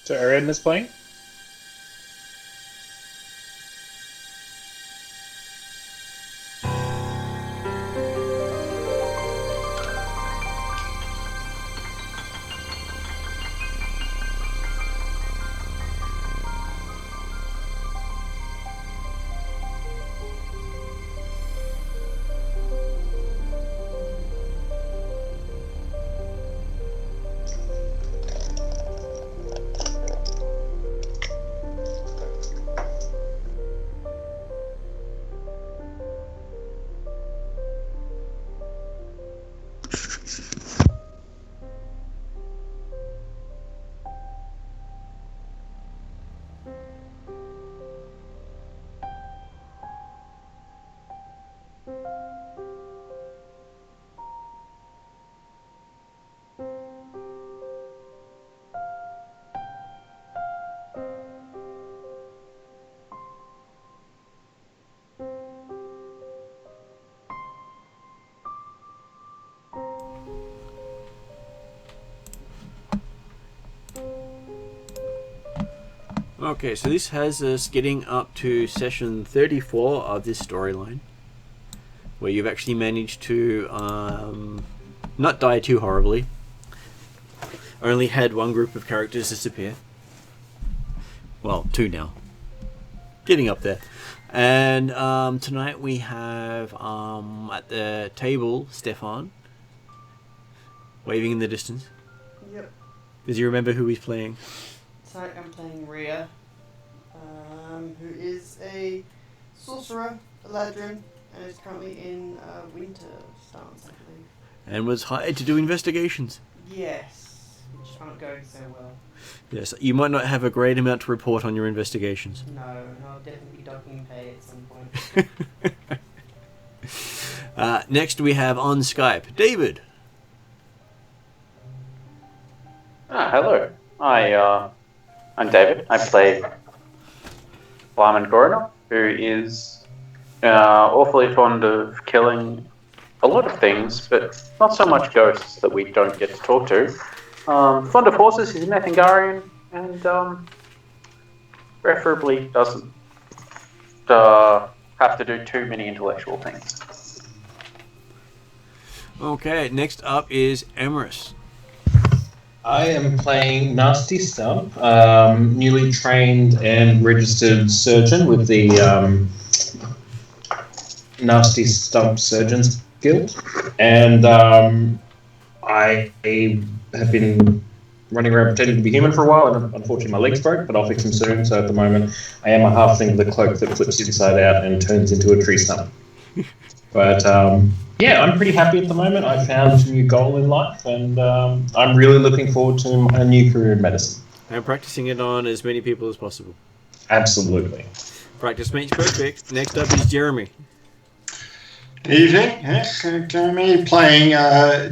So Arian is playing? Okay, so this has us getting up to session 34 of this storyline, where you've actually managed to not die too horribly. Only had one group of characters disappear. Well, two now. Getting up there. And tonight we have at the table Stefan, waving in the distance. Yep. Does you remember who he's playing? So I'm playing Rhea, who is a sorcerer, a ladrin, and is currently in winter stance, I believe. And was hired to do investigations. Yes, which aren't going so well. Yes, you might not have a great amount to report on your investigations. No, and I'll definitely be docking pay at some point. Next we have on Skype, David. Hello. I'm David. I play Barman Gorino, who is awfully fond of killing a lot of things, but not so much ghosts that we don't get to talk to. Fond of horses, he's a Nethangarian, and preferably doesn't have to do too many intellectual things. Okay, next up is Emerus. I am playing Nasty Stump, newly trained and registered surgeon with the Nasty Stump Surgeons Guild, and I have been running around pretending to be human for a while, and unfortunately my legs broke, but I'll fix them soon. So at the moment, I am a halfling with a cloak that flips inside out and turns into a tree stump. But yeah, I'm pretty happy at the moment. I found a new goal in life, and I'm really looking forward to a new career in medicine. And practicing it on as many people as possible. Absolutely. Practice makes perfect. Next up is Jeremy. Evening, yes, Jeremy playing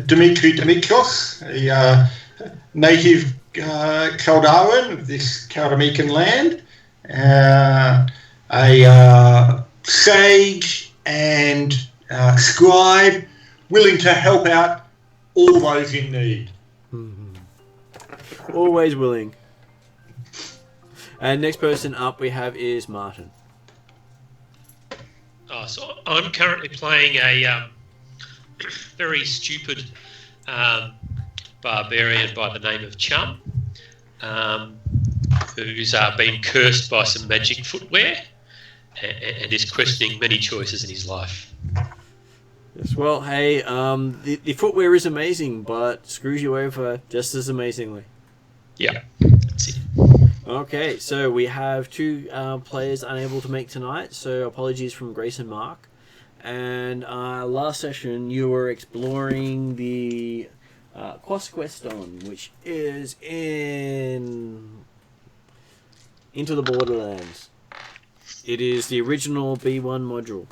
Dimitri Dimitrios, a native Kaldaran of this Karameikan land, a sage and scribe willing to help out all those in need. Always willing. And next person up we have is Martin. So I'm currently playing a very stupid barbarian by the name of Chum, who's been cursed by some magic footwear and is questioning many choices in his life. Yes, well, hey, the footwear is amazing, but screws you over just as amazingly. Yeah, that's it. Okay, so we have two players unable to make tonight, so apologies from Grace and Mark. And last session, you were exploring the Quasqueston, which is into the Borderlands. It is the original B1 module.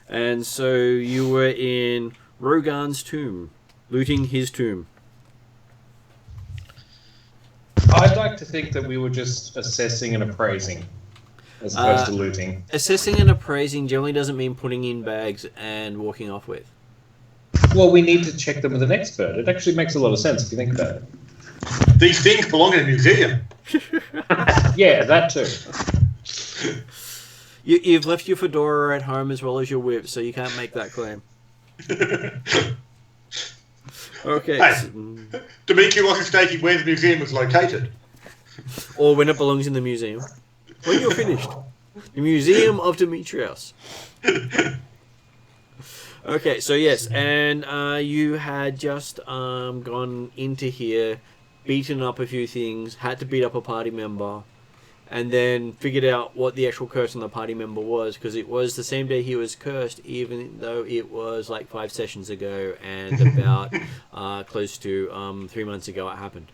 And so you were in Rogan's tomb, looting his tomb. I'd like to think that we were just assessing and appraising, as opposed to looting. Assessing and appraising generally doesn't mean putting in bags and walking off with. Well, we need to check them with an expert. It actually makes a lot of sense if you think about it. These things belong in a museum. Yeah, that too. You've left your fedora at home as well as your whip, so you can't make that claim. Okay. Hey, Dimitri wasn't stating where the museum was located. Or when it belongs in the museum. When you're finished. The Museum of Demetrios. Okay, so yes, and you had just gone into here, beaten up a few things, had to beat up a party member, and then figured out what the actual curse on the party member was, because it was the same day he was cursed, even though it was like 5 sessions ago, and about close to 3 months ago it happened.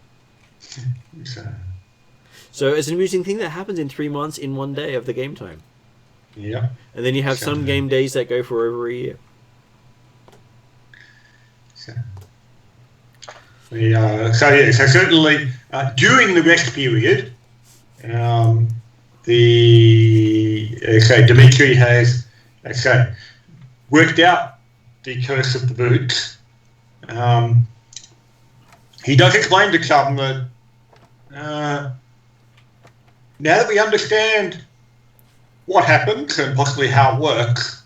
So it's an amusing thing that happens in 3 months in 1 day of the game time. Yeah. And then you have some game days that go for over a year. So certainly during the rest period, Dimitri has worked out the curse of the boots. He does explain to Chum that now that we understand what happens and possibly how it works,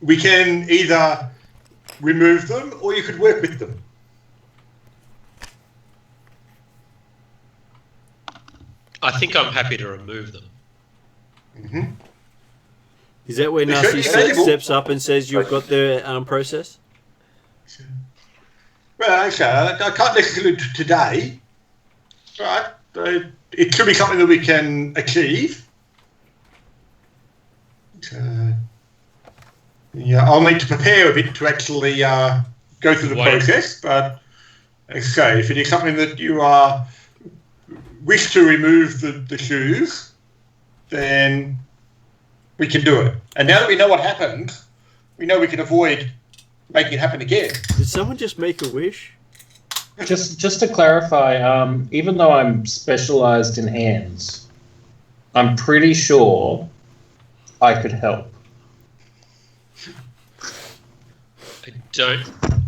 we can either remove them or you could work with them. I think I'm happy to remove them. Mm-hmm. Is that where Nasty steps up and says you've got the process? Well, okay, I can't necessarily do today, but it could be something that we can achieve. Yeah, I'll need to prepare a bit to actually go through the process, but okay, if it is something that you wish to remove the shoes, then we can do it. And now that we know what happened, we know we can avoid making it happen again. Did someone just make a wish? Just to clarify, even though I'm specialised in hands, I'm pretty sure I could help.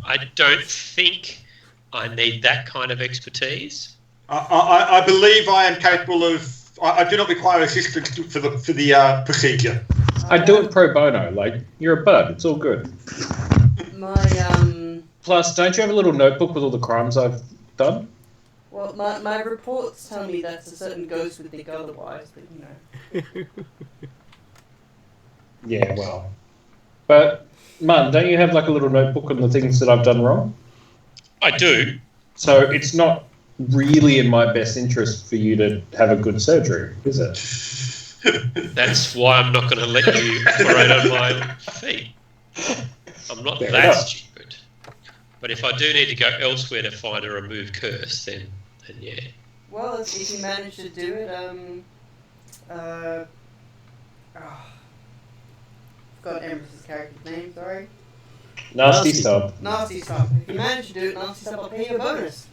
I don't think I need that kind of expertise. I believe I am capable of. I do not require assistance for the procedure. I do it pro bono. Like, you're a bud. It's all good. My Plus, don't you have a little notebook with all the crimes I've done? Well, my reports tell me that a certain ghost would think otherwise, but you know. Yeah, well. But, Mun, don't you have like a little notebook on the things that I've done wrong? I do. So it's not really in my best interest for you to have a good surgery, is it? That's why I'm not going to let you operate on my feet. I'm not Fair that enough. stupid. But if I do need to go elsewhere to find a remove curse, then yeah. Well, if you manage to do it, forgot Empress's character's name, sorry. Nasty stuff. Nasty Stuff. If you manage to do it, Nasty Stuff, I'll pay you a bonus.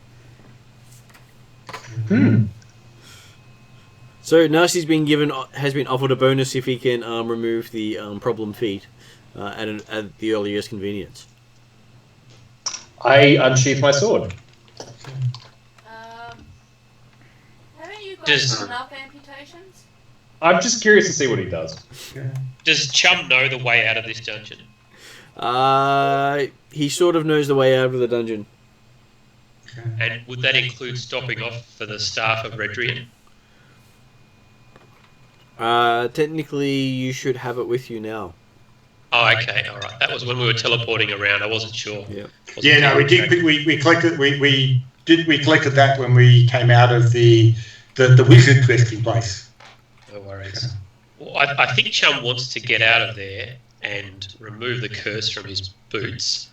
So Nasty's has been offered a bonus if he can remove the problem feat at the earliest convenience. I unsheath my sword. Haven't you got enough amputations? I'm just curious to see what he does. Does Chum know the way out of this dungeon? He sort of knows the way out of the dungeon. And would that include stopping off for the staff of Redrian? Technically, you should have it with you now. Oh, okay, all right. That was when we were teleporting around. I wasn't sure. Yeah. Yeah, no, we did. We collected. We collected that when we came out of the wizard resting place. No worries. Well, I think Chum wants to get out of there and remove the curse from his boots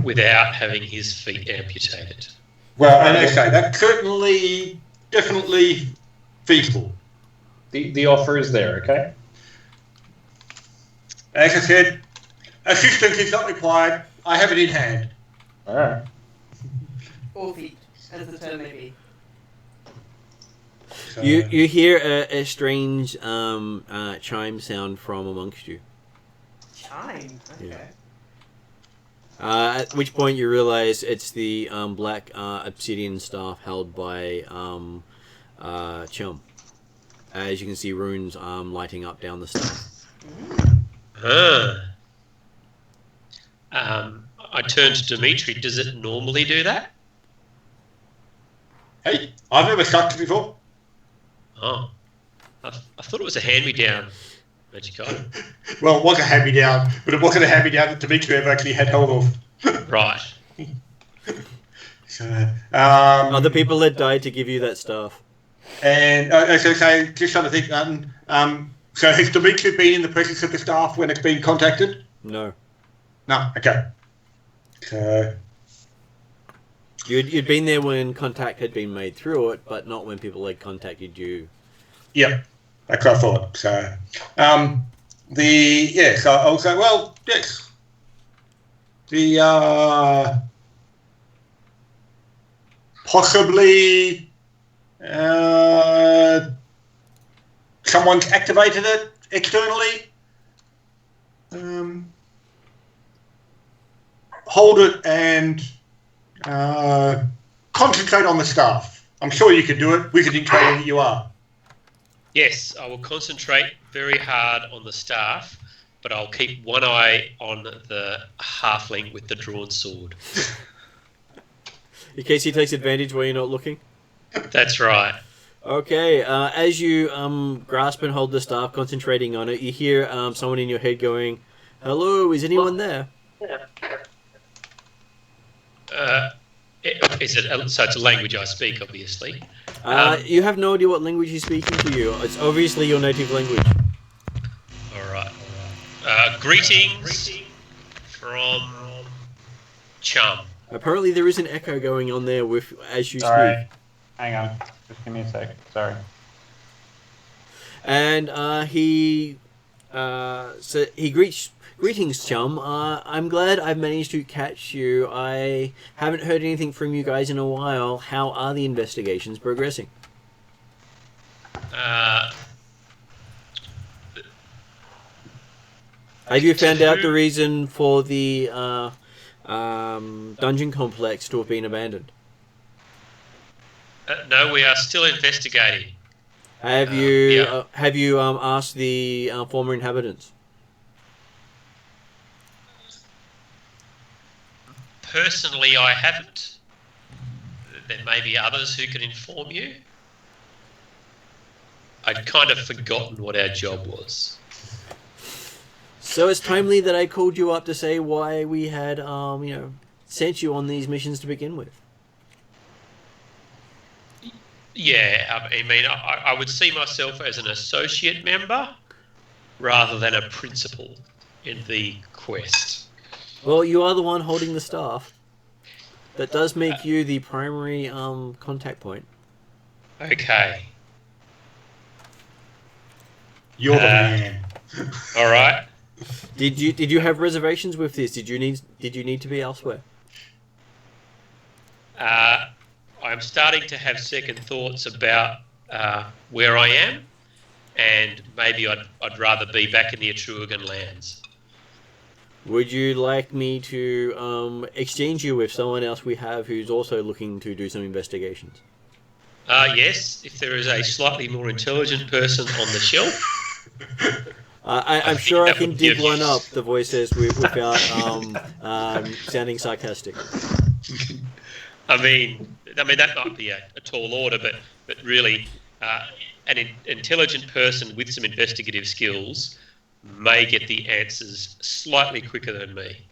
without having his feet amputated. Well, and okay, that's definitely feasible. The offer is there, okay? As I said, assistance is not required. I have it in hand. Alright. Or feet, as the term may be. So, You hear a strange chime sound from amongst you. Chime? Okay. At which point you realize it's the black obsidian staff held by Chum. As you can see runes lighting up down the staff. I turn to Dimitri. Does it normally do that? Hey, I've never sucked it before. Oh, I thought it was a hand-me-down magic item. Well, it was a hand-me-down, but it wasn't a hand-me-down that Dimitri ever actually had hold of. Right. So, Other people had died to give you that staff. And so just trying to think, so has Dimitri been in the presence of the staff when it's been contacted? No. No, okay. So You'd been there when contact had been made through it, but not when people had contacted you. yep, that's what I thought. So so also, well, yes, the possibly someone's activated it externally. Hold it and concentrate on the staff. I'm sure you can do it. Wizarding trainer that you are. Yes, I will concentrate very hard on the staff, but I'll keep one eye on the halfling with the drawn sword. In case he takes advantage while you're not looking? That's right. Okay, as you grasp and hold the staff, concentrating on it, you hear someone in your head going, "Hello, is anyone there?" So it's a language I speak, obviously. You have no idea what language he's speaking to you. It's obviously your native language. All right. Greetings from Chum. Apparently there is an echo going on there with as you Sorry. speak. Hang on. Just give me a sec. Sorry. And he greetings, Chum. I'm glad I've managed to catch you. I haven't heard anything from you guys in a while. How are the investigations progressing? Have you found out the reason for the dungeon complex to have been abandoned? No, we are still investigating. Have you asked the former inhabitants? Personally, I haven't. There may be others who can inform you. I'd kind of forgotten what our job was. So it's timely that I called you up to say why we had, sent you on these missions to begin with. Yeah, I mean, I would see myself as an associate member rather than a principal in the quest. Well, you are the one holding the staff. That does make you the primary contact point. Okay. You're the man. All right. Did you have reservations with this? Did you need to be elsewhere? I'm starting to have second thoughts about where I am, and maybe I'd rather be back in the Etruagan lands. Would you like me to exchange you with someone else we have who's also looking to do some investigations? Yes, if there is a slightly more intelligent person on the shelf. I'm sure I can dig one up, the voice says, without sounding sarcastic. I mean that might be a tall order, but really, an intelligent person with some investigative skills may get the answers slightly quicker than me.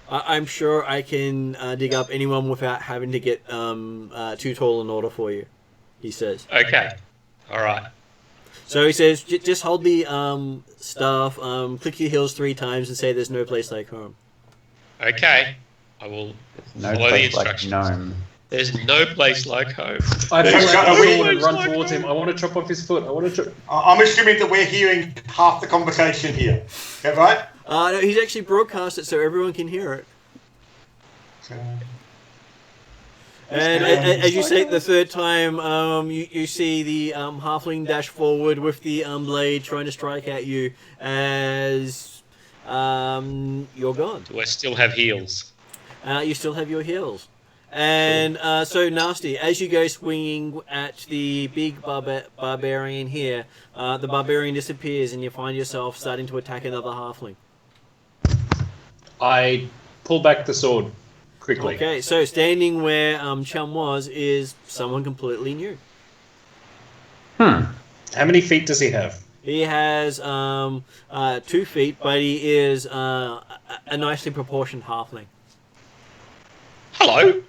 I'm sure I can dig up anyone without having to get too tall an order for you, he says. Okay. All right. So he says, just hold the staff, click your heels 3 times and say there's no place like home. Okay. I will follow the instructions. Like gnome. There's no place like home. I pull There's out no my sword and place run like towards him. I want to chop off his foot. I'm assuming that we're hearing half the conversation here. Is that right? No, he's actually broadcast it so everyone can hear it. And as you say it the third time, you see the halfling dash forward with the blade trying to strike at you as you're gone. Do I still have heels? you still have your heals. And so, Nasty, as you go swinging at the big barbarian here, the barbarian disappears and you find yourself starting to attack another halfling. I pull back the sword quickly. Okay, so standing where Chum was is someone completely new. How many feet does he have? He has 2 feet, but he is a nicely proportioned halfling. Hello.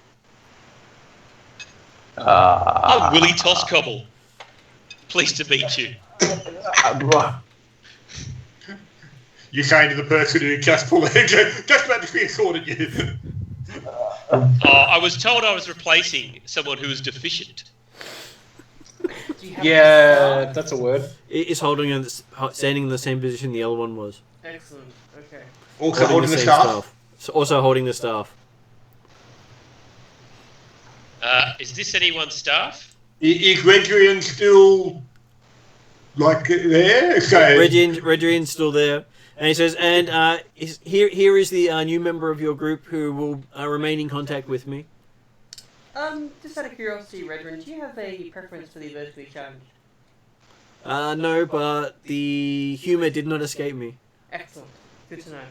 I'm Willie Toscobble. Pleased to meet you. You're saying to the person who just pulled just about to swing a sword at you. I was told I was replacing someone who was deficient. Yeah, that's a word. Is standing in the same position the other one was. Excellent. Okay. Also holding the staff. So also holding the staff. Is this anyone's staff? Is Redrian still like there? Okay. Redrian's still there. And he says, and here is the new member of your group who will remain in contact with me. Just out of curiosity, Redrin, do you have a preference for the adversity challenge? No, but the humour did not escape me. Excellent. Good to know.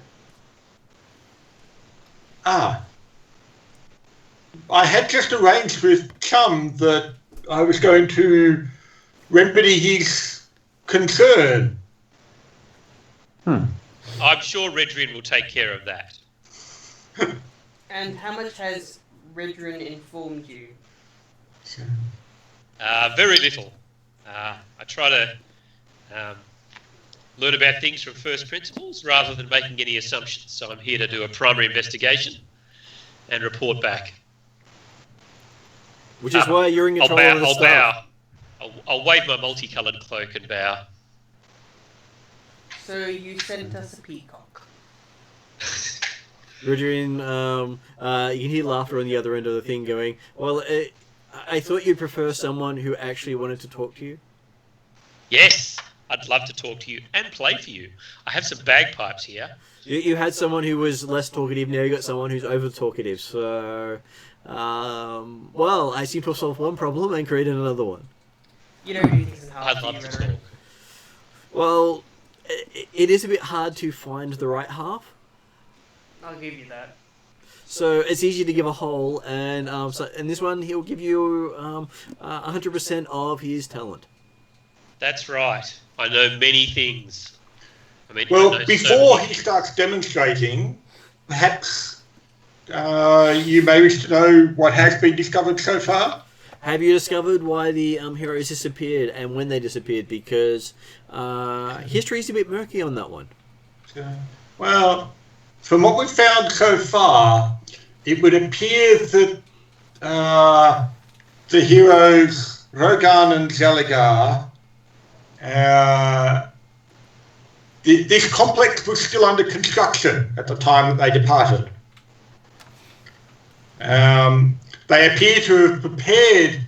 I had just arranged with Chum that I was going to remedy his concern. I'm sure Redrin will take care of that. And how much has Redrin informed you? Very little. I try to learn about things from first principles rather than making any assumptions. So I'm here to do a primary investigation and report back. Which is why you're in control of the staff. I'll wave my multicoloured cloak and bow. So you sent us a peacock. Redrian, you can hear laughter on the other end of the thing going, well, I thought you'd prefer someone who actually wanted to talk to you. Yes, I'd love to talk to you and play for you. I have some bagpipes here. You had someone who was less talkative, now you got someone who's over talkative. So, well, I seem to have solved one problem and created another one. You don't do things in half. I'd love to talk. Well, it is a bit hard to find the right half. I'll give you that. So it's easy to give a whole, and so in this one he'll give you 100% of his talent. That's right. I know many things. Well, before he starts demonstrating, perhaps you may wish to know what has been discovered so far. Have you discovered why the heroes disappeared and when they disappeared? Because history is a bit murky on that one. Well, from what we've found so far, it would appear that the heroes Rogan and Zalagar, this complex was still under construction at the time that they departed. They appear to have prepared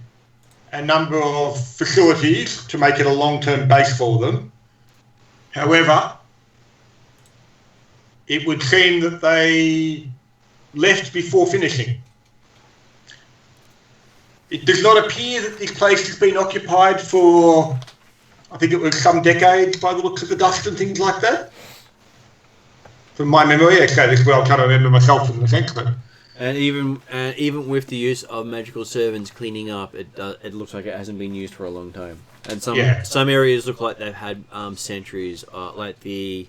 a number of facilities to make it a long-term base for them. However, it would seem that they left before finishing. It does not appear that this place has been occupied for, I think it was some decades by the looks of the dust and things like that. From my memory, okay, this is where I'm trying to remember myself in a sense, but... And even with the use of magical servants cleaning up, it looks like it hasn't been used for a long time. And some areas look like they've had centuries, like the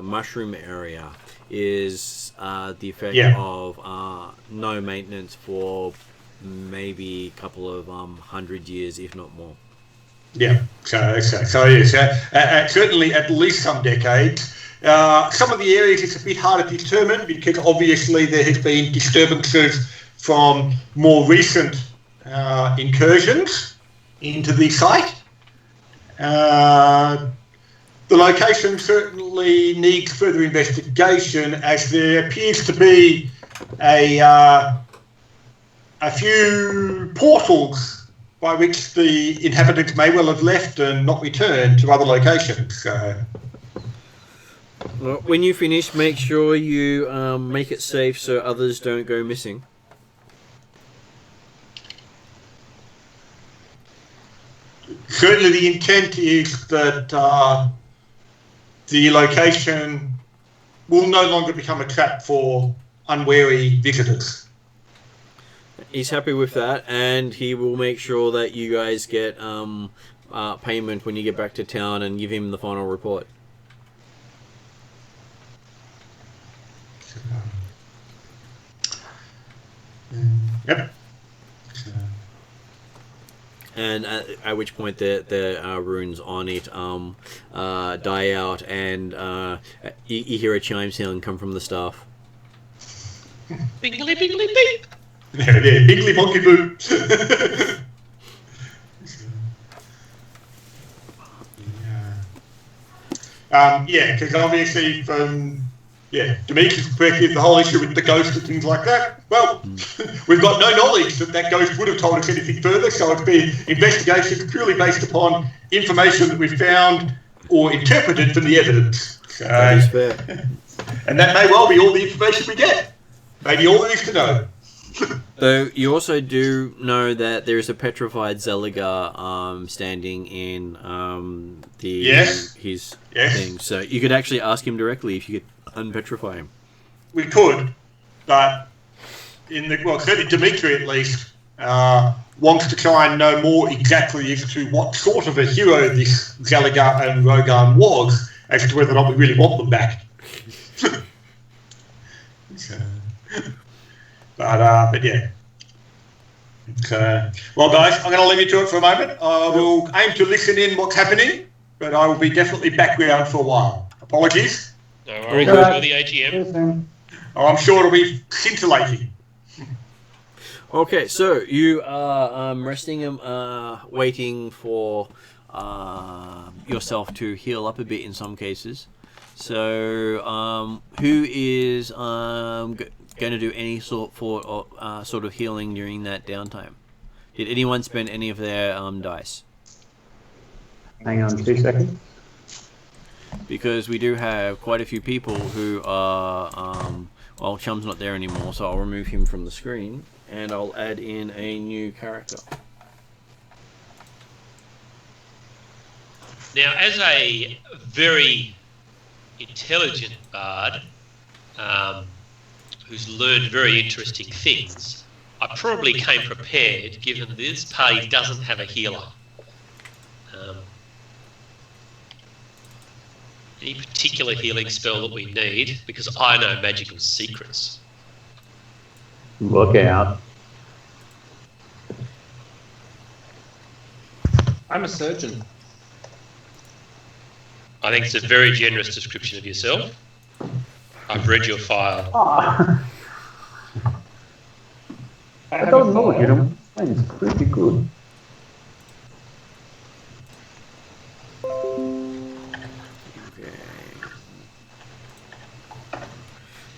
mushroom area is the effect of no maintenance for maybe a couple of 100 years, if not more. Yeah, so yes, certainly at least some decades. Some of the areas it's a bit harder to determine because obviously there has been disturbances from more recent incursions into the site. The location certainly needs further investigation as there appears to be a few portals by which the inhabitants may well have left and not returned to other locations. Well, when you finish, make sure you make it safe so others don't go missing. Certainly the intent is that the location will no longer become a trap for unwary visitors. He's happy with that, and he will make sure that you guys get payment when you get back to town and give him the final report. Yep. And at which point the runes on it die out, and you hear a chime sound come from the staff. Bingly, bingly, beep. There, bigly bonky boo. Yeah, because obviously from Demetrius' perspective, the whole issue with the ghost and things like that, well, we've got no knowledge that ghost would have told us anything further, so it's been investigations purely based upon information that we've found or interpreted from the evidence. That is fair. And that may well be all the information we get. Maybe all there is to know. Though you also do know that there is a petrified Zeligar standing in his thing, so you could actually ask him directly if you could unpetrify him. We could, but certainly Dimitri at least wants to try and know more exactly as to what sort of a hero this Zeligar and Rogan was, as to whether or not we really want them back. But yeah. Well, guys, I'm going to leave you to it for a moment. I will aim to listen in what's happening, but I will be definitely background for a while. Apologies. No worries, for the AGM. Oh, I'm sure it'll be scintillating. Okay, so you are resting and waiting for yourself to heal up a bit in some cases. So, who is going to do any sort of healing during that downtime? Did anyone spend any of their dice? Hang on 2 seconds. Because we do have quite a few people who are... well, Chum's not there anymore, so I'll remove him from the screen, and I'll add in a new character. Now, as a very intelligent bard, who's learned very interesting things, I probably came prepared, given this party doesn't have a healer. Any particular healing spell that we need, because I know magical secrets. Look out. I'm a surgeon. I think it's a very generous description of yourself. I've read your file. Oh. I don't know, you know. It's pretty good.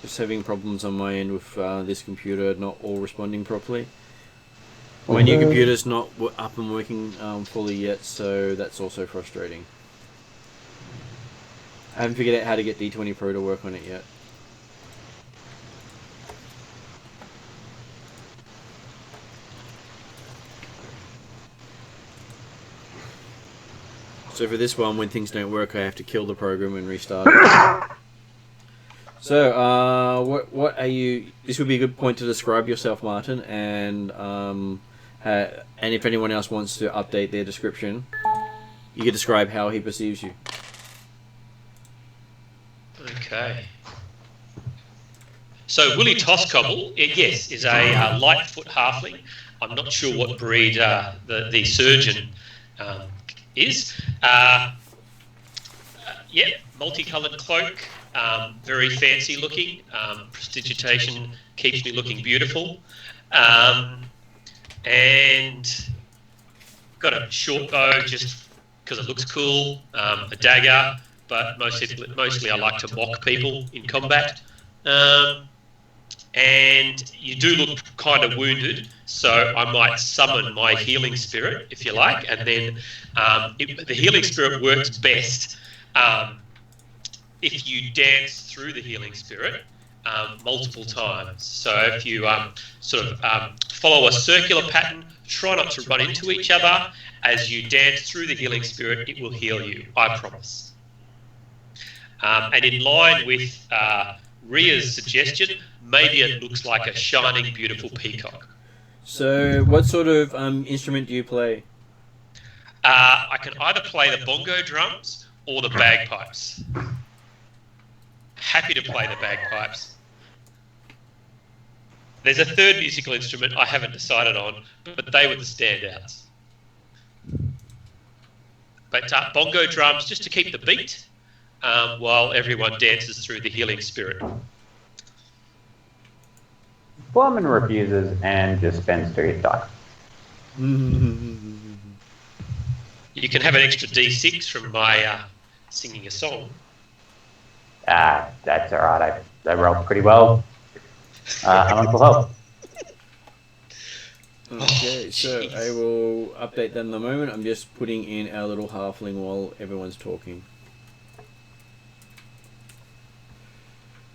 Just having problems on my end with this computer not all responding properly. My new computer's not up and working fully yet, so that's also frustrating. I haven't figured out how to get D20 Pro to work on it yet. So for this one, when things don't work, I have to kill the program and restart it. So, what are you... This would be a good point to describe yourself, Martin, and if anyone else wants to update their description, you can describe how he perceives you. Okay. So, Willie Toscobble, yes, is a Lightfoot halfling. I'm not sure what breed the surgeon is. Multicoloured cloak, very fancy looking. Prestidigitation keeps me looking beautiful. And got a short bow just because it looks cool, a dagger, but mostly I like to mock people in combat. And you do look kind of wounded, so I might summon my healing spirit, if you like, and then the healing spirit works best if you dance through the healing spirit multiple times. So if you follow a circular pattern, try not to run into each other. As you dance through the healing spirit, it will heal you, I promise. And in line with Ria's suggestion, maybe it looks like a shining, beautiful peacock. So, what sort of instrument do you play? I can either play the bongo drums or the bagpipes. Happy to play the bagpipes. There's a third musical instrument I haven't decided on, but they were the standouts. But bongo drums, just to keep the beat, while everyone dances through the healing spirit. Blarman refuses and just spends 2 hit dice. You can have an extra D6 from my singing a song. That's alright. I rolled pretty well. I'm on full health. Okay, so I will update that in a moment. I'm just putting in our little halfling while everyone's talking.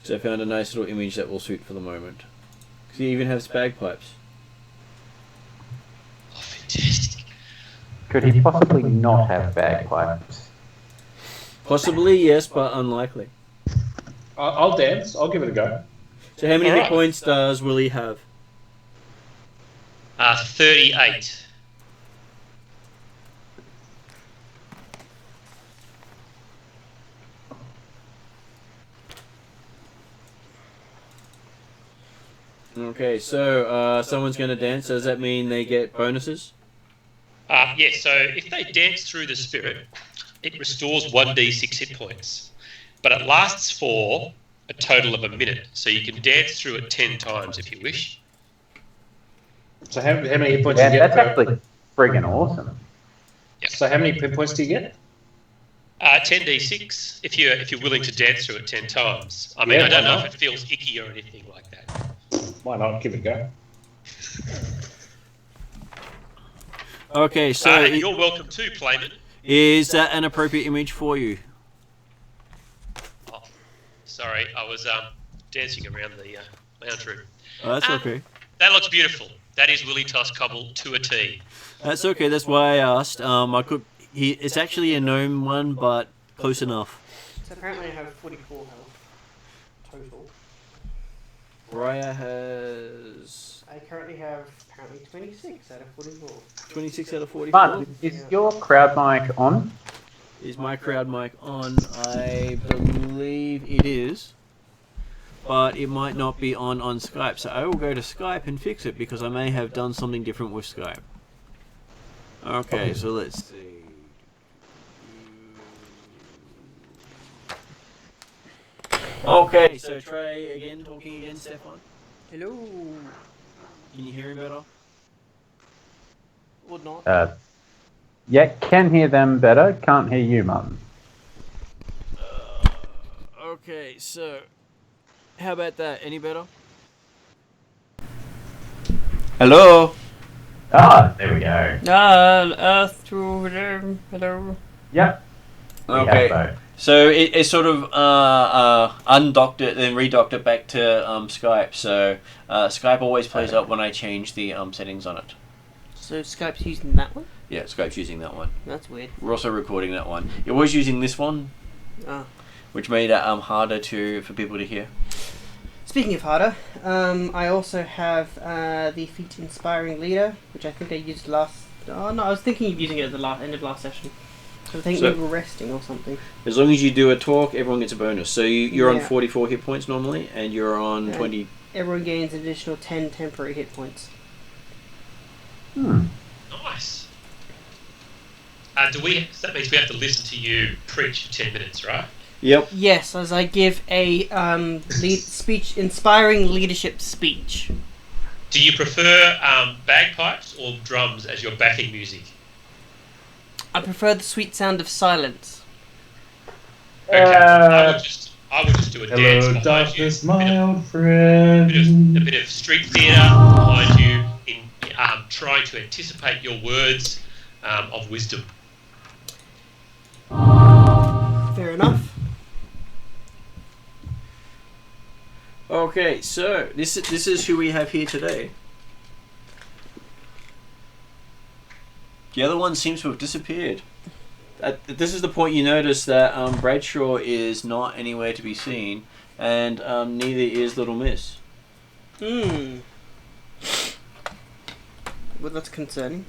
So I found a nice little image that will suit for the moment. Because he even has bagpipes. Oh, fantastic. Could he possibly not have bagpipes? Possibly, yes, but unlikely. I'll dance. I'll give it a go. So how many hit points does Willie have? 38. Okay, so someone's going to dance. Does that mean they get bonuses? Yes, so if they dance through the spirit, it restores 1d6 hit points. But it lasts for a total of a minute. So you can dance through it 10 times if you wish. So how many hit points do you get? That's actually friggin' awesome. Yep. So how many hit points do you get? 10d6 if you're willing to dance through it 10 times. I mean, I don't know if it feels icky or anything like that. Why not? Give it a go. Okay, so you're welcome to, Playman. is that an appropriate image for you? Oh, sorry, I was dancing around the lounge room. Oh, that's okay. That looks beautiful. That is Willie Toscobble to a T. That's okay. That's why I asked. It's actually a gnome one, but close enough. So apparently I have 44 health total. Raya has I currently have apparently 26 out of 44. 26 out of 44. But is your crowd mic on? Is my crowd mic on? I believe it is. But it might not be on Skype. So I will go to Skype and fix it because I may have done something different with Skype. Okay, so let's see. Okay, so Trey again, talking again, Stefan. Hello. Can you hear him better? Or not. Yeah, can hear them better. Can't hear you, Martin. Okay, so how about that? Any better? Hello. There we go. Earth to them. Hello. Yep. Okay. So it sort of undocked it, then redocked it back to Skype. So Skype always plays up when I change the settings on it. So Skype's using that one? Yeah, Skype's using that one. That's weird. We're also recording that one. It was using this one, which made it harder for people to hear. Speaking of harder, I also have the feat Inspiring Leader, which I think I used last... Oh no, I was thinking of using it at the end of last session. So I think we were resting or something. As long as you do a talk, everyone gets a bonus. So you're on 44 hit points normally, and you're on 20... Everyone gains an additional 10 temporary hit points. Nice. So that means we have to listen to you preach for 10 minutes, right? Yep. Yes, as I give a inspiring leadership speech. Do you prefer bagpipes or drums as your backing music? I prefer the sweet sound of silence. Okay, I would just do a dance behind darkness, you. my old friend. A bit of street theatre behind you, in trying to anticipate your words of wisdom. Fair enough. Okay, so this is who we have here today. The other one seems to have disappeared. This is the point you notice that Bradshaw is not anywhere to be seen, and neither is Little Miss. Well, that's concerning.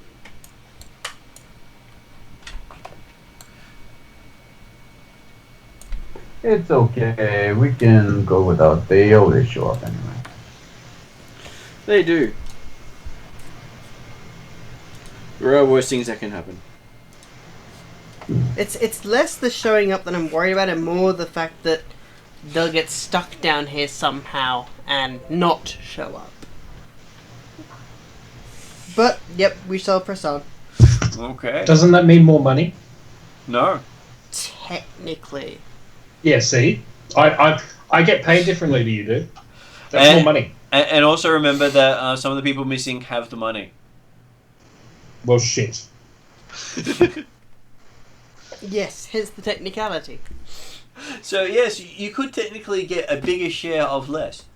It's okay. We can go without. They always show up anyway. They do. There are worse things that can happen. It's less the showing up that I'm worried about, and more the fact that they'll get stuck down here somehow and not show up. But yep, we shall press on. Okay. Doesn't that mean more money? No. Technically. Yeah, see? I get paid differently to you do. That's more money. And also remember that some of the people missing have the money. Well, shit. Yes, here's the technicality. So yes, you could technically get a bigger share of less.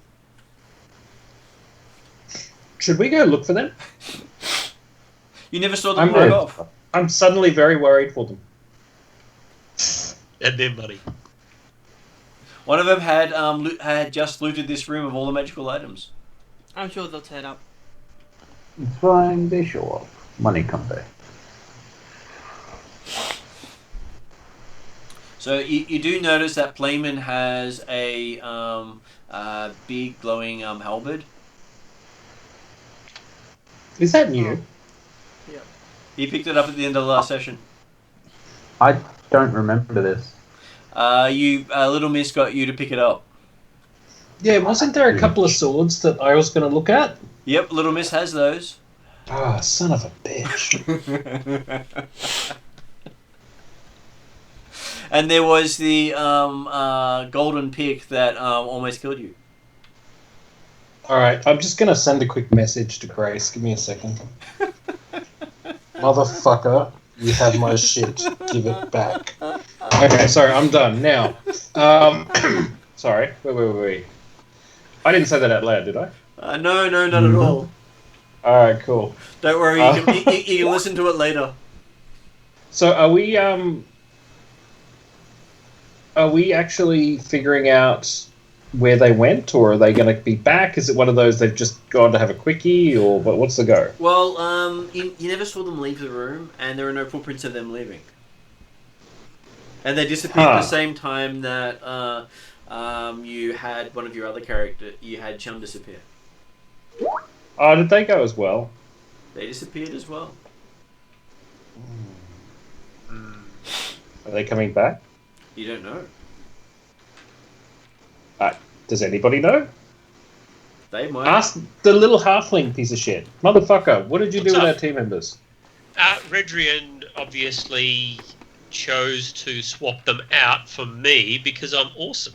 Should we go look for them? You never saw them walk off. I'm suddenly very worried for them. And their money. One of them had just looted this room of all the magical items. I'm sure they'll turn up. It's fine. They show up. Money come back. So you do notice that Playman has a big glowing halberd. Is that new? Yep. He picked it up at the end of the last session. I don't remember this. Little Miss got you to pick it up. Yeah, wasn't there a couple of swords that I was going to look at? Yep, Little Miss has those. Ah, son of a bitch. And there was the golden pick that almost killed you. Alright, I'm just going to send a quick message to Grace. Give me a second. Motherfucker, you have my shit. Give it back. Okay, sorry, I'm done. Now, sorry. Wait. I didn't say that out loud, did I? No, not at all. Alright, cool. Don't worry, you can listen to it later. So are we actually figuring out where they went, or are they going to be back? Is it one of those they've just gone to have a quickie, or what's the go? Well, you never saw them leave the room, and there are no footprints of them leaving. And they disappeared at the same time that you had one of your other characters, you had Chum disappear. Oh, did they go as well? They disappeared as well. Are they coming back? You don't know. Does anybody know? They might. Ask the little halfling piece of shit. Motherfucker, what did you do with our team members? Redrian obviously chose to swap them out for me because I'm awesome.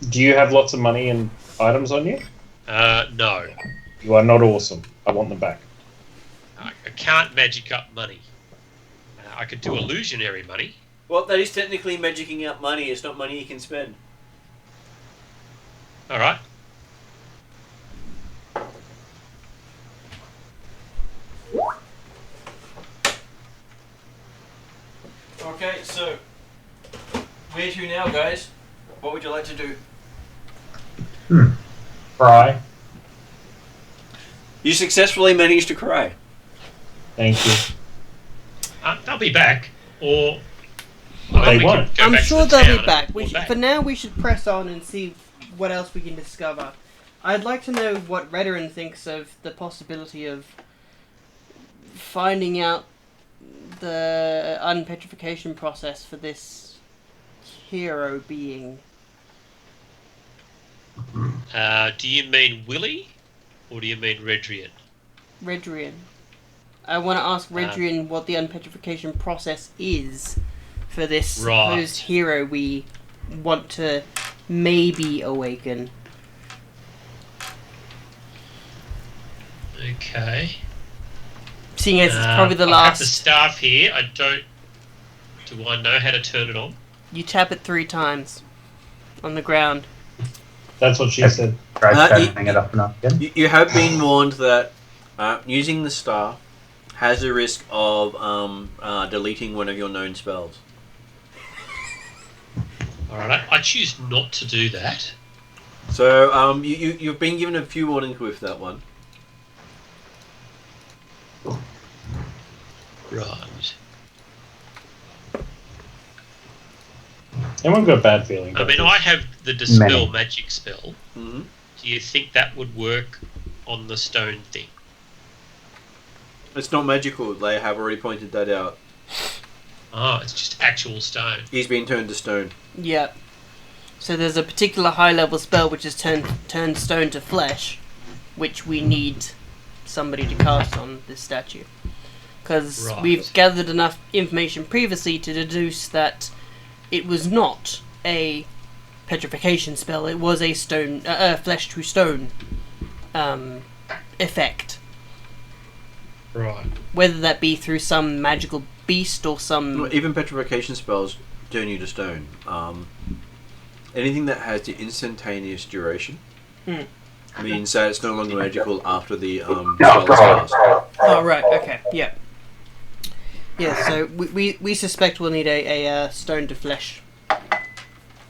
Do you have lots of money and items on you? No. You are not awesome. I want them back. I can't magic up money. I could do illusionary money. Well, that is technically magicking out money. It's not money you can spend. All right. Okay, so where to now, guys? What would you like to do? Cry. You successfully managed to cry. Thank you. They'll be back, or They won't. I'm sure they'll be back. For now, we should press on and see what else we can discover. I'd like to know what Redoran thinks of the possibility of finding out the unpetrification process for this hero being. Do you mean Willie, or do you mean Redrian? Redrian. I want to ask Redrian what the unpetrification process is for this supposed hero we want to maybe awaken. Okay. Seeing as it's probably the I last. have the staff here. Do I know how to turn it on? You tap it 3 times on the ground. That's what she said. Try you- setting it up enough again. You have been warned that using the star has a risk of deleting one of your known spells. Alright, I choose not to do that. So you've been given a few warnings with that one. Right. Anyone got a bad feeling? I mean, I have the Dispel Many. magic spell. Mm-hmm. Do you think that would work on the stone thing? It's not magical. They have already pointed that out. Oh, it's just actual stone. He's been turned to stone. Yep. So there's a particular high level spell which is turn stone to flesh, which we need somebody to cast on this statue. Because Right. we've gathered enough information previously to deduce that it was not a petrification spell, it was a stone, flesh to stone effect. Right. Whether that be through some magical beast or some... Even petrification spells turn you to stone. Anything that has the instantaneous duration means that it's no longer magical after the spell is cast. Oh, right, okay, yeah. Yeah, so we suspect we'll need a stone to flesh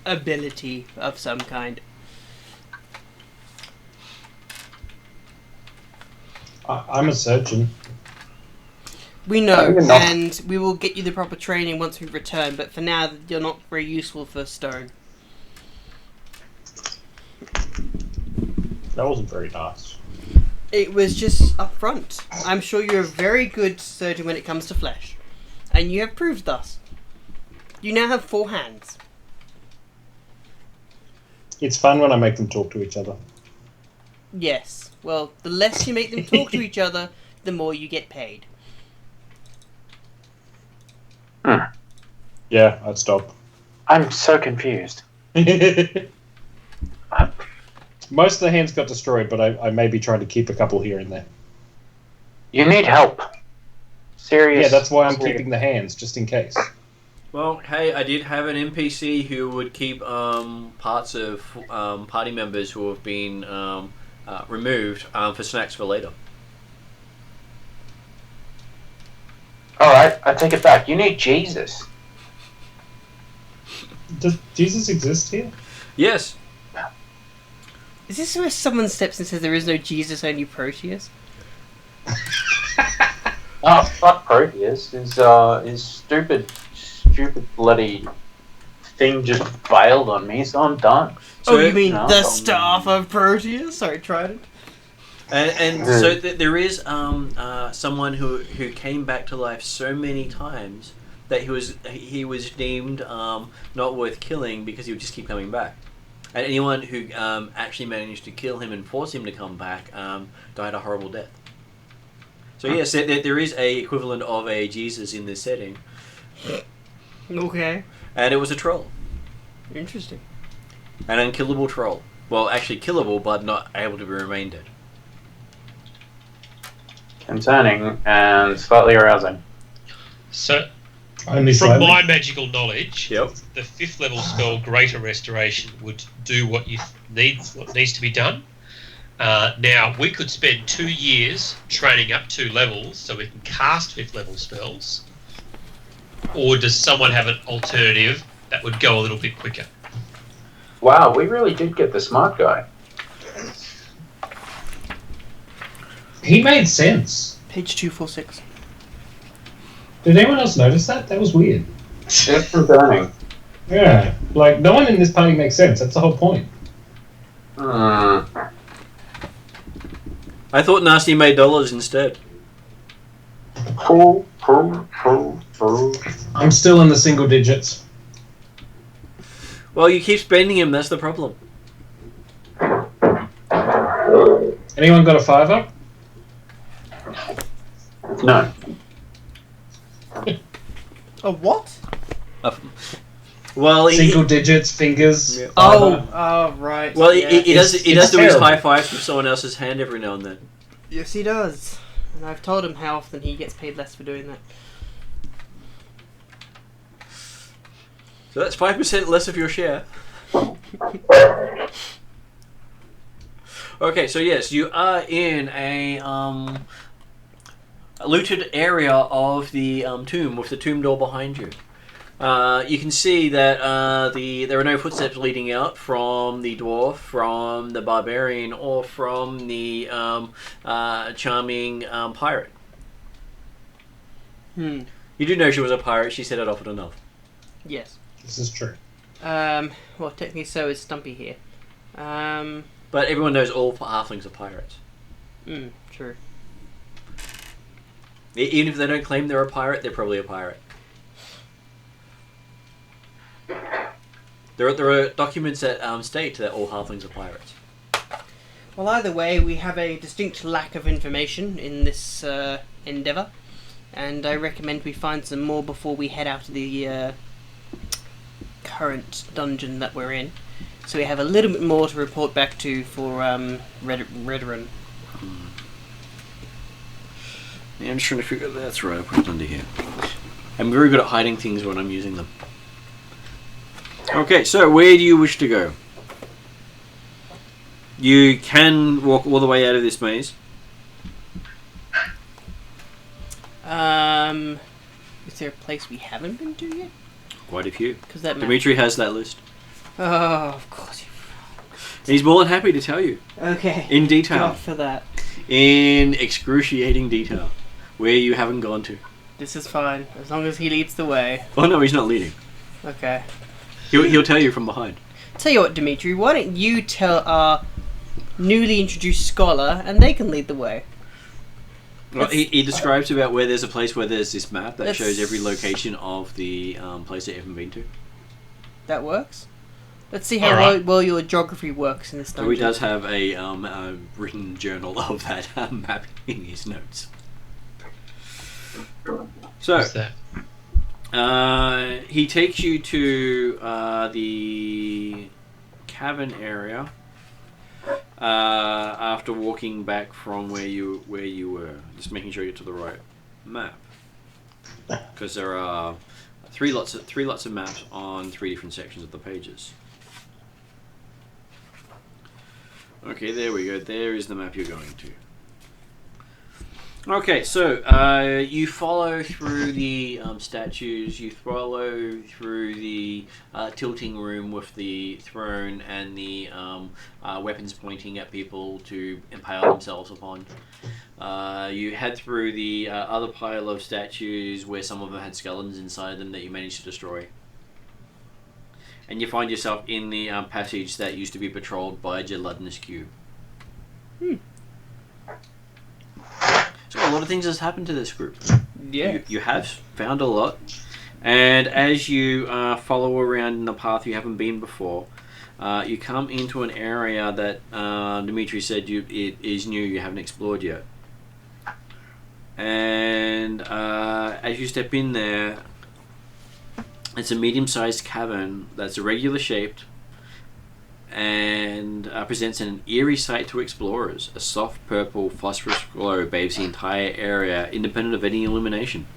ability of some kind. I'm a surgeon. We know, Fair enough. and we will get you the proper training once we return, but for now, you're not very useful for stone. That wasn't very nice. It was just up front. I'm sure you're a very good surgeon when it comes to flesh. And you have proved thus. You now have 4 hands. It's fun when I make them talk to each other. Yes. Well, the less you make them talk to each other, the more you get paid. Yeah, I'd stop. I'm so confused. Most of the hands got destroyed, but I may be trying to keep a couple here and there. You need help. Serious. Yeah, that's why I'm serious. keeping the hands, just in case. Well, hey, I did have an NPC who would keep parts of party members who have been removed for snacks for later. Alright, I take it back. You need Jesus. Does Jesus exist here? Yes. Is this where someone steps and says there is no Jesus, only Proteus? Oh, fuck Proteus. His stupid bloody thing just failed on me, so I'm done. Oh, you mean no, the no. staff of Proteus? Sorry, Trident. And so there is someone who came back to life so many times that he was deemed not worth killing because he would just keep coming back. And anyone who actually managed to kill him and force him to come back died a horrible death. So yes, there is a equivalent of a Jesus in this setting, Okay. and it was a troll, Interesting. an unkillable troll. Well, actually killable, but not able to be remain dead. Concerning and slightly arousing. So, Only from slightly. my magical knowledge, Yep. the 5th level spell Greater Restoration would do what needs to be done. Now, we could spend 2 years training up 2 levels so we can cast 5th level spells. Or does someone have an alternative that would go a little bit quicker? Wow, we really did get the smart guy. He made sense. Page 246. Did anyone else notice that? That was weird. It's concerning. Yeah, like, no one in this party makes sense. That's the whole point. I thought Nasty made dollars instead. Cool. I'm still in the single digits. Well, you keep spending him. That's the problem. Anyone got a 5-up? No. A what? Well, Single digits, fingers. Yeah. Oh, right. Well, yeah. he does It's do his terrible. high fives with someone else's hand every now and then. Yes, he does. And I've told him how often he gets paid less for doing that. So that's 5% less of your share. Okay, so yes, you are in a looted area of the tomb with the tomb door behind you. You can see that there are no footsteps leading out from the dwarf, from the barbarian, or from the charming pirate. Hmm. You do know she was a pirate. She set it off enough. Yes. This is true. Well, technically so is Stumpy here. But everyone knows all halflings are pirates. True. Even if they don't claim they're a pirate, they're probably a pirate. There are documents that state that all halflings are pirates. Well, either way, we have a distinct lack of information in this endeavour, and I recommend we find some more before we head out to the current dungeon that we're in, so we have a little bit more to report back to for Redrun. Yeah, I'm just trying to figure out. That's right, I put it under here. I'm very good at hiding things when I'm using them. Okay, so where do you wish to go? You can walk all the way out of this maze. Is there a place we haven't been to yet? Quite a few. Because that Dimitri has that list. Oh, of course. He's more than happy to tell you. Okay. In detail. God for that. In excruciating detail. Where you haven't gone to. This is fine, as long as he leads the way. Oh no, he's not leading. Okay. He'll tell you from behind. Tell you what, Dimitri, why don't you tell our newly introduced scholar, and they can lead the way. Well, he describes about where there's a place where there's this map that That's- shows every location of the place that you haven't been to. That works. Let's see how Alright. well your geography works in this So dungeon. he does have a written journal of that map in his notes. So What's that? he takes you to the cavern area after walking back from where you were. Just making sure you're to the right map, because there are three lots of maps on 3 different sections of the pages. Okay, there we go. There is the map you're going to. Okay, so you follow through the statues, you follow through the tilting room with the throne and the weapons pointing at people to impale themselves upon. You head through the other pile of statues where some of them had skeletons inside them that you managed to destroy. And you find yourself in the passage that used to be patrolled by a gelatinous cube. So a lot of things has happened to this group. Yeah. You have found a lot, and as you follow around in the path you haven't been before, you come into an area that Dimitri said it is new, you haven't explored yet. And as you step in there, it's a medium-sized cavern that's irregular shaped and presents an eerie sight to explorers. A soft purple phosphorus glow bathes the entire area, independent of any illumination.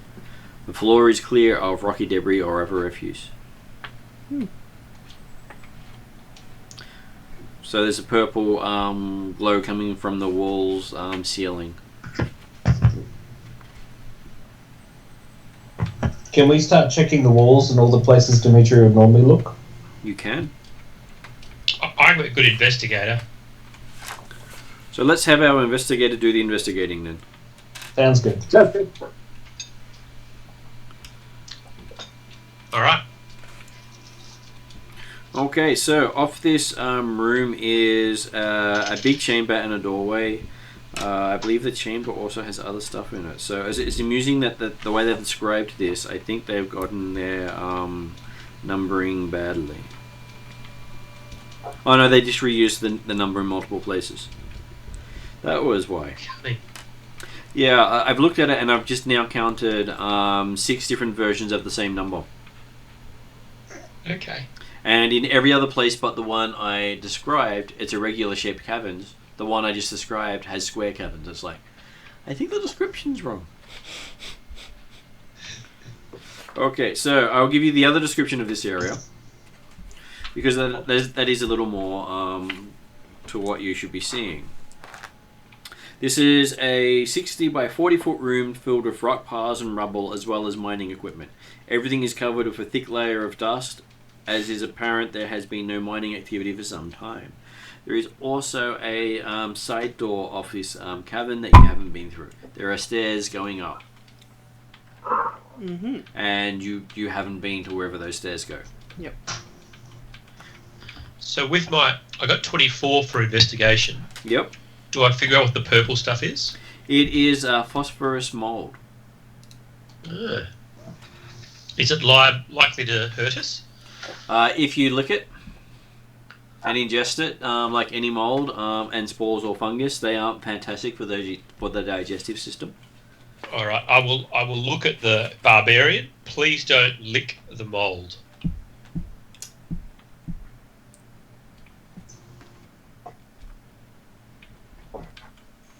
The floor is clear of rocky debris or other refuse. So there's a purple glow coming from the wall's ceiling. Can we start checking the walls and all the places Dimitri would normally look? You can. I'm a good investigator. So let's have our investigator do the investigating then. Sounds good. All right. Okay, so off this room is a big chamber and a doorway. I believe the chamber also has other stuff in it. So it's amusing that the way they've described this, I think they've gotten their numbering badly. Oh no, they just reused the number in multiple places. That was why. Yeah, I've looked at it and I've just now counted 6 different versions of the same number. Okay. And in every other place but the one I described, it's irregular shaped caverns. The one I just described has square caverns. It's like, I think the description's wrong. Okay, so I'll give you the other description of this area, because that is a little more to what you should be seeing. This is a 60 by 40 foot room filled with rock piles and rubble as well as mining equipment. Everything is covered with a thick layer of dust. As is apparent, there has been no mining activity for some time. There is also a side door off this cavern that you haven't been through. There are stairs going up. Mm-hmm. And you haven't been to wherever those stairs go. Yep. So with I got 24 for investigation. Yep. Do I figure out what the purple stuff is? It is phosphorus mold. Is it likely to hurt us? If you lick it and ingest it, like any mold and spores or fungus, they aren't fantastic for the digestive system. All right, I will look at the barbarian. Please don't lick the mold.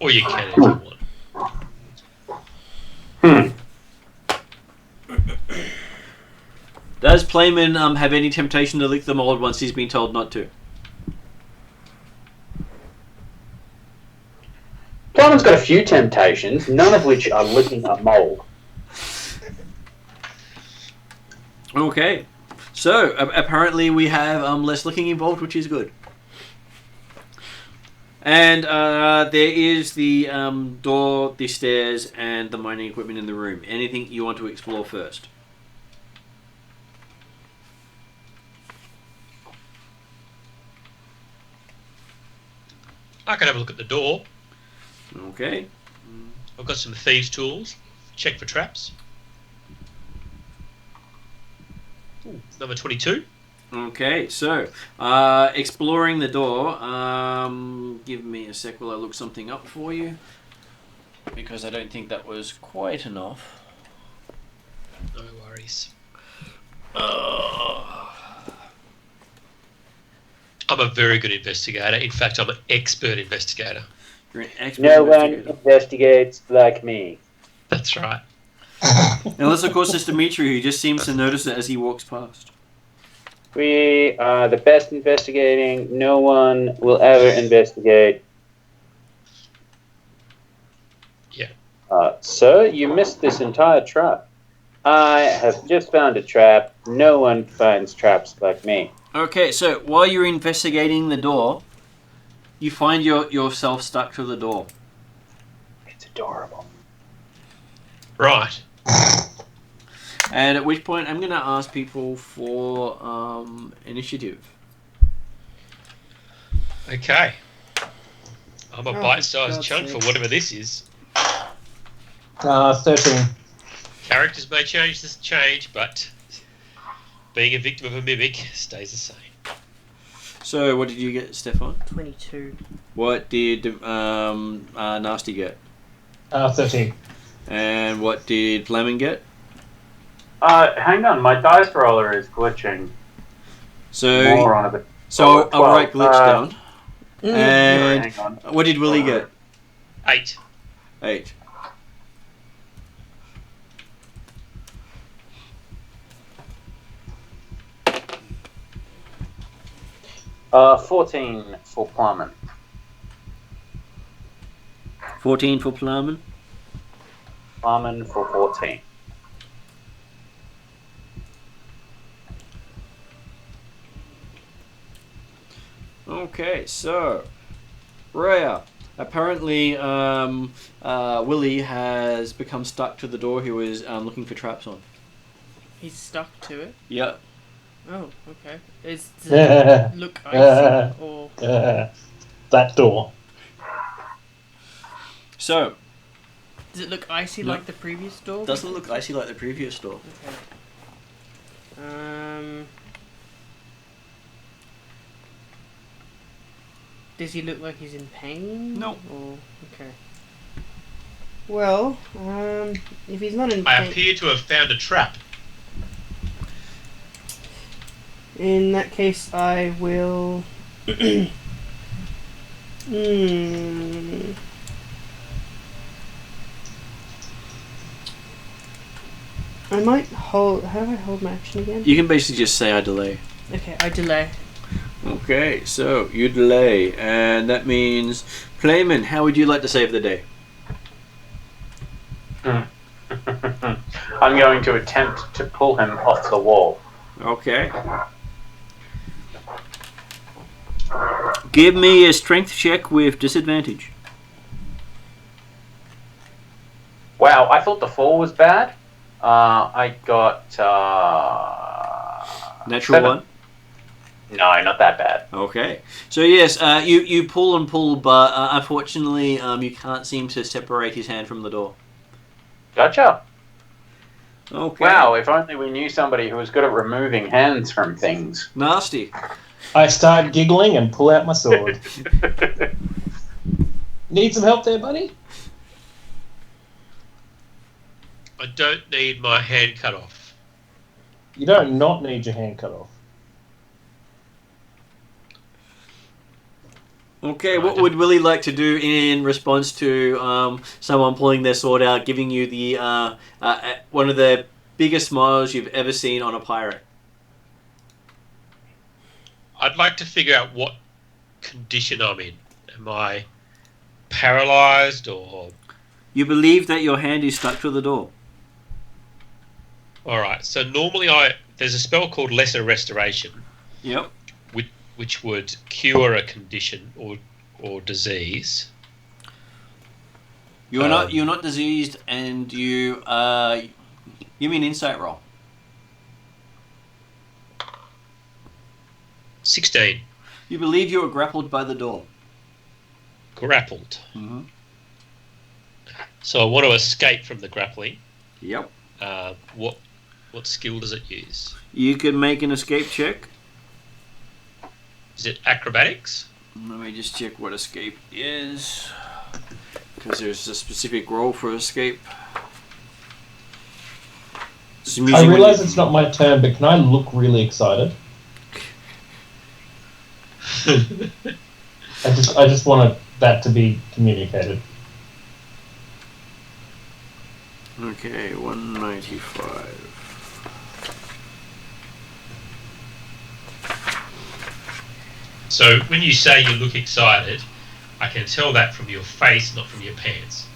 Or you can if you want. Does Playman have any temptation to lick the mold once he's been told not to? Playman's got a few temptations, none of which are licking a mold. Okay. So, apparently we have less licking involved, which is good. And there is the door, the stairs, and the mining equipment in the room. Anything you want to explore first? I can have a look at the door. Okay. I've got some thieves' tools. Check for traps. Ooh, number 22. Okay, so exploring the door. Give me a sec while I look something up for you, because I don't think that was quite enough. No worries. I'm a very good investigator. In fact, I'm an expert investigator. You're an expert No one investigator. investigates like me. That's right. Unless, of course, it's Dimitri, who just seems to notice it as he walks past. We are the best investigating. No one will ever investigate. Yeah. Sir, you missed this entire trap. I have just found a trap. No one finds traps like me. Okay, so while you're investigating the door, you find yourself stuck to the door. It's adorable. Right. And at which point, I'm going to ask people for initiative. Okay. I'm a bite-sized God's chunk sake. for whatever this is. 13. Characters may change, but being a victim of a mimic stays the same. So, what did you get, Stefan? 22. What did Nasty get? 13. And what did Fleming get? Hang on, my dice roller is glitching. So, More on it. so I'll 12. write glitch down. And Hang on. what did Willie get? 8. 8. Uh, 14 for Plummet. 14 for Plumman. Plummet for 14. Okay, so Rhea. Apparently, Willie has become stuck to the door he was looking for traps on. He's stuck to it. Yep. Oh, okay. Does it look icy or? That door. So, Does it look icy No. like the previous door? doesn't look icy like the previous door. Okay. Does he look like he's in pain? No. Or okay. Well, if he's not in I pain, appear to have found a trap. in that case, I will. I might hold. How do I hold my action again? You can basically just say I delay. Okay, I delay. Okay, so you delay, and that means Clayman, how would you like to save the day? I'm going to attempt to pull him off the wall. Okay. Give me a strength check with disadvantage. Wow, I thought the fall was bad. I got Natural 7. one. No, not that bad. Okay. So yes, you pull and pull, but unfortunately, you can't seem to separate his hand from the door. Gotcha. Okay. Wow, if only we knew somebody who was good at removing hands from things. Nasty. I start giggling and pull out my sword. Need some help there, buddy? I don't need my hand cut off. You don't not need your hand cut off. Okay, what would Willie like to do in response to someone pulling their sword out, giving you the one of the biggest smiles you've ever seen on a pirate? I'd like to figure out what condition I'm in. Am I paralyzed or... You believe that your hand is stuck to the door. Alright, so normally there's a spell called Lesser Restoration. Yep. Which would cure a condition or disease. You're not diseased, and you give me an insight roll. 16. You believe you are grappled by the door. Grappled. Mm-hmm. So I want to escape from the grappling. Yep. What skill does it use? You can make an escape check. Is it acrobatics? Let me just check what escape is, because there's a specific roll for escape. I realise it's not my turn, but can I look really excited? I just wanted that to be communicated. Okay, 195. So when you say you look excited, I can tell that from your face, not from your pants.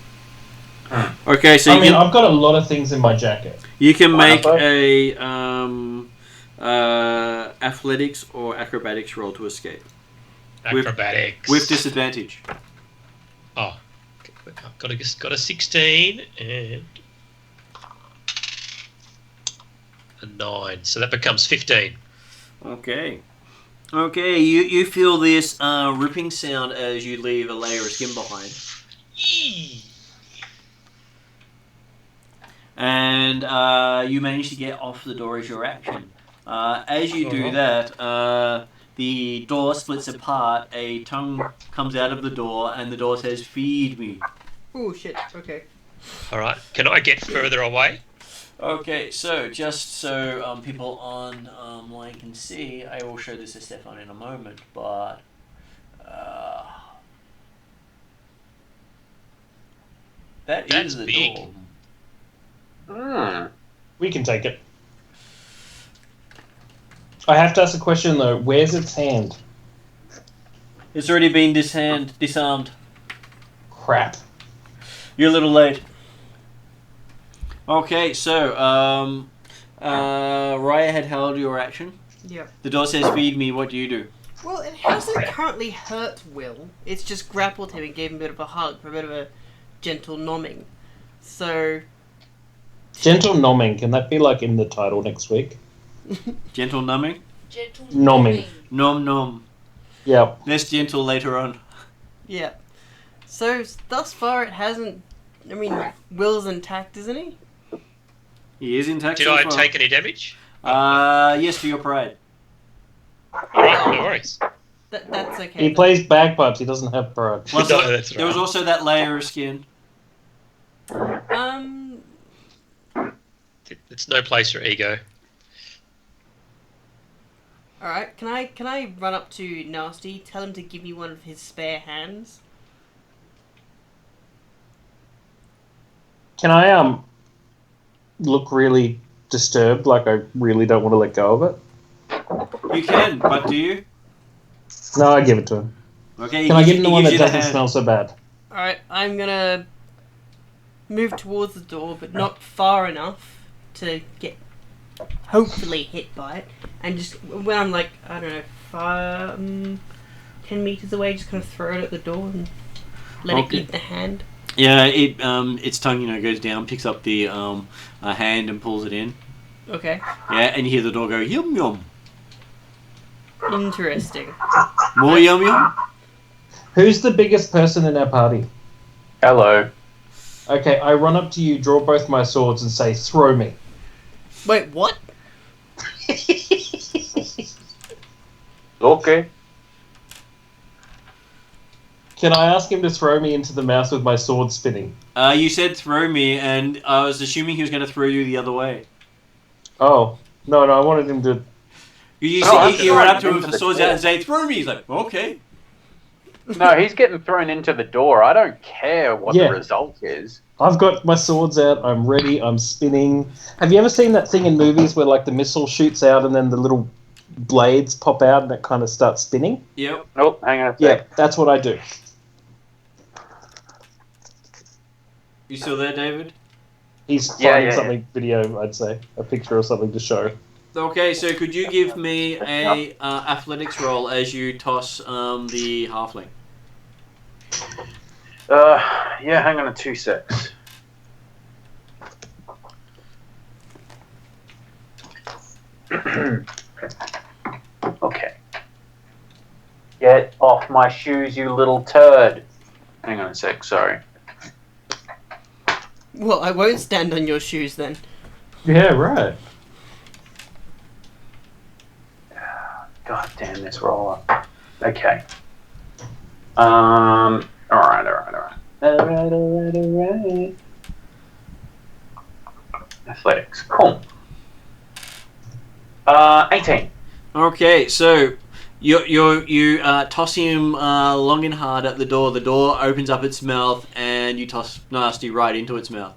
Okay, so I've got a lot of things in my jacket. You can make a athletics or acrobatics roll to escape. Acrobatics with disadvantage. Oh, got a 16 and a 9, so that becomes 15. Okay. Okay, you feel this ripping sound as you leave a layer of skin behind. Yee! And you manage to get off the door as your action. As you do that, the door splits apart, a tongue comes out of the door, and the door says, "Feed me." Oh shit, okay. Alright, can I get further away? Okay, so just so people online can see, I will show this to Stefan in a moment, but that's the big. door. We can take it. I have to ask a question though. Where's its hand? It's already been disarmed. Crap. You're a little late. Okay, so Raya had held your action. Yep. The door says, "Feed me." What do you do? Well, it hasn't currently hurt Will. It's just grappled him and gave him a bit of a hug for a bit of a gentle nomming. So... Gentle nomming. Can that be like in the title next week? Gentle numbing? Gentle Nomming. Nom nom. Yep. Less gentle later on. Yeah. So, thus far it hasn't... I mean, Will's intact, isn't he? He is intact. Did so I far. take any damage? Yes, for your parade. Alright, no worries. That's okay. He plays bagpipes. He doesn't have pride. Plus, No, that's there was right. also that layer of skin. It's no place for ego. Alright, can I run up to Nasty, tell him to give me one of his spare hands? Can I look really disturbed, like I really don't want to let go of it? You can, but do you? No, I give it to him. Okay. Can I give him the he one gives that you the doesn't hand. smell so bad? Alright, I'm gonna move towards the door, but not far enough to get hopefully hit by it. And just when I'm like, I don't know, 10 meters away, just kind of throw it at the door and let it eat the hand. Yeah, its tongue, goes down, picks up the hand and pulls it in. Okay. Yeah, and you hear the door go yum yum. Interesting. More yum yum. Who's the biggest person in our party? Hello. Okay, I run up to you, draw both my swords, and say, "Throw me." Wait, what? Okay. Can I ask him to throw me into the mouth with my sword spinning? You said throw me, and I was assuming he was going to throw you the other way. Oh, no, I wanted him to... You No, run up to him with into the the swords door. out and say throw me. He's like, okay. No, he's getting thrown into the door. I don't care what Yeah. the result is. I've got my swords out, I'm ready, I'm spinning. Have you ever seen that thing in movies where, like, the missile shoots out and then the little blades pop out and it kind of starts spinning? Yep. Oh, hang on a sec. Yeah, that's what I do. You still there, David? He's Yeah, finding yeah. something video, I'd say. A picture or something to show. Okay, so could you give me a athletics roll as you toss the halfling? Yeah, hang on a 2 secs. Okay. Get off my shoes, you little turd. Hang on a sec, sorry. Well, I won't stand on your shoes then. Yeah, right. God damn this roller. Okay. Alright. Athletics. Cool. 18. Okay, so you toss him long and hard at the door. The door opens up its mouth, and you toss Nasty right into its mouth.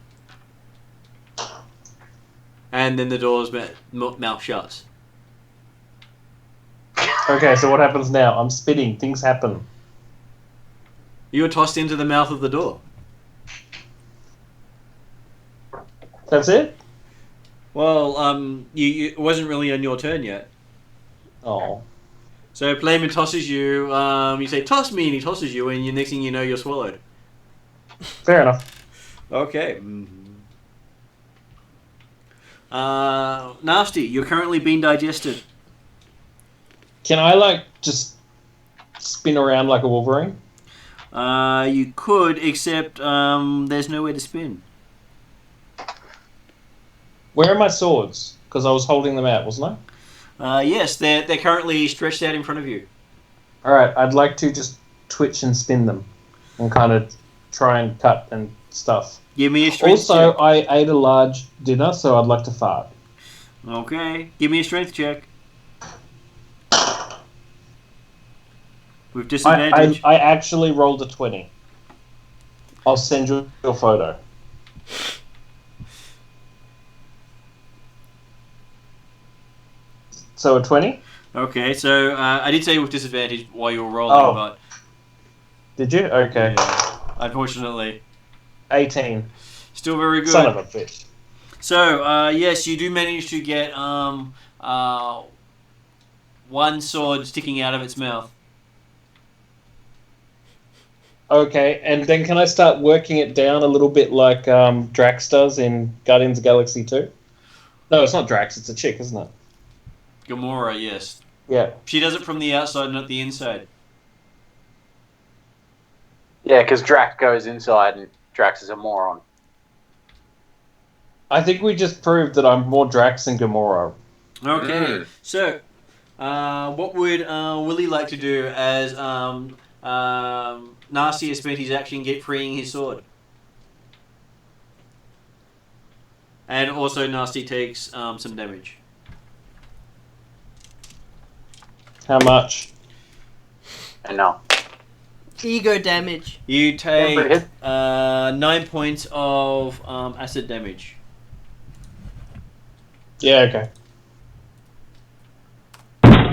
And then the door's mouth shuts. Okay, so what happens now? I'm spinning, things happen. You were tossed into the mouth of the door. That's it? Well, it wasn't really on your turn yet. Oh. So Playman tosses you. You say, "Toss me," and he tosses you, and the next thing you know, you're swallowed. Fair enough. Okay. Nasty, you're currently being digested. Can I, just spin around like a Wolverine? You could, except there's nowhere to spin. Where are my swords? Because I was holding them out, wasn't I? Yes, they're currently stretched out in front of you. Alright, I'd like to just twitch and spin them. And kind of try and cut and stuff. Give me a strength Also, check. I ate a large dinner, so I'd like to fart. Okay, give me a strength check. With disadvantage. I actually rolled a 20. I'll send you a photo. So a 20? Okay, so I did say with disadvantage while you were rolling, Oh. but Did you? Okay. yeah, unfortunately, 18. still very good. Son of a bitch. So yes, you do manage to get one sword sticking out of its mouth. Okay, and then can I start working it down a little bit like Drax does in Guardians of the Galaxy 2? No, it's not Drax, it's a chick, isn't it? Gamora, yes. Yeah. She does it from the outside, not the inside. Yeah, because Drax goes inside and Drax is a moron. I think we just proved that I'm more Drax than Gamora. Okay, so what would Willie like to do as Nasty has spent his action freeing his sword? And also Nasty takes some damage. How much? And no. Ego damage. You take Remember, 9 points of acid damage. Yeah, okay.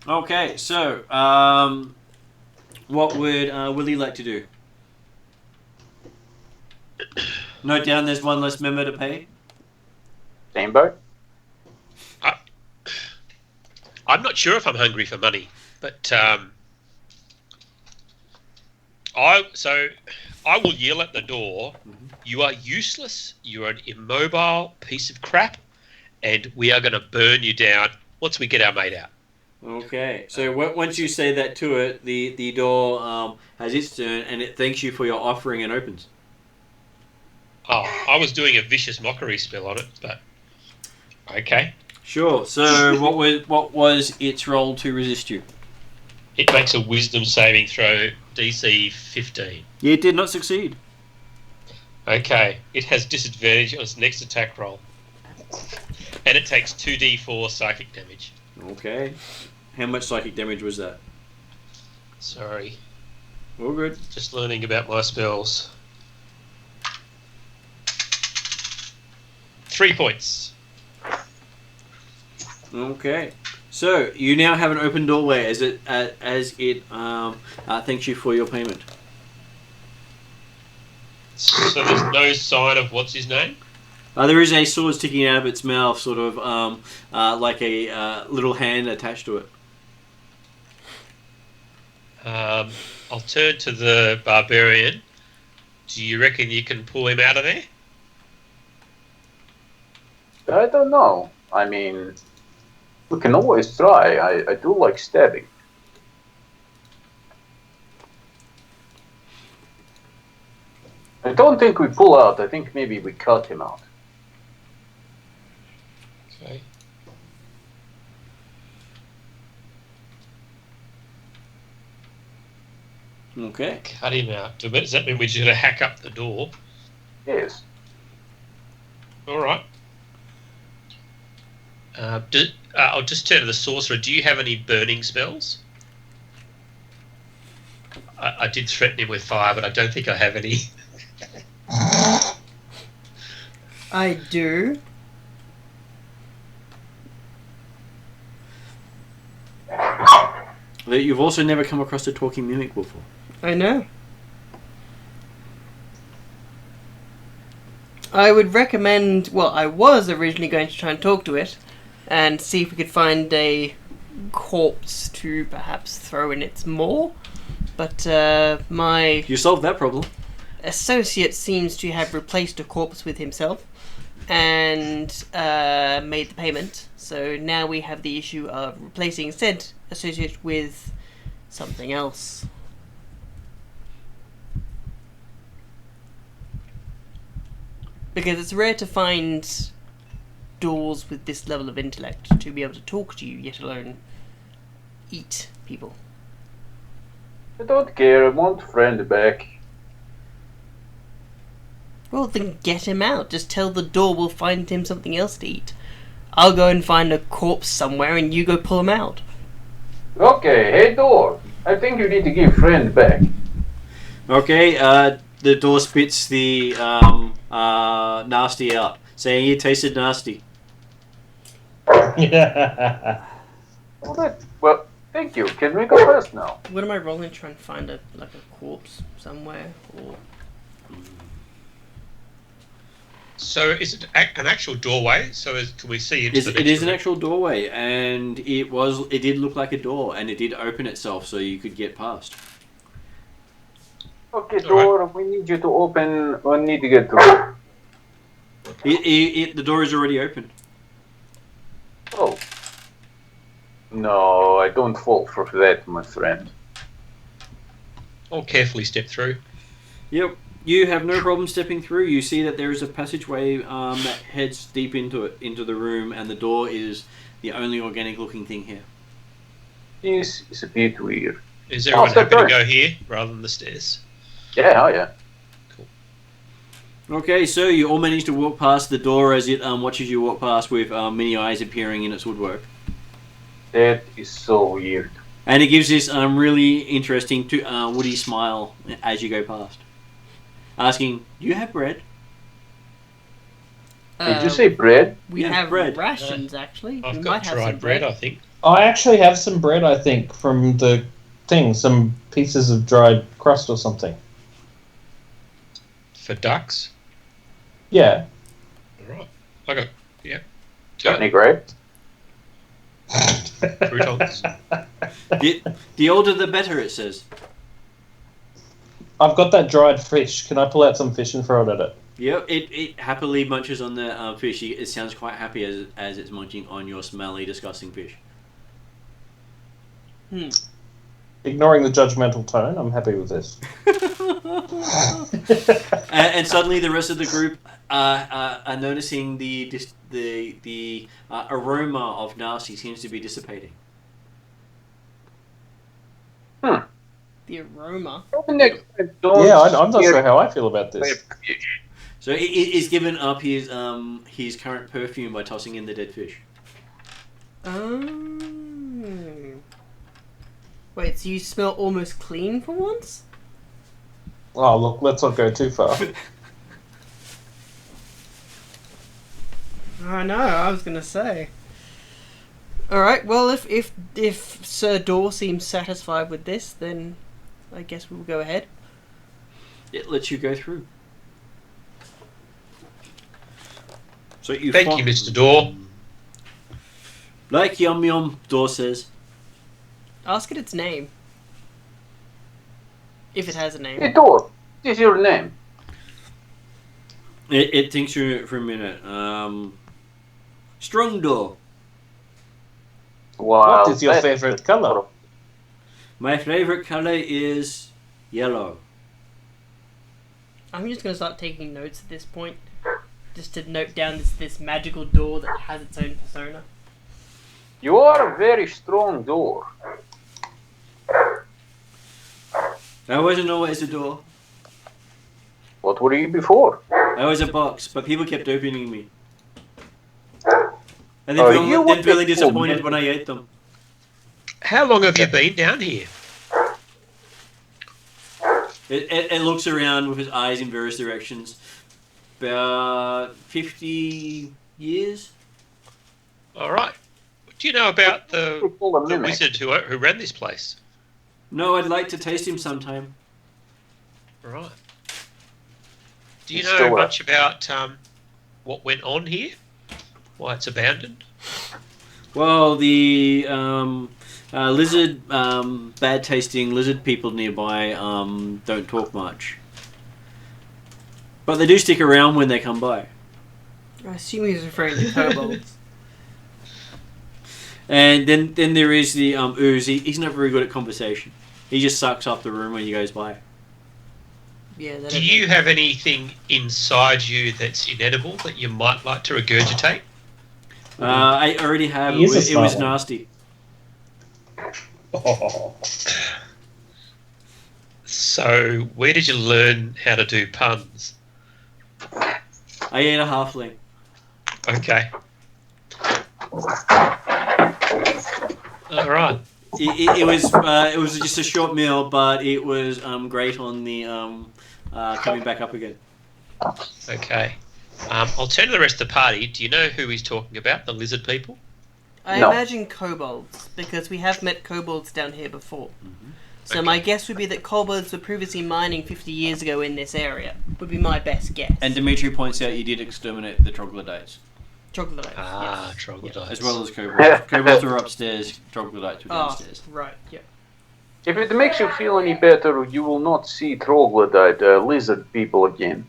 Okay, so what would Willie like to do? Note down there's one less member to pay. Same boat. I'm not sure if I'm hungry for money, but I will yell at the door. You are useless. You are an immobile piece of crap, and we are going to burn you down once we get our mate out. Okay, so once you say that to it, the door has its turn and it thanks you for your offering and opens. Oh, I was doing a vicious mockery spell on it, but okay. Sure. So what was its roll to resist you? It makes a wisdom saving throw, DC 15. Yeah, it did not succeed. Okay, it has disadvantage on its next attack roll. And it takes 2d4 psychic damage. Okay. How much psychic damage was that? Sorry. All good. Just learning about my spells. 3 points. Okay. So you now have an open doorway as it thanks you for your payment. So there's no sign of what's his name? There is a sword sticking out of its mouth, sort of like a little hand attached to it. I'll turn to the barbarian. Do you reckon you can pull him out of there? I don't know. I mean, we can always try. I do like stabbing. I don't think we pull out. I think maybe we cut him out. Okay. Okay. Cut him out. Does that mean we're just going to hack up the door? Yes. All right. I'll just turn to the sorcerer. Do you have any burning spells? I did threaten him with fire, but I don't think I have any. I do. You've also never come across a talking mimic before. I know. I would recommend... Well, I was originally going to try and talk to it and see if we could find a corpse to perhaps throw in its maw. But my You solved that problem. associate seems to have replaced a corpse with himself and made the payment. So now we have the issue of replacing said associate with something else. Because it's rare to find doors with this level of intellect to be able to talk to you, yet alone eat people. I don't care. I want friend back. Well, then get him out. Just tell the door we'll find him something else to eat. I'll go and find a corpse somewhere and you go pull him out. Okay, hey door. I think you need to give friend back. Okay, the door spits the nasty out, saying it tasted nasty. Well, thank you. Can we go first now? What am I rolling? Trying to find a corpse somewhere? Or... So is it an actual doorway? So can we see into the next It is an room? actual doorway, and it did look like a door, and it did open itself so you could get past. Okay, door. We need you to open. We need to get through. The door is already open. Oh. No, I don't fall for that, my friend. I'll carefully step through. Yep. You have no problem stepping through. You see that there is a passageway that heads deep into the room, and the door is the only organic-looking thing here. This is a bit weird. Is everyone step happy to through. go here rather than the stairs? Yeah, oh yeah. Okay, so you all manage to walk past the door as it watches you walk past with many eyes appearing in its woodwork. That is so weird. And it gives this really interesting woody smile as you go past. Asking, do you have bread? Did you say bread? We Yeah, have bread. rations, actually. I've we got might have some dried bread, I think. I actually have some bread, I think, from the thing. Some pieces of dried crust or something. For ducks. Yeah. Alright. I got, yeah. Got any grapes? Croutons. The older the better, it says. I've got that dried fish. Can I pull out some fish and throw it at it? Yep, it happily munches on the fish. It sounds quite happy as it's munching on your smelly, disgusting fish. Ignoring the judgmental tone, I'm happy with this. And suddenly the rest of the group are noticing the aroma of nasty seems to be dissipating. The aroma. Yeah, I'm not sure how I feel about this. So he's given up his current perfume by tossing in the dead fish. Wait, so you smell almost clean for once? Oh, look, let's not go too far. I know, I was gonna say. Alright, well, if Sir Daw seems satisfied with this, then I guess we'll go ahead. It lets you go through. So you Thank you, Mr. Daw. Like Yum Yum Daw says. Ask it its name. If it has a name. Hey, Thor, what is your name? It thinks for a minute. Strong Daw. Wow, What is your favorite color? My favorite color is yellow. I'm just gonna start taking notes at this point. Just to note down this magical door that has its own persona. You are a very strong door. I wasn't always a door. What were you before? I was a box, but people kept opening me. And Oh, then you were really the disappointed fool. when I ate them. How long have you been down here? It looks around with his eyes in various directions. About 50 years. All right. Do you know about the Full of mimic. wizard who ran this place? No, I'd like to taste him sometime. Right. Do you He's know still up. much about what went on here? Why it's abandoned? Well, the lizard, bad tasting lizard people nearby don't talk much. But they do stick around when they come by. I assume he's referring to kobolds. And then there is the ooze. He's not very good at conversation. He just sucks up the room when he goes by. Yeah, Do you have anything inside you that's inedible that you might like to regurgitate? I already have. He is a It smart was one. nasty. Oh. So, where did you learn how to do puns? I ate a halfling. Okay. All right. It was just a short meal, but it was great on the coming back up again. Okay. I'll turn to the rest of the party. Do you know who he's talking about? The lizard people? I No. imagine kobolds, because we have met kobolds down here before. Mm-hmm. So my guess would be that kobolds were previously mining 50 years ago in this area. Would be my best guess. And Dimitri points out you did exterminate the troglodytes, Troglodytes. Ah, yes. troglodytes. as well as kobolds. Kobolds were upstairs, troglodytes were Oh, downstairs. right, yeah. If it makes you feel any better, you will not see troglodyte lizard people again.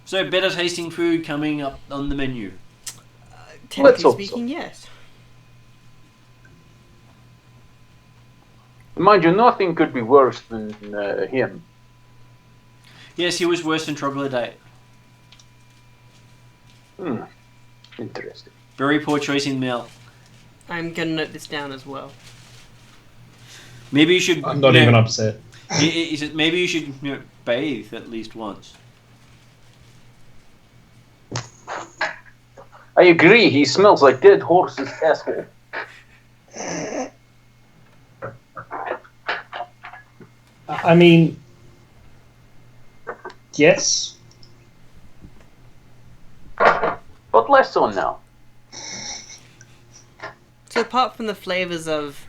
So better tasting food coming up on the menu. Let's Technically hope speaking, yes. Mind you, nothing could be worse than him. Yes, he was worse than troglodyte. Interesting. Very poor choice in meal. I'm gonna note this down as well. Maybe you should. I'm not even upset. He said maybe you should bathe at least once. I agree, he smells like dead horse's asshole. I mean, yes. But lot less on now. So apart from the flavors of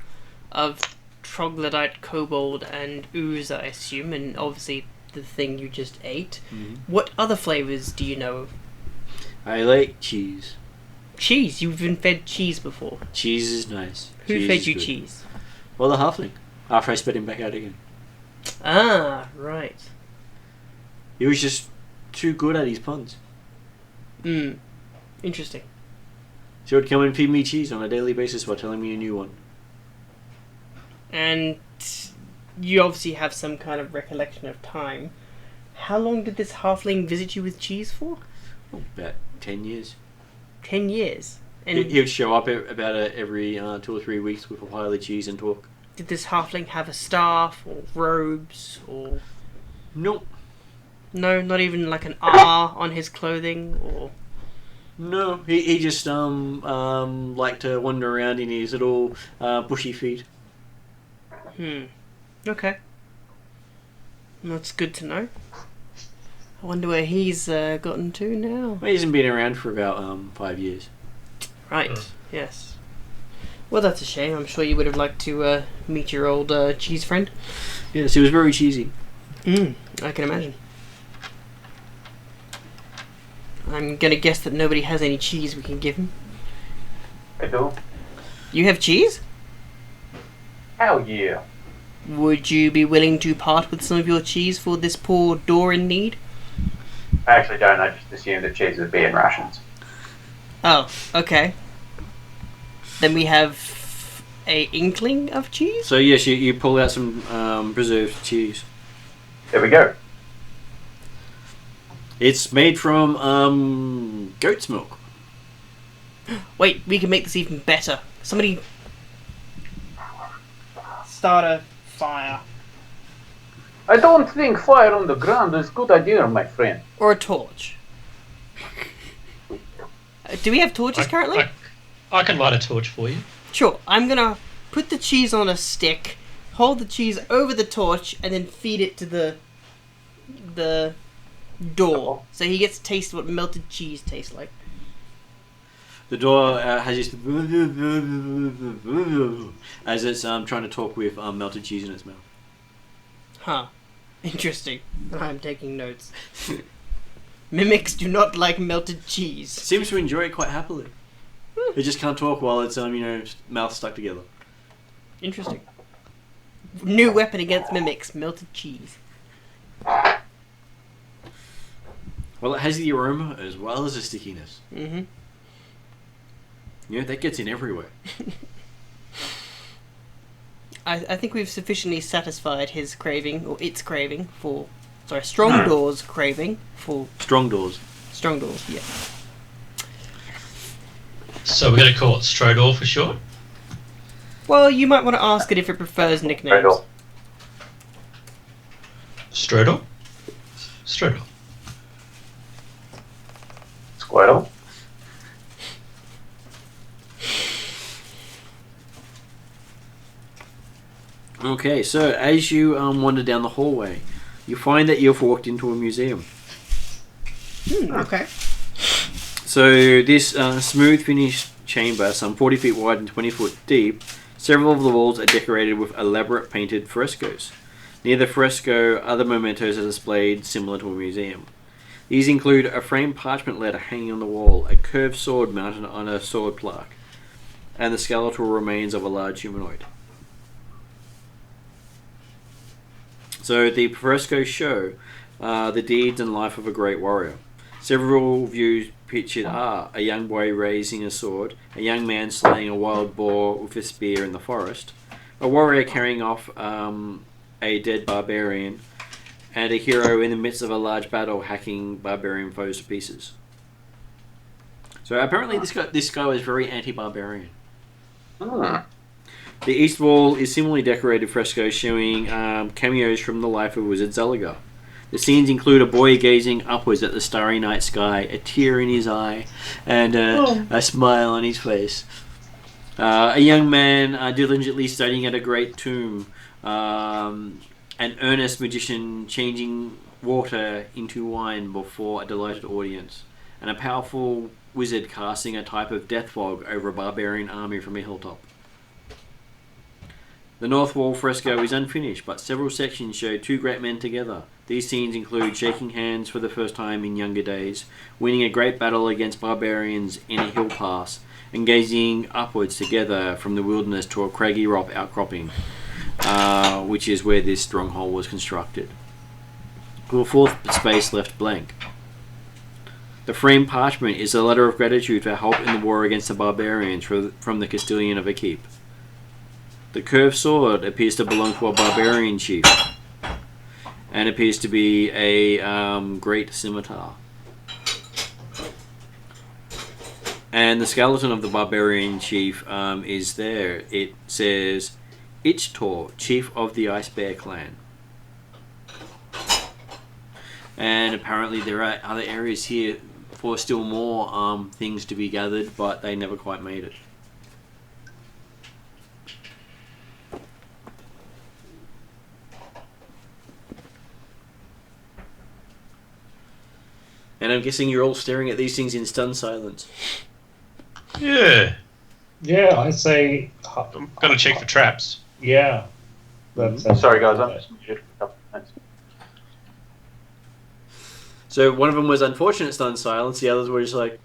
troglodyte, kobold, and ooze, I assume, and obviously the thing you just ate, what other flavors do you know of? I like cheese. Cheese? You've been fed cheese before. Cheese is nice. Who Cheese fed is you good. cheese? Well, the halfling. After I spit him back out again. Ah, right. He was just too good at his puns. Interesting. So he would come and feed me cheese on a daily basis while telling me a new one. And you obviously have some kind of recollection of time. How long did this halfling visit you with cheese for? Oh, about 10 years. 10 years. And He would show up about every 2 or 3 weeks with a pile of cheese and talk. did this halfling have a staff or robes or... Nope. No, not even like an R on his clothing or... No, he just liked to wander around in his little bushy feet. Okay. That's good to know. I wonder where he's gotten to now. He hasn't been around for about 5 years. Right, yes. Well, that's a shame. I'm sure you would have liked to meet your old cheese friend. Yes, he was very cheesy. I can imagine. I'm gonna guess that nobody has any cheese we can give him. I do. You have cheese? Hell yeah. Would you be willing to part with some of your cheese for this poor door in need? I actually don't. I just assumed that cheese would be in rations. Oh, okay. Then we have a inkling of cheese? So yes, you pull out some preserved cheese. There we go. It's made from goat's milk. Wait, we can make this even better. Somebody start a fire. I don't think fire on the ground is a good idea, my friend. Or a torch. Do we have torches currently? I can light a torch for you. Sure, I'm gonna put the cheese on a stick, hold the cheese over the torch, and then feed it to the door. So he gets to taste what melted cheese tastes like. The door has this as it's trying to talk with melted cheese in its mouth. Huh. Interesting. I'm taking notes. Mimics do not like melted cheese. Seems to enjoy it quite happily. It just can't talk while its mouth stuck together. Interesting. New weapon against mimics, melted cheese. Well, it has the aroma as well as the stickiness. Mm-hmm. That gets in everywhere. I think we've sufficiently satisfied his craving, or its craving, for... Sorry, Strong Door's craving for... Strong doors. Strong Doors, yeah. So we're going to call it Strodor for short? Well, you might want to ask it if it prefers nicknames. Strodor? Strodor. Squirtle. Okay, so as you wander down the hallway, you find that you've walked into a museum. Okay. So this smooth finished chamber, some 40 feet wide and 20 foot deep, several of the walls are decorated with elaborate painted frescoes. Near the fresco, other mementos are displayed similar to a museum. These include a framed parchment letter hanging on the wall, a curved sword mounted on a sword plaque, and the skeletal remains of a large humanoid. So the frescoes show the deeds and life of a great warrior. Several views pictured are a young boy raising a sword, a young man slaying a wild boar with a spear in the forest, a warrior carrying off a dead barbarian, and a hero in the midst of a large battle hacking barbarian foes to pieces. So apparently this guy was very anti-barbarian. The east wall is similarly decorated frescoes showing cameos from the life of Wizard Zalagar. The scenes include a boy gazing upwards at the starry night sky, a tear in his eye, and a smile on his face. A young man diligently studying at a great tomb, an earnest magician changing water into wine before a delighted audience, and a powerful wizard casting a type of death fog over a barbarian army from a hilltop. The north wall fresco is unfinished, but several sections show two great men together. These scenes include shaking hands for the first time in younger days, winning a great battle against barbarians in a hill pass, and gazing upwards together from the wilderness to a craggy rock outcropping, which is where this stronghold was constructed. With a fourth space left blank. The framed parchment is a letter of gratitude for help in the war against the barbarians from the Castilian of a keep. The curved sword appears to belong to a barbarian chief, and appears to be a great scimitar. And the skeleton of the barbarian chief is there. It says, Ichtor, chief of the Ice Bear clan. And apparently there are other areas here for still more things to be gathered, but they never quite made it. And I'm guessing you're all staring at these things in stunned silence. Yeah. Yeah, I say. I'm going to check for traps. Yeah. That's, Sorry, guys. I'm just muted. Oh, thanks. So one of them was unfortunate stunned silence. The others were just like,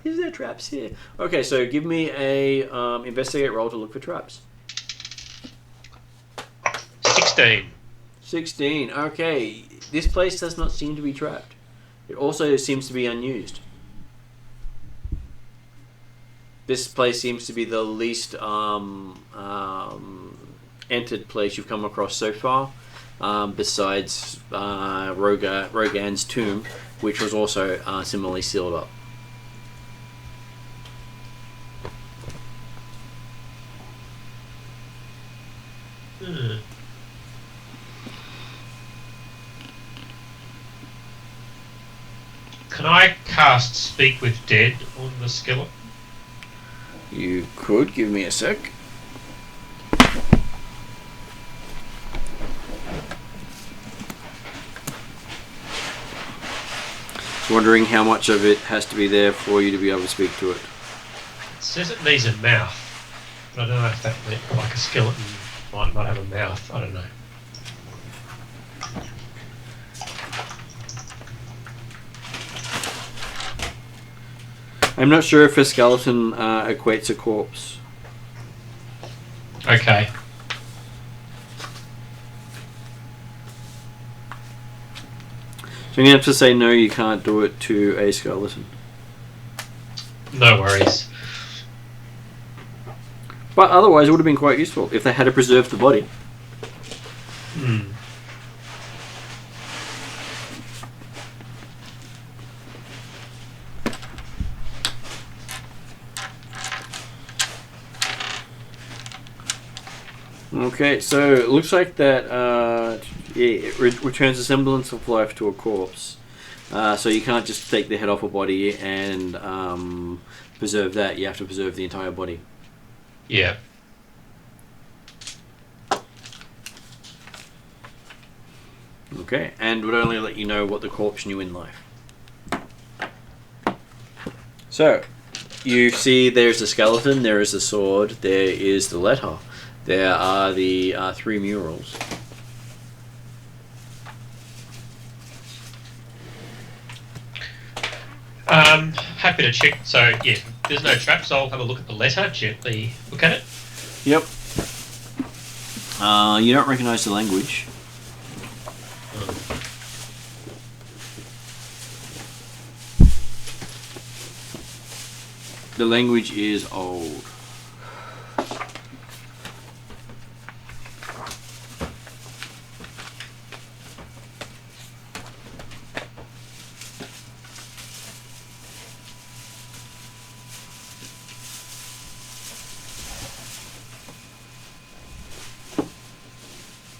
"Is there traps here?" Okay, so give me a investigate roll to look for traps. 16. 16. Okay, this place does not seem to be trapped. It also seems to be unused. This place seems to be the least entered place you've come across so far, besides Rogan's tomb, which was also similarly sealed up. Can I cast Speak with Dead on the skeleton? You could give me a sec. Wondering how much of it has to be there for you to be able to speak to it. It says it needs a mouth, but I don't know if that meant like a skeleton might not have a mouth. I don't know. I'm not sure if a skeleton equates a corpse. Okay. So I'm going to have to say no, you can't do it to a skeleton. No worries. But otherwise it would have been quite useful if they had to preserve the body. Okay, so it looks like that it returns a semblance of life to a corpse. So you can't just take the head off a body and preserve that. You have to preserve the entire body. Yeah. Okay, and would only let you know what the corpse knew in life. So, you see there's the skeleton, there is the sword, there is the letter. There are the 3 murals. Happy to check. So, yeah, there's no traps. I'll have a look at the letter, gently look at it. Yep. You don't recognise the language. The language is old.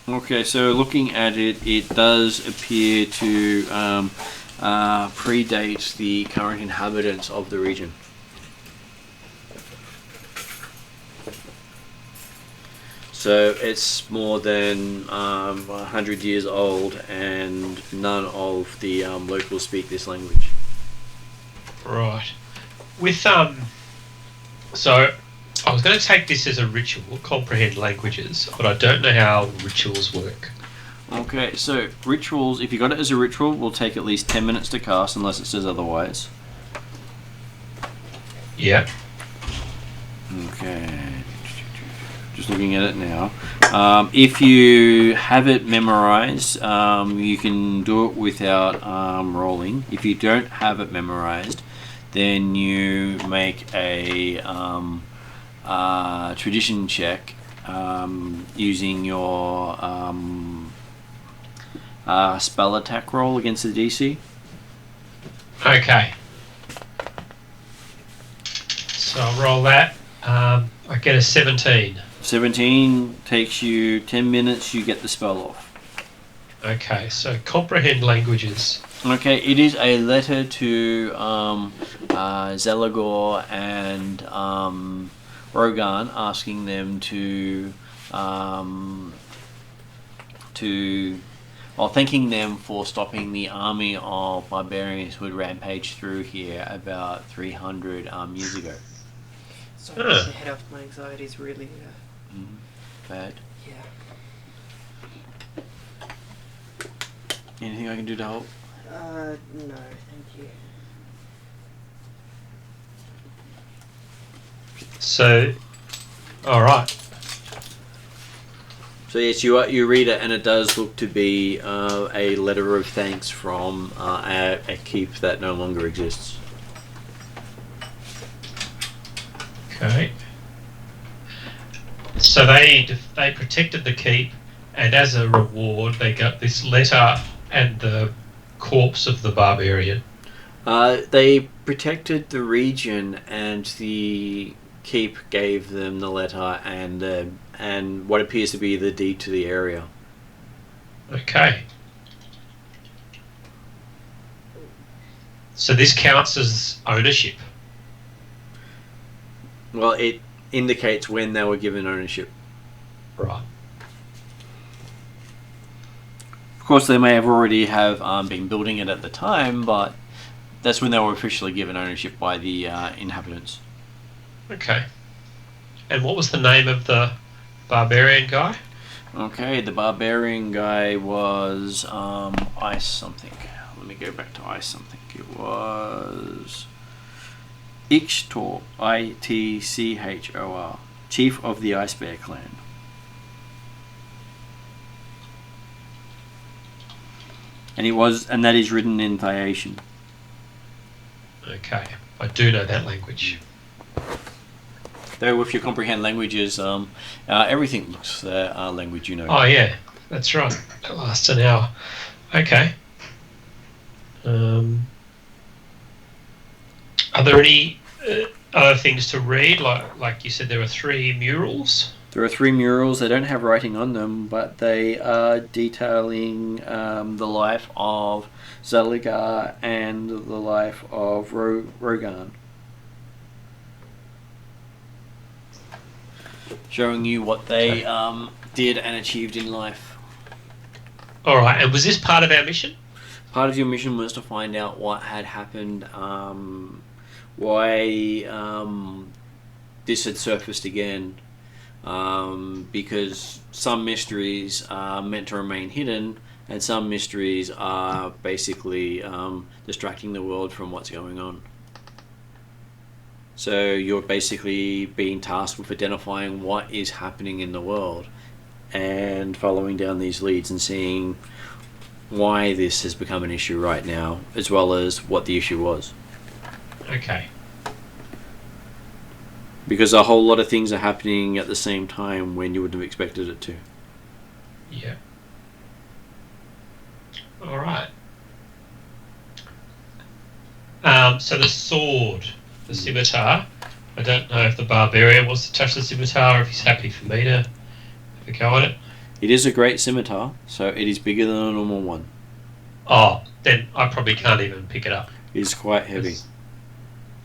Okay, so looking at it, it does appear to predate the current inhabitants of the region. So it's more than 100 years old, and none of the locals speak this language. Right. with so I was going to take this as a ritual, comprehend languages, but I don't know how rituals work. Okay, so rituals, if you got it as a ritual, will take at least 10 minutes to cast unless it says otherwise. Yeah. Okay. Just looking at it now. If you have it memorized, you can do it without rolling. If you don't have it memorized, then you make a tradition check using your spell attack roll against the DC. Okay. So I'll roll that. I get a 17. 17 takes you 10 minutes, you get the spell off. Okay, so comprehend languages. Okay, it is a letter to Zelagor and Rogan, asking them thanking them for stopping the army of barbarians who had rampaged through here about 300 years ago. Sorry, the head off my anxiety is really Bad. yeah. Anything I can do to help? No, thank you. So, all right. So yes, you read it, and it does look to be a letter of thanks from a keep that no longer exists. Okay. So they protected the keep, and as a reward, they got this letter and the corpse of the barbarian. They protected the region, and the keep gave them the letter and what appears to be the deed to the area. Okay. So this counts as ownership. Well, it indicates when they were given ownership. Right. Of course, they may have already been building it at the time, but that's when they were officially given ownership by the inhabitants. Okay. And what was the name of the barbarian guy? Okay, the barbarian guy was Ice something. Let me go back to Ice something. It was Ixtor, Itchor, chief of the Ice Bear clan. And that is written in Thaiation. Okay, I do know that language. Though if you comprehend languages, everything looks language you know. Oh yeah, that's right. That lasts an hour. Okay. Are there any other things to read? Like you said, there are 3 murals. There are 3 murals. They don't have writing on them, but they are detailing the life of Zaligar and the life of Rogan. Showing you what they did and achieved in life. All right, and was this part of our mission? Part of your mission was to find out what had happened, why this had surfaced again, because some mysteries are meant to remain hidden, and some mysteries are basically distracting the world from what's going on. So you're basically being tasked with identifying what is happening in the world and following down these leads and seeing why this has become an issue right now, as well as what the issue was. Okay. Because a whole lot of things are happening at the same time when you wouldn't have expected it to. Yeah. All right. So the sword, the scimitar. I don't know if the barbarian wants to touch the scimitar or if he's happy for me to have a go at it. It is a great scimitar, so it is bigger than a normal one. Oh, then I probably can't even pick it up. It is quite heavy.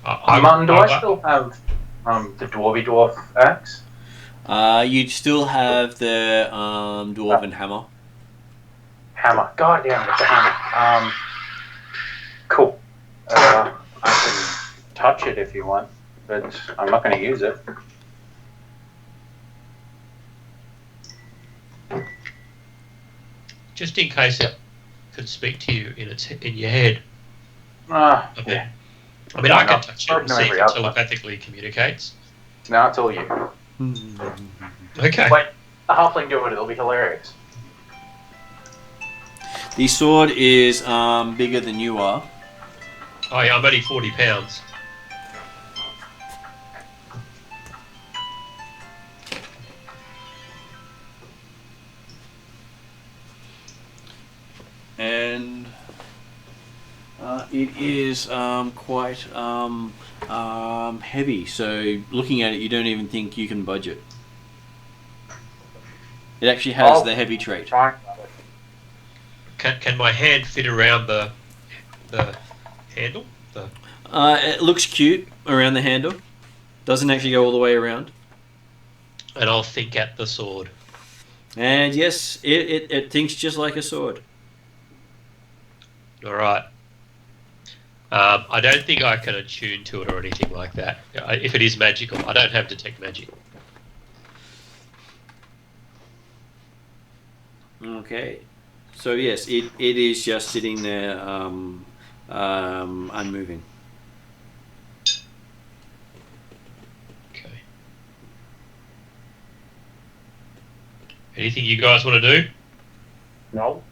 Martin, do I still have the dwarf axe? You'd still have the dwarven hammer. Hammer. God damn, it's a hammer. Cool. I can touch it if you want, but I'm not going to use it. Just in case it could speak to you in your head. Yeah. I mean, I can touch it Broken and see if every it other telepathically communicates. No, it's all you. Okay. Wait, a halfling do it, it'll be hilarious. The sword is bigger than you are. Oh yeah, I'm only 40 pounds. And it is quite heavy, so looking at it you don't even think you can budge it. It actually has the heavy trait. Can my hand fit around the handle? It looks cute around the handle. Doesn't actually go all the way around. And I'll think at the sword. And yes, it thinks just like a sword. Alright. I don't think I can attune to it or anything like that. If it is magical, I don't have detect magic. Okay. So yes, it is just sitting there unmoving. Okay. Anything you guys want to do? No.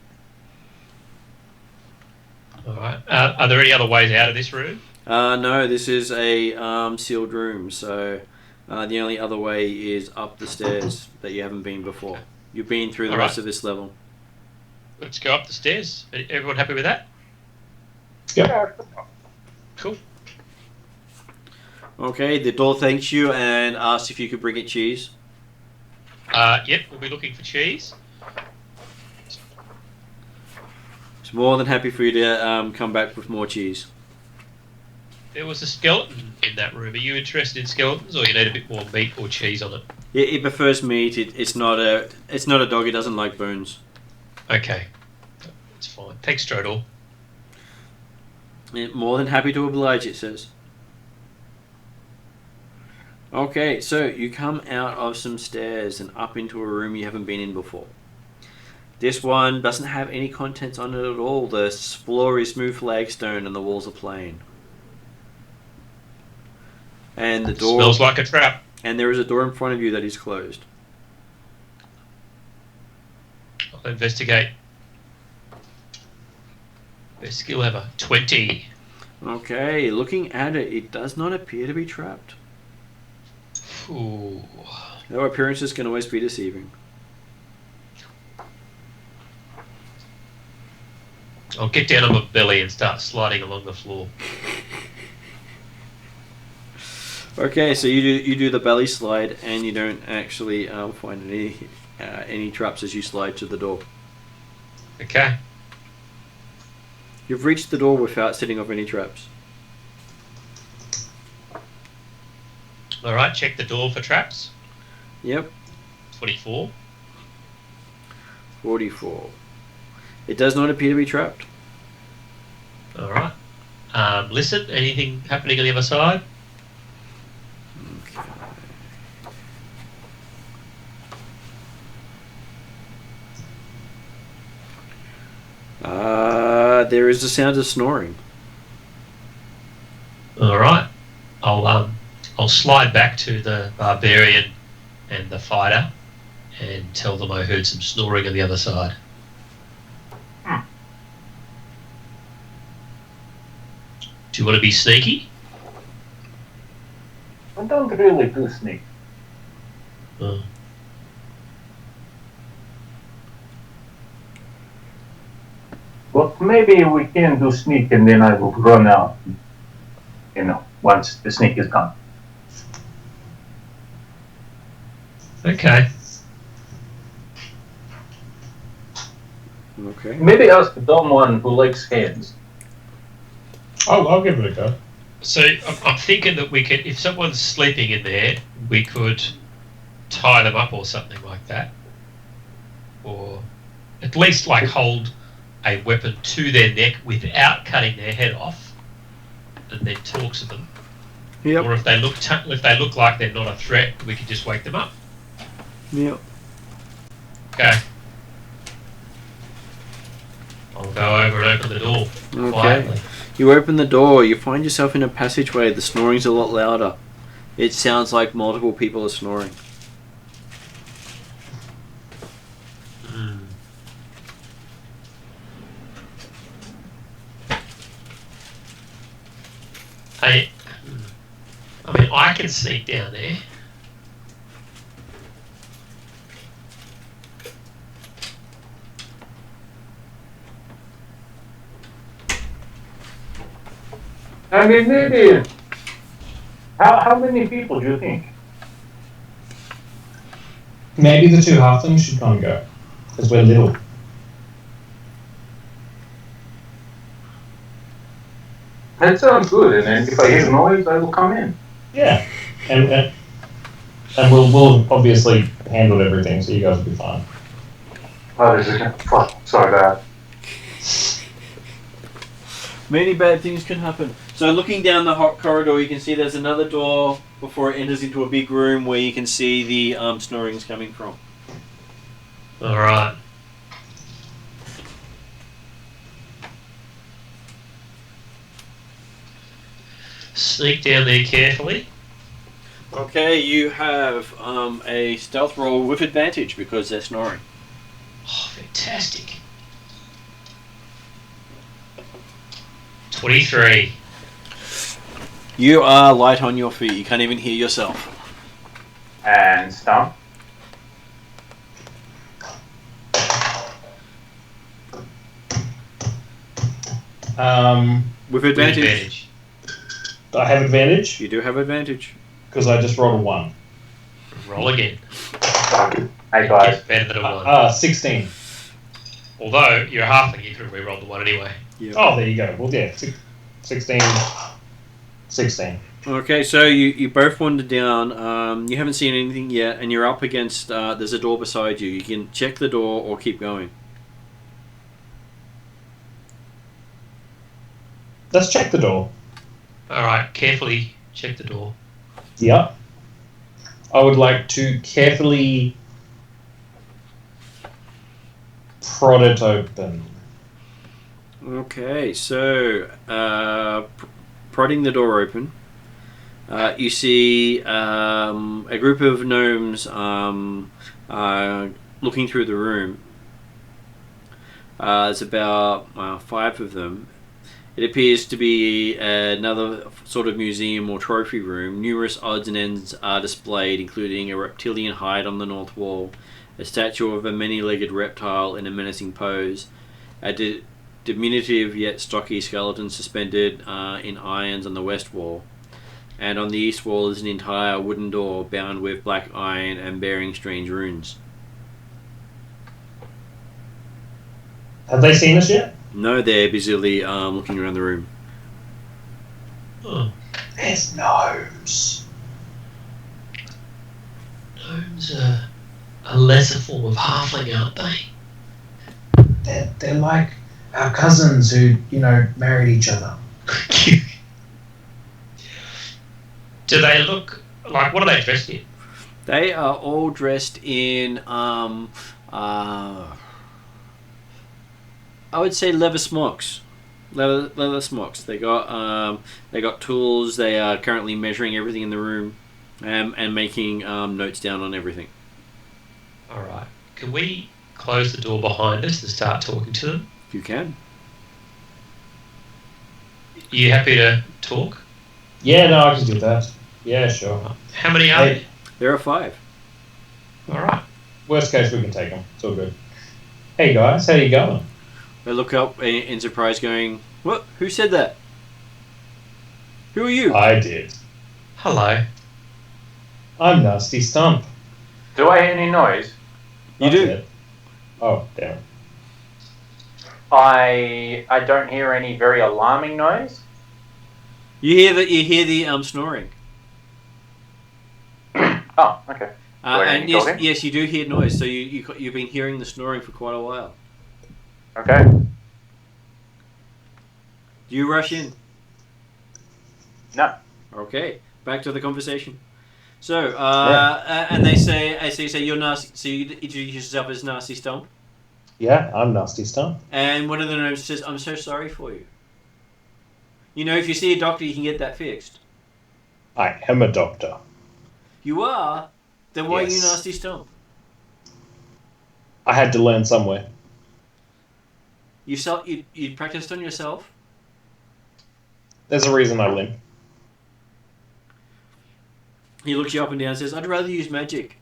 Alright. Are there any other ways out of this room? No, this is a sealed room, so the only other way is up the stairs that you haven't been before. Okay. You've been through the All rest right. of this level. Let's go up the stairs. Everyone happy with that? Yeah. Cool. Okay, the door thanks you and asks if you could bring it cheese. Yep, we'll be looking for cheese. It's more than happy for you to come back with more cheese. There was a skeleton in that room. Are you interested in skeletons, or you need a bit more meat or cheese on it? Yeah, it prefers meat. It's not a dog. It doesn't like bones. Okay, that's fine. Thanks, Strodor. Yeah, more than happy to oblige, it says. Okay, so you come out of some stairs and up into a room you haven't been in before. This one doesn't have any contents on it at all. The floor is smooth flagstone and the walls are plain. And the door Smells like a trap. and there is a door in front of you that is closed. I'll investigate. Best skill ever. 20. Okay, looking at it, it does not appear to be trapped. Ooh. Though appearances can always be deceiving. I'll get down on my belly and start sliding along the floor. Okay, so you do the belly slide and you don't actually find any traps as you slide to the door. Okay. You've reached the door without setting off any traps. Alright, check the door for traps. Yep, 24. 44. It does not appear to be trapped. Alright. Listen, anything happening on the other side? There is the sound of snoring. Alright. I'll slide back to the barbarian and the fighter and tell them I heard some snoring on the other side. Do you want to be sneaky? I don't really do sneak. Oh. But maybe we can do sneak and then I will run out. You know, once the sneak is gone. Okay. Okay. Maybe ask the dumb one who likes hands. I'll give it a go. So I'm thinking that we could, if someone's sleeping in there, we could tie them up or something like that. Or at least like hold a weapon to their neck without cutting their head off and then talk to them. Yep. Or if they look like they're not a threat, we can just wake them up. Yep. Okay. I'll go over and open the door Okay. quietly. You open the door. You find yourself in a passageway. The snoring's a lot louder. It sounds like multiple people are snoring. I mean, I can sneak down there. I mean, maybe. How many people do you think? Maybe the two halflings should come and go, because we're little. That sounds good. And then if I hear noise, I will come in. Yeah, and we'll obviously handle everything, so you guys will be fine. Oh, this is fuck. Sorry, bad. Many bad things can happen. So looking down the hot corridor, you can see there's another door before it enters into a big room where you can see the snoring's coming from. All right. Sneak down there carefully. Okay, you have a stealth roll with advantage because they're snoring. Oh, fantastic. 23. You are light on your feet. You can't even hear yourself. And stomp. With advantage. I have advantage You do have advantage. because I just rolled a 1. Roll again. Hey guys. Get better than a 1. 16. Although you're a halfling, you could have re-rolled the 1 anyway. Yep. Oh, there you go. Well, yeah, 16. 16. Okay, so you both wander down. You haven't seen anything yet, and you're up against. There's a door beside you. You can check the door or keep going. Let's check the door. Alright, carefully check the door. Yep. I would like to carefully prod it open. Okay, so prodding the door open, you see a group of gnomes looking through the room. There's about 5 of them. It appears to be another sort of museum or trophy room. Numerous odds and ends are displayed, including a reptilian hide on the north wall, a statue of a many-legged reptile in a menacing pose, a diminutive yet stocky skeleton suspended in irons on the west wall, and on the east wall is an entire wooden door bound with black iron and bearing strange runes. Have they seen us yet? No, they're busily looking around the room. Oh, There's gnomes. gnomes are a lesser form of halfling, aren't they? They're like our cousins who, married each other. Do they look like, what are they dressed in? They are all dressed in I would say leather smocks. Leather smocks. They got tools. They are currently measuring everything in the room, and making notes down on everything. All right. Can we close the door behind us and start talking to them? You can. You happy to talk? Yeah, no, I can do that. Yeah, sure. How many are Hey. There are 5. there? All right. Worst case, we can take them. It's all good. Hey guys, how you going? They look up in surprise, going, "What? Who said that? Who are you?" I did. Hello. I'm Nasty Stump. Do I hear any noise? You Not do. yet. Oh, damn. I don't hear any very alarming noise. You hear the snoring. Oh, okay. Do I hear And any yes, talking? yes, you do hear noise. So you've been hearing the snoring for quite a while. Okay. Do you rush in? No. Okay. back to the conversation. So, and they say, so you say you're nasty. So you introduce yourself as Nasty Stomp. Yeah, I'm Nasty Stump. And one of the gnomes says, "I'm so sorry for you. You know, if you see a doctor, you can get that fixed." I am a doctor. You are? Then why are you Yes. Nasty Stomp? I had to learn somewhere. You practiced on yourself? There's a reason I limp. He looks you up and down and says, "I'd rather use magic."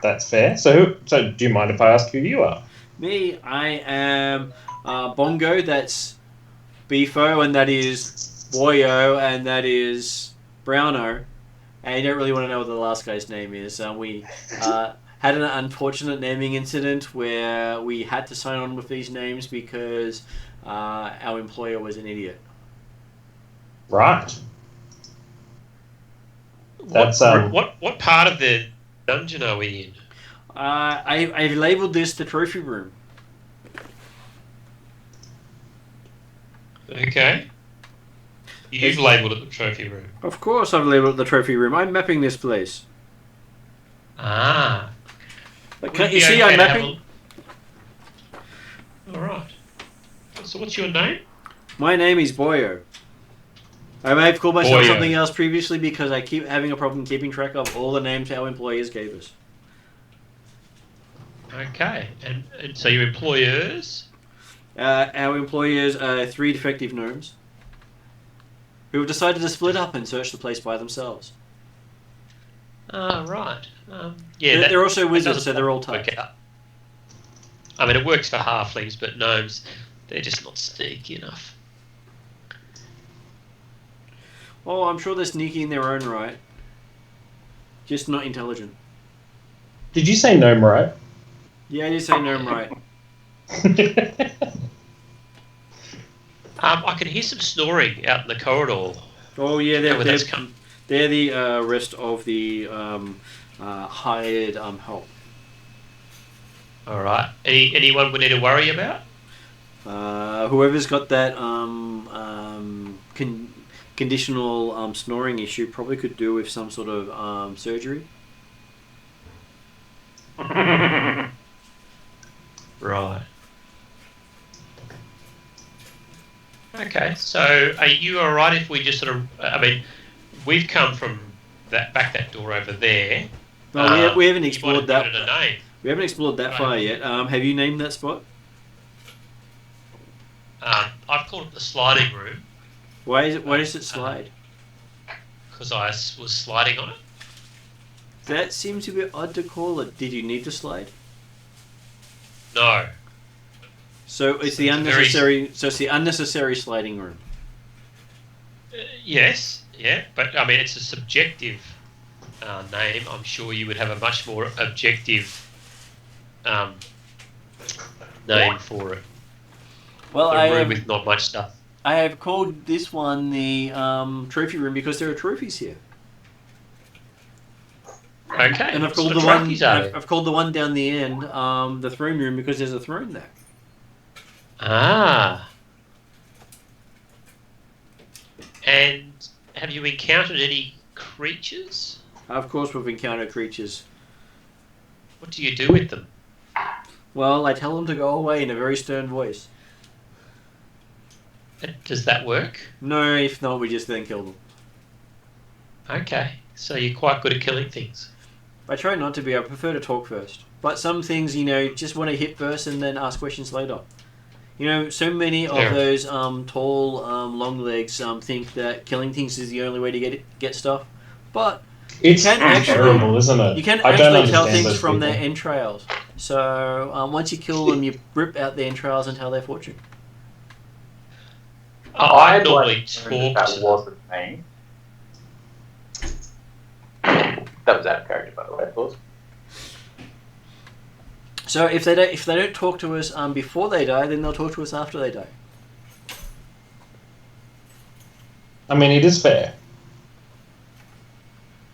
That's fair. So do you mind if I ask who you are? Me, I am Bongo, that's Beefo, and that is Boyo, and that is Browno. And you don't really want to know what the last guy's name is. We had an unfortunate naming incident where we had to sign on with these names because our employer was an idiot. Right. That's What part of the dungeon are we in? I've labelled this the trophy room. Okay. You've labelled it the trophy room. Of course I've labelled it the trophy room. I'm mapping this place. Ah. Can't you see I'm mapping? Alright. So what's your name? My name is Boyo. I may have called myself Boyo. something else previously because I keep having a problem keeping track of all the names our employers gave us. Okay. And so your employers? Our employers are 3 defective gnomes who have decided to split up and search the place by themselves. Right. They're also wizards, so they're all types. types. I mean, it works for halflings, but gnomes, they're just not sneaky enough. Oh, I'm sure they're sneaky in their own right. Just not intelligent. Did you say gnome right? Yeah, I did say gnome right. I can hear some snoring out in the corridor. Oh yeah, Where that's come. they're the rest of the hired help. All right. Anyone we need to worry about? Whoever's got that conditional snoring issue probably could do with some sort of surgery. Right. Okay, so are you all right if we just sort of? I mean, we've come from that door over there. No, we haven't You explored might have that. given it a name. We haven't explored that Right. far yet. Have you named that spot? I've called it the sliding room Why does it slide? because I was sliding on it. That seems a bit odd to call it. Did you need to slide? No. So it's the It's a very- unnecessary. So it's the unnecessary sliding room. Yes, yeah, but I mean it's a subjective name. I'm sure you would have a much more objective name for it. Well, A I room have, with not much stuff. I have called this one the trophy room because there are trophies here, Okay. and I've what called sort the of one. trophies are there? I've called the one down the end the throne room because there's a throne there. Ah. And have you encountered any creatures? Of course, we've encountered creatures. What do you do with them? Well, I tell them to go away in a very stern voice. Does that work? No, if not, we just then kill them. Okay. So you're quite good at killing things. I try not to be. I prefer to talk first. But some things, just want to hit first and then ask questions later. So many of Yeah. those tall, long legs think that killing things is the only way to get stuff. But It's can actually- terrible, isn't it? you can I don't actually tell understand things those from people. their entrails. So once you kill them, you rip out their entrails and tell their fortune. I normally talk That to them. wasn't me. That was out of character, by the way, of course. So if they don't talk to us before they die, then they'll talk to us after they die. I mean, it is fair.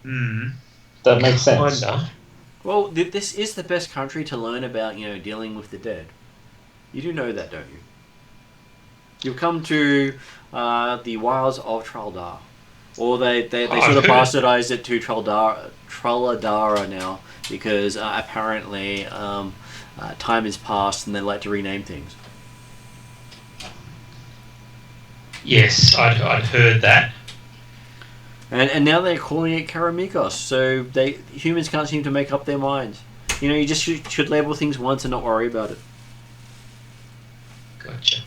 That makes sense. Kinda. Well, this is the best country to learn about, dealing with the dead. You do know that, don't you? You've come to the wilds of Traldar. Or they sort of bastardized it to Trolladara now because apparently time has passed and they like to rename things. Yes, I'd heard that. And now they're calling it Karameikos, so humans can't seem to make up their minds. You just should label things once and not worry about it. Gotcha.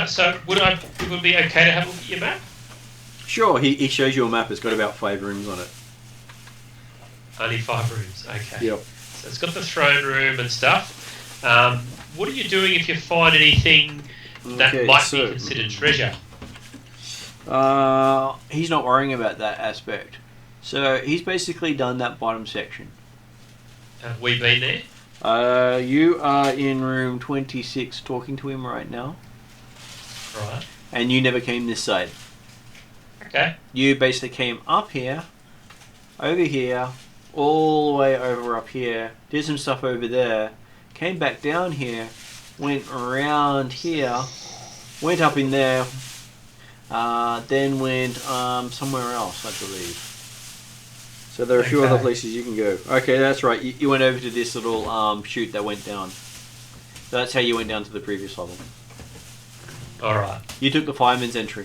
So would it be okay to have a look at your map? Sure, he shows you a map. It's got about 5 rooms on it. Only 5 rooms, okay. Yep. So it's got the throne room and stuff. What are you doing if you find anything that might be considered treasure? He's not worrying about that aspect. So he's basically done that bottom section. Have we been there? You are in room 26 talking to him right now. Right. And you never came this side. Okay. You basically came up here, over here, all the way over up here, did some stuff over there, came back down here, went around here, went up in there, then went somewhere else, I believe. So there are a few other places you can go. Okay, that's right. You went over to this little chute that went down. So that's how you went down to the previous level. Alright. You took the fireman's entry.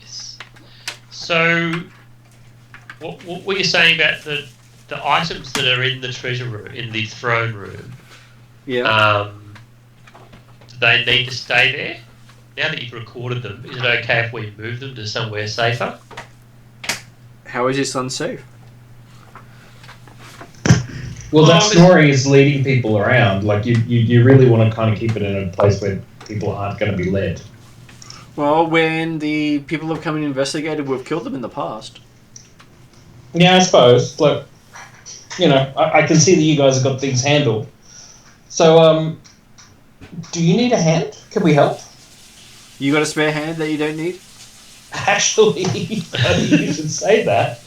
Yes. So, what were you saying about the items that are in the treasure room, in the throne room? Yeah. Do they need to stay there? Now that you've recorded them, is it okay if we move them to somewhere safer? How is this unsafe? Well, that story is leading people around. Like, you really want to kind of keep it in a place where people aren't going to be led. Well, when the people have come and investigated, we've killed them in the past. Yeah, I suppose. Like, I can see that you guys have got things handled. So, do you need a hand? Can we help? You got a spare hand that you don't need? Actually, you should say that.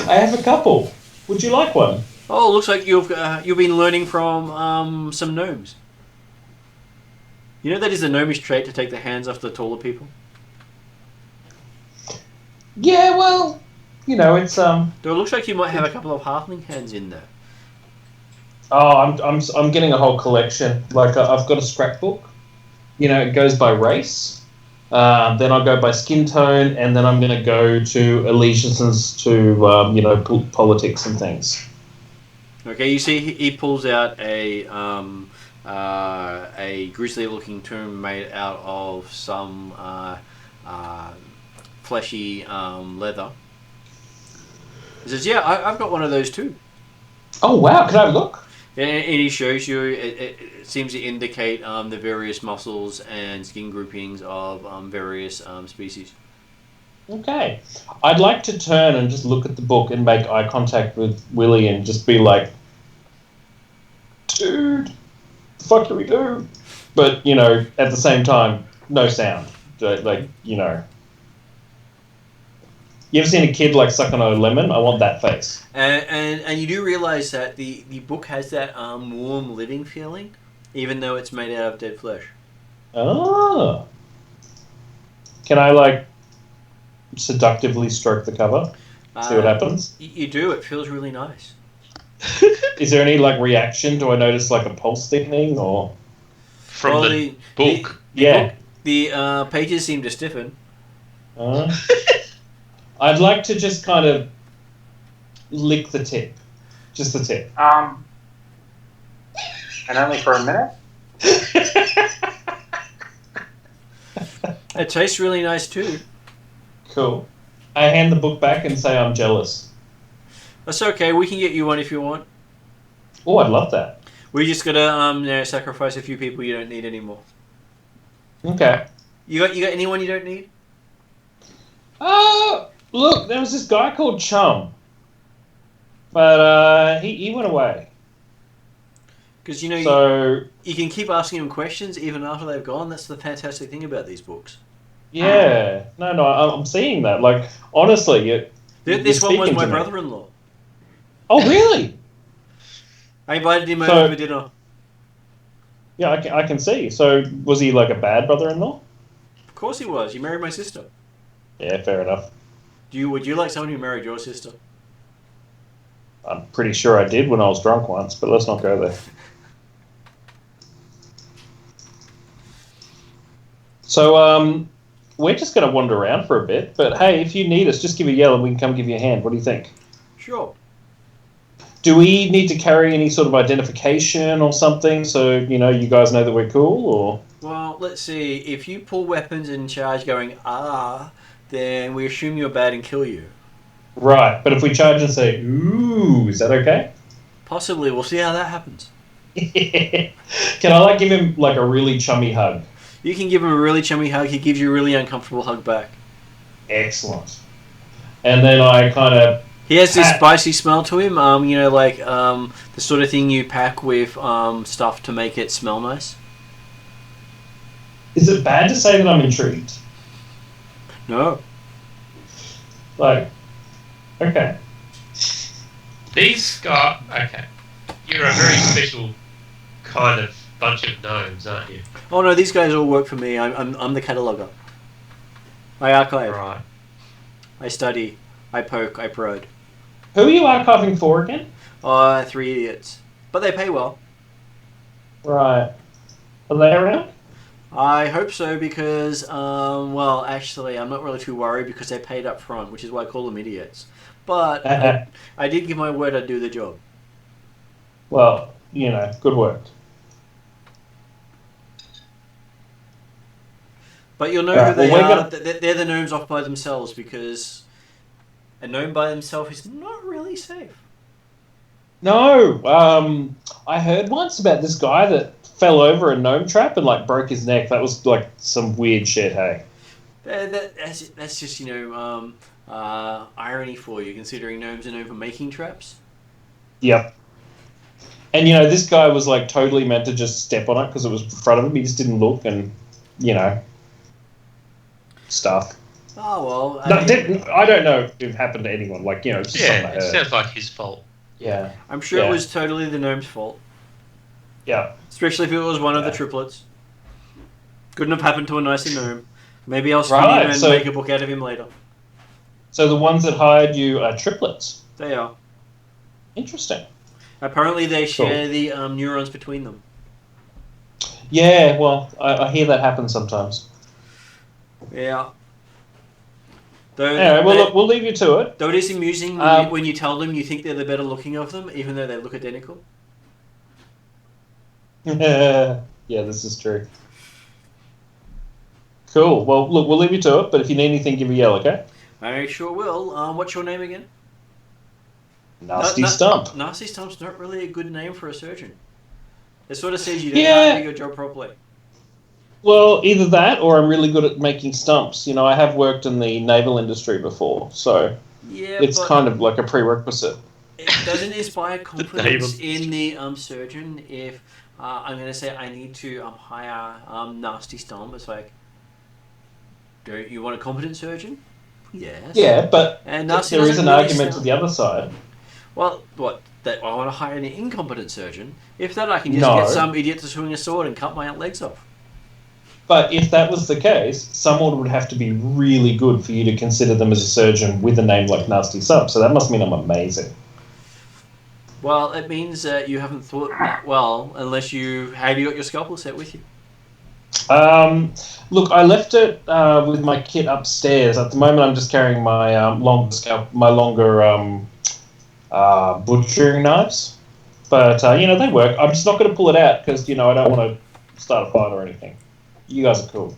I have a couple. Would you like one? Oh, looks like you've been learning from some gnomes. You know that is a gnomish trait to take the hands off the taller people? Yeah, well, it's Though it looks like you might have a couple of halfling hands in there. Oh, I'm getting a whole collection. Like, I've got a scrapbook. It goes by race. Then I'll go by skin tone, and then I'm going to go to allegiances to politics and things. Okay, you see he pulls out a grisly-looking tomb made out of some fleshy leather. He says, "Yeah, I've got one of those too." Oh wow! Can I have a look? And he shows you. It seems to indicate the various muscles and skin groupings of various species. Okay. I'd like to turn and just look at the book and make eye contact with Willie and just be like, "Dude, the fuck do we do?" But, at the same time, no sound. You ever seen a kid, suck on a lemon? I want that face. And you do realise that the book has that warm living feeling, even though it's made out of dead flesh. Oh. Can I, seductively stroke the cover? See what happens? You do. It feels really nice. Is there any, reaction? Do I notice, a pulse thickening, or...? From the book? The pages seem to stiffen. I'd like to just kind of lick the tip. Just the tip. And only for a minute? It tastes really nice too. Cool. I hand the book back and say I'm jealous. That's okay. We can get you one if you want. Oh, I'd love that. We just gotta sacrifice a few people you don't need anymore. Okay. You got anyone you don't need? Look, there was this guy called Chum. But he went away. Because you can keep asking him questions even after they've gone. That's the fantastic thing about these books. Yeah. No, I'm seeing that. Honestly, this one was my brother-in-law. Oh, really? I invited him over for dinner. Yeah, I can see. So, was he like a bad brother-in-law? Of course he was. He married my sister. Yeah, fair enough. Would you like someone who married your sister? I'm pretty sure I did when I was drunk once, but let's not go there. So, we're just going to wander around for a bit. But hey, if you need us, just give a yell and we can come give you a hand. What do you think? Sure. Do we need to carry any sort of identification or something so, you guys know that we're cool, or...? Well, let's see. If you pull weapons and charge going, then we assume you're bad and kill you. Right, but if we charge and say, ooh, is that okay? Possibly. We'll see how that happens. Can I, give him, a really chummy hug? You can give him a really chummy hug. He gives you a really uncomfortable hug back. Excellent. And then I kind of... He has this spicy smell to him, the sort of thing you pack with stuff to make it smell nice. Is it bad to say that I'm intrigued? No. Okay. These guys... Okay. You're a very special kind of bunch of gnomes, aren't you? Oh no, these guys all work for me. I'm the cataloger. I archive. Right. I study. I poke. I prod. Who are you archiving for again? 3 idiots. But they pay well. Right. Are they around? I hope so because, actually, I'm not really too worried because they paid up front, which is why I call them idiots. But I did give my word I'd do the job. Well, good work. But you'll know who they are. They're the gnomes off by themselves because a gnome by himself is not really safe. No, I heard once about this guy that fell over a gnome trap and broke his neck. That was some weird shit, hey. That's just irony for you, considering gnomes are known for making traps. Yep. And this guy was totally meant to just step on it because it was in front of him. He just didn't look, and stuff. Oh well. I don't know if it happened to anyone. Just something I it heard. sounds like his fault. Yeah. I'm sure it was totally the gnome's fault. Yeah. Especially if it was one of the triplets. Couldn't have happened to a nicer gnome. Maybe I'll skin him and make a book out of him later. So the ones that hired you are triplets? They are. Interesting. Apparently they share the neurons between them. Yeah, well, I hear that happen sometimes. Yeah. Anyway, look, we'll leave you to it. Though it is amusing when you tell them you think they're the better looking of them, even though they look identical. Yeah, this is true. Cool. Well, look, we'll leave you to it, but if you need anything, give a yell, okay? I sure will. What's your name again? Nasty Stump. Nasty Stump's not really a good name for a surgeon. It sort of says you don't know how to do your job properly. Well, either that or I'm really good at making stumps. I have worked in the naval industry before, so it's kind of like a prerequisite. It doesn't inspire confidence in the surgeon if I'm going to say I need to hire Nasty Stump. It's don't you want a competent surgeon? Yes. Yeah, but and there is an argument to the other side. Well, what? That I want to hire an incompetent surgeon. If that, I can just get some idiot to swing a sword and cut my legs off. But if that was the case, someone would have to be really good for you to consider them as a surgeon with a name like Nasty Stump. So that must mean I'm amazing. Well, it means that you haven't thought that well, unless you got your scalpel set with you. Look, I left it with my kit upstairs. At the moment, I'm just carrying my longer butchering knives. But they work. I'm just not going to pull it out because I don't want to start a fight or anything. You guys are cool.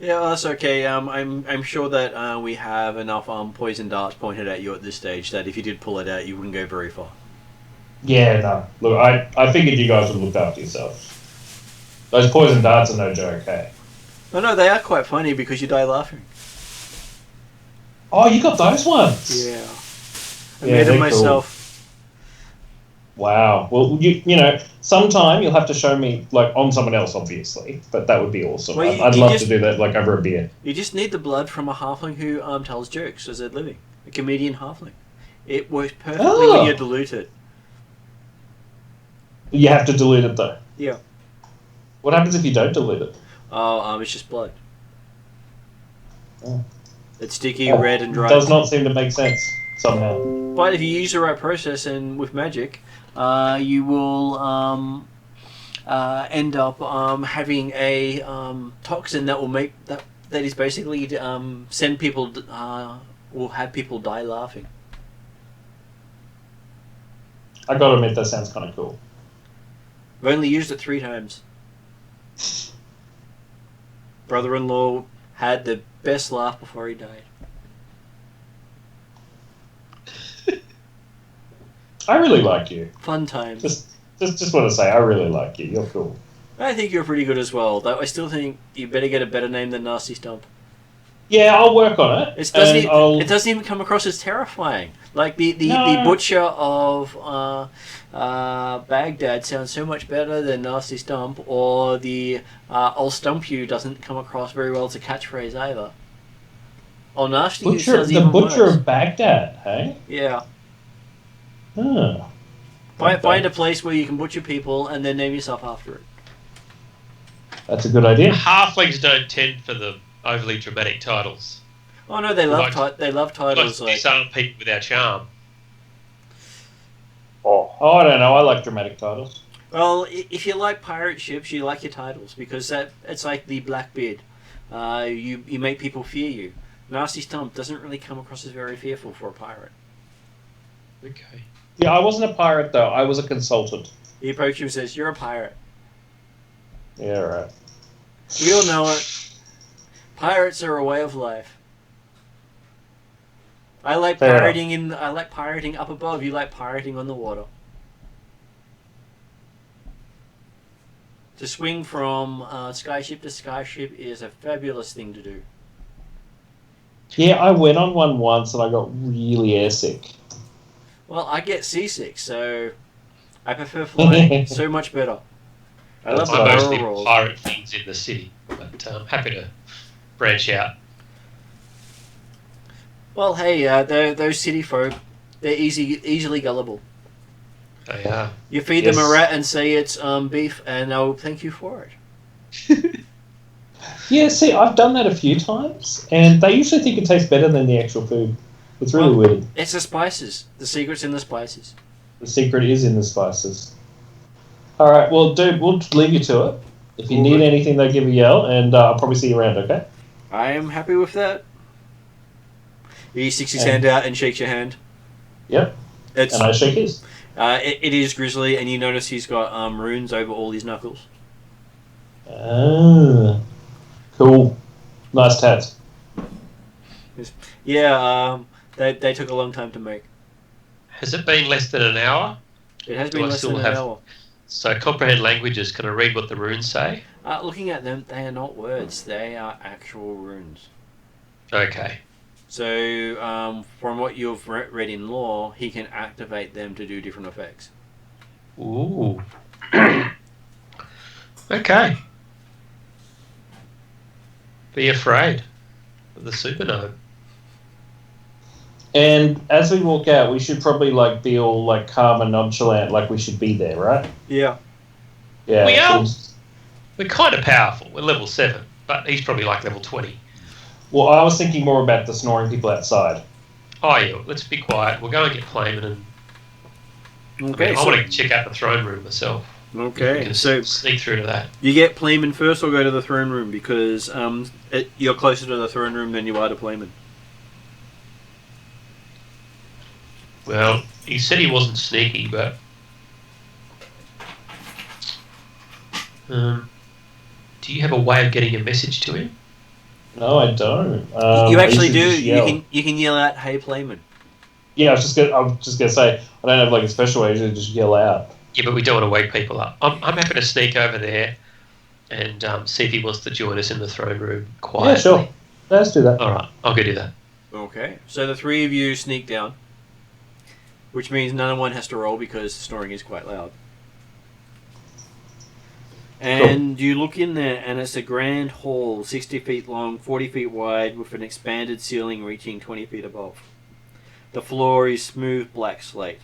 Yeah, well, that's okay. I'm sure that we have enough poison darts pointed at you at this stage that if you did pull it out, you wouldn't go very far. Yeah, no. Look, I figured you guys would look after yourselves. Those poison darts are no joke, hey? No, they are quite funny because you die laughing. Oh, you got those ones? Yeah. I made them myself. Cool. Wow. Well, sometime you'll have to show me, on someone else, obviously. But that would be awesome. Well, I'd love to do that, over a beer. You just need the blood from a halfling who tells jokes as they're living. A comedian halfling. It works perfectly when you dilute it. You have to dilute it, though? Yeah. What happens if you don't delete it? Oh, it's just blood. Oh. It's sticky, Oh, red, and dry. Does not seem to make sense somehow. But if you use the right process and with magic, you will end up having a toxin that will make that is basically send people will have people die laughing. I gotta admit, that sounds kind of cool. I've only used it 3 times. Brother-in-law had the best laugh before he died. I really like you. Fun times. Just want to say, I really like you. You're cool. I think you're pretty good as well, though I still think you better get a better name than Nasty Stump. Yeah, I'll work on it. It doesn't even come across as terrifying. Like the butcher of Baghdad sounds so much better than Nasty Stump, or the I'll Stump You doesn't come across very well as a catchphrase either. Or Nasty You sounds even worse. The Butcher of Baghdad, hey? Yeah. Huh. Find a place where you can butcher people and then name yourself after it. That's a good idea. Halflings don't tend for the overly dramatic titles. Oh no, they love titles like disarm people with our charm. Oh, I don't know. I like dramatic titles. Well, if you like pirate ships, you like your titles because it's like the Blackbeard. You make people fear you. Nasty Stump doesn't really come across as very fearful for a pirate. Okay. Yeah, I wasn't a pirate though. I was a consultant. He approaches you and says, "You're a pirate." Yeah, right. We all know it. Pirates are a way of life. I like pirating up above. You like pirating on the water. To swing from skyship to skyship is a fabulous thing to do. Yeah, I went on one once and I got really airsick. Well, I get seasick, so I prefer flying so much better. I love the mostly barrel rolls. Pirate things in the city, but I'm happy to branch out. Well, hey, those city folk, they're easily gullible. They are. You feed them a rat and say it's beef, and they'll thank you for it. Yeah, see, I've done that a few times, and they usually think it tastes better than the actual food. It's really weird. It's the spices. The secret's in the spices. The secret is in the spices. All right, well, dude, we'll leave you to it. If you need anything, though, give a yell, and I'll probably see you around, okay? I am happy with that. He sticks his hand out and shakes your hand. Yep. And I shake his. It is Grizzly, and you notice he's got runes over all his knuckles. Ah. Cool. Nice tats. Yeah, they took a long time to make. Has it been less than an hour? It has been less than an hour. So comprehend languages, can I read what the runes say? Looking at them, they are not words. They are actual runes. Okay. So, from what you've read in lore, he can activate them to do different effects. Ooh. Okay. Be afraid of the supernova. And as we walk out, we should probably be all calm and nonchalant, like we should be there, right? Yeah. Yeah. We are. We're kind of powerful. We're level 7, but he's probably level 20. Well, I was thinking more about the snoring people outside. Oh yeah, let's be quiet. We'll go and get Playman and. Okay. I want to check out the throne room myself. Okay, so sneak through to that. You get Playman first, or go to the throne room because you're closer to the throne room than you are to Playman. Well, he said he wasn't sneaky, but do you have a way of getting a message to him? No, I don't. You actually do. You can yell out, "Hey, Playman." Yeah, I was just gonna say I don't have a special way to just yell out. Yeah, but we don't want to wake people up. I'm happy to sneak over there and see if he wants to join us in the throne room quietly. Yeah, sure. Let's do that. All right, I'll go do that. Okay, so the three of you sneak down, which means no one has to roll because the snoring is quite loud. And you look in there, and it's a grand hall, 60 feet long, 40 feet wide, with an expanded ceiling reaching 20 feet above. The floor is smooth black slate.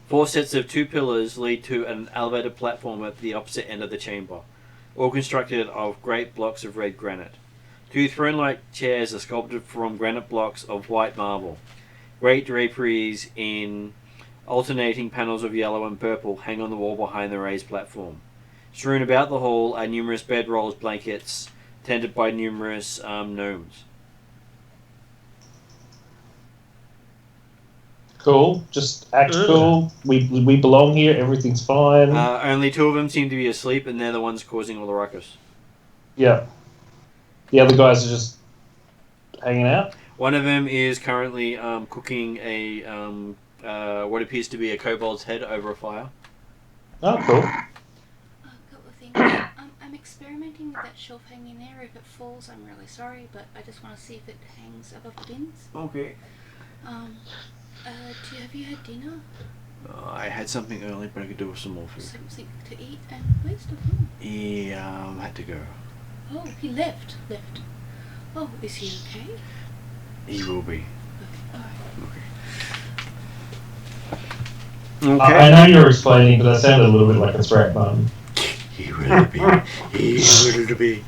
4 sets of 2 pillars lead to an elevated platform at the opposite end of the chamber, all constructed of great blocks of red granite. 2 throne-like chairs are sculpted from granite blocks of white marble. Great draperies in alternating panels of yellow and purple hang on the wall behind the raised platform. Strewn about the hall are numerous bedrolls, blankets, tended by numerous gnomes. Cool. Just act cool. We belong here. Everything's fine. Only 2 of them seem to be asleep, and they're the ones causing all the ruckus. Yeah. The other guys are just hanging out. One of them is currently cooking a what appears to be a kobold's head over a fire. Oh, cool. A couple of things. I'm experimenting with that shelf hanging there. If it falls, I'm really sorry, but I just want to see if it hangs above the bins. Okay. Have you had dinner? I had something early, but I could do with some more food. Something to eat? And where's the phone? He had to go. Oh, he left. Oh, is he okay? He will be. Okay, Okay. alright. I know you're explaining, but that sounded a little bit like a threat, Martin. He will be. He will be.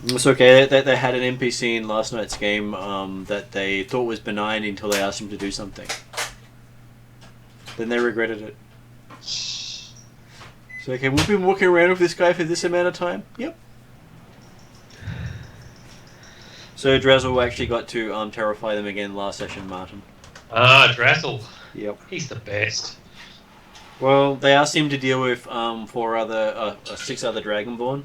It's okay. They had an NPC in last night's game that they thought was benign until they asked him to do something. Then they regretted it. So okay, we've been walking around with this guy for this amount of time. Yep. So Drazzle actually got to terrify them again last session, Martin. Drazzle. Yep. He's the best. Well, they asked him to deal with 6 other Dragonborn.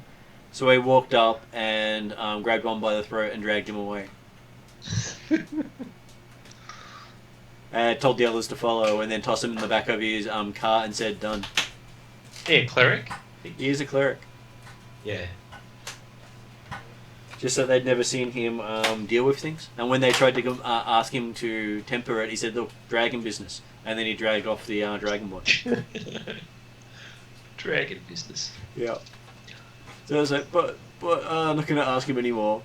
So he walked up and grabbed one by the throat and dragged him away. And told the others to follow, and then tossed him in the back of his car and said, "Done." Yeah, cleric. He is a cleric. Yeah. Just that they'd never seen him deal with things. And when they tried to ask him to temper it, he said, "Look, dragon business." And then he dragged off the Dragonborn. Dragon business. Yeah. So I was like, but I'm not going to ask him anymore.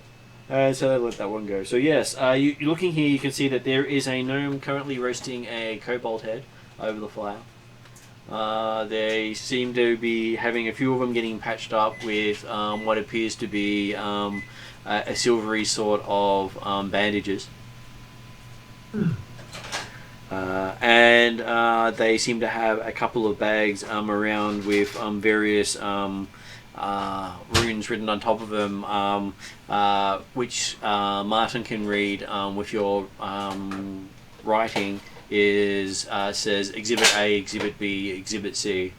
So they let that one go. So yes, you're looking here, you can see that there is a gnome currently roasting a kobold head over the fire. They seem to be having a few of them getting patched up with what appears to be a silvery sort of bandages. And they seem to have a couple of bags around with various runes written on top of them, which Martin can read with your writing. Says Exhibit A, Exhibit B, Exhibit C.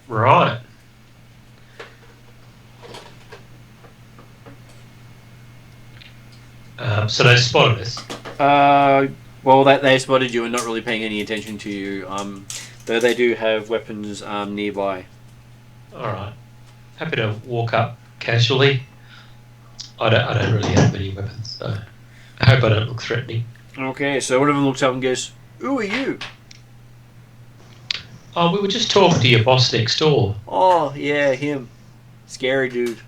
Right. So they spotted us. Well, they spotted you and not really paying any attention to you. Though they do have weapons nearby. Alright. Happy to walk up casually. I don't really have many weapons, so I hope I don't look threatening. Okay, so one of them looks up and goes, "Who are you?" Oh, we were just talking to your boss next door. Oh, yeah, him. Scary dude.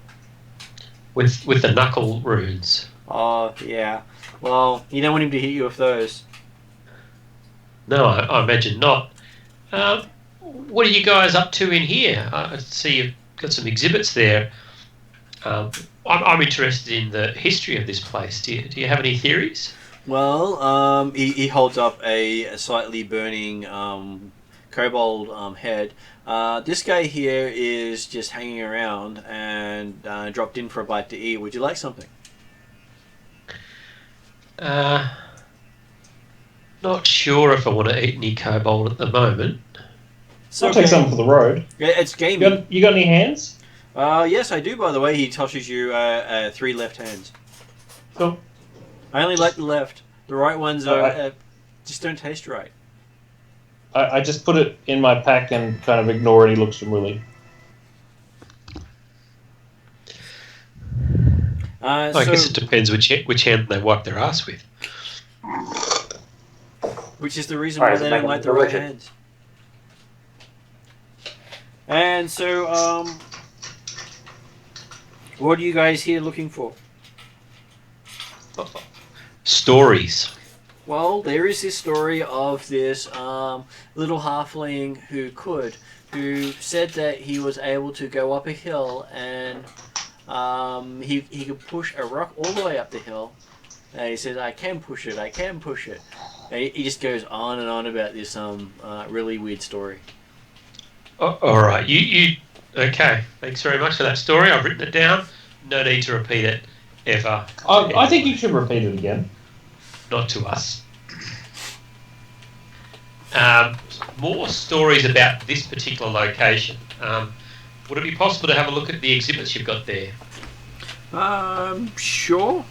With the knuckle runes. Oh, yeah. Well, you don't want him to hit you with those. No, I imagine not. What are you guys up to in here? I see you've got some exhibits there. I'm interested in the history of this place. Do you have any theories? Well, he holds up a slightly burning kobold head. This guy here is just hanging around and dropped in for a bite to eat. Would you like something? Not sure if I want to eat any kobold at the moment. I'll take some for the road. Yeah, it's gamey. You got any hands? Yes, I do, by the way. He tosses you 3 left hands. Cool. I only like the left. The right ones just don't taste right. I just put it in my pack and kind of ignore it. He looks really. I guess it depends which hand they wipe their ass with. Which is the reason why they don't like the right hands. And so, what are you guys here looking for? stories? Well, there is this story of this little halfling who said that he was able to go up a hill and he could push a rock all the way up the hill. And he says, I can push it, I can push it. And he just goes on and on about this really weird story. Oh, all right. You okay? Thanks very much for that story. I've written it down. No need to repeat it ever. I think you should repeat it again. Not to us. More stories about this particular location. Would it be possible to have a look at the exhibits you've got there? Sure.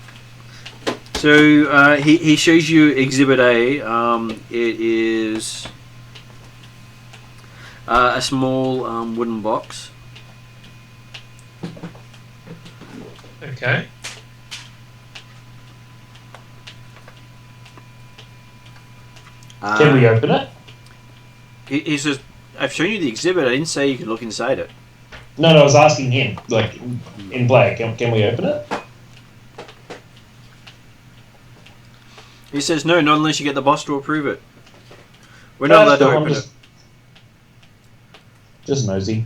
So he shows you Exhibit A. It is a small wooden box. Okay. Can we open it? He says, I've shown you the exhibit. I didn't say you could look inside it. No, I was asking him, like, in black. Can we open it? He says, no, not unless you get the boss to approve it. We're not allowed to open it. Just nosy.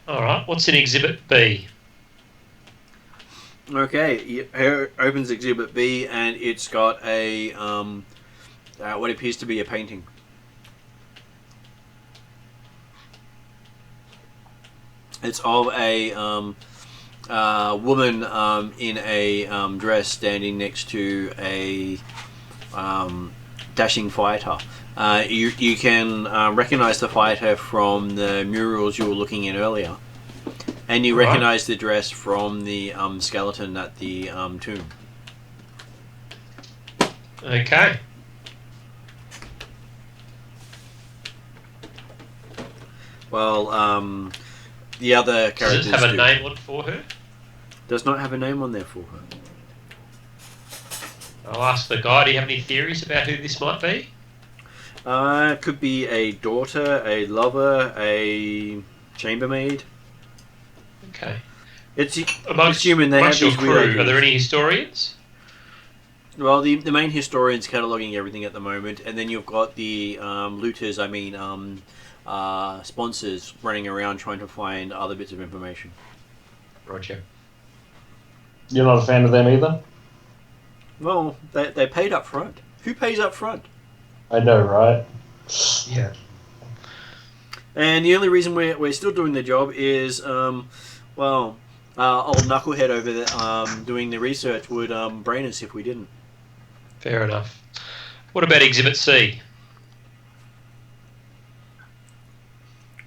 All right. What's in Exhibit B? Okay, he opens Exhibit B, and it's got a what appears to be a painting. It's of a woman in a dress standing next to a dashing fighter. You can recognize the fighter from the murals you were looking at earlier. And you recognize the dress from the skeleton at the tomb. Okay. Well, the other characters Does it have a name on for her? Does not have a name on there for her. I'll ask the guy. Do you have any theories about who this might be? Could be a daughter, a lover, a chambermaid. Okay. It's Amongst human. They have your these crew, weird ideas. are there any historians? Well, the main historian's cataloguing everything at the moment, and then you've got the looters. Sponsors running around trying to find other bits of information. Roger. You're not a fan of them either? Well, they paid up front. Who pays up front? I know, right? Yeah. And the only reason we're still doing the job is, old Knucklehead over there doing the research would brain us if we didn't. Fair enough. What about Exhibit C?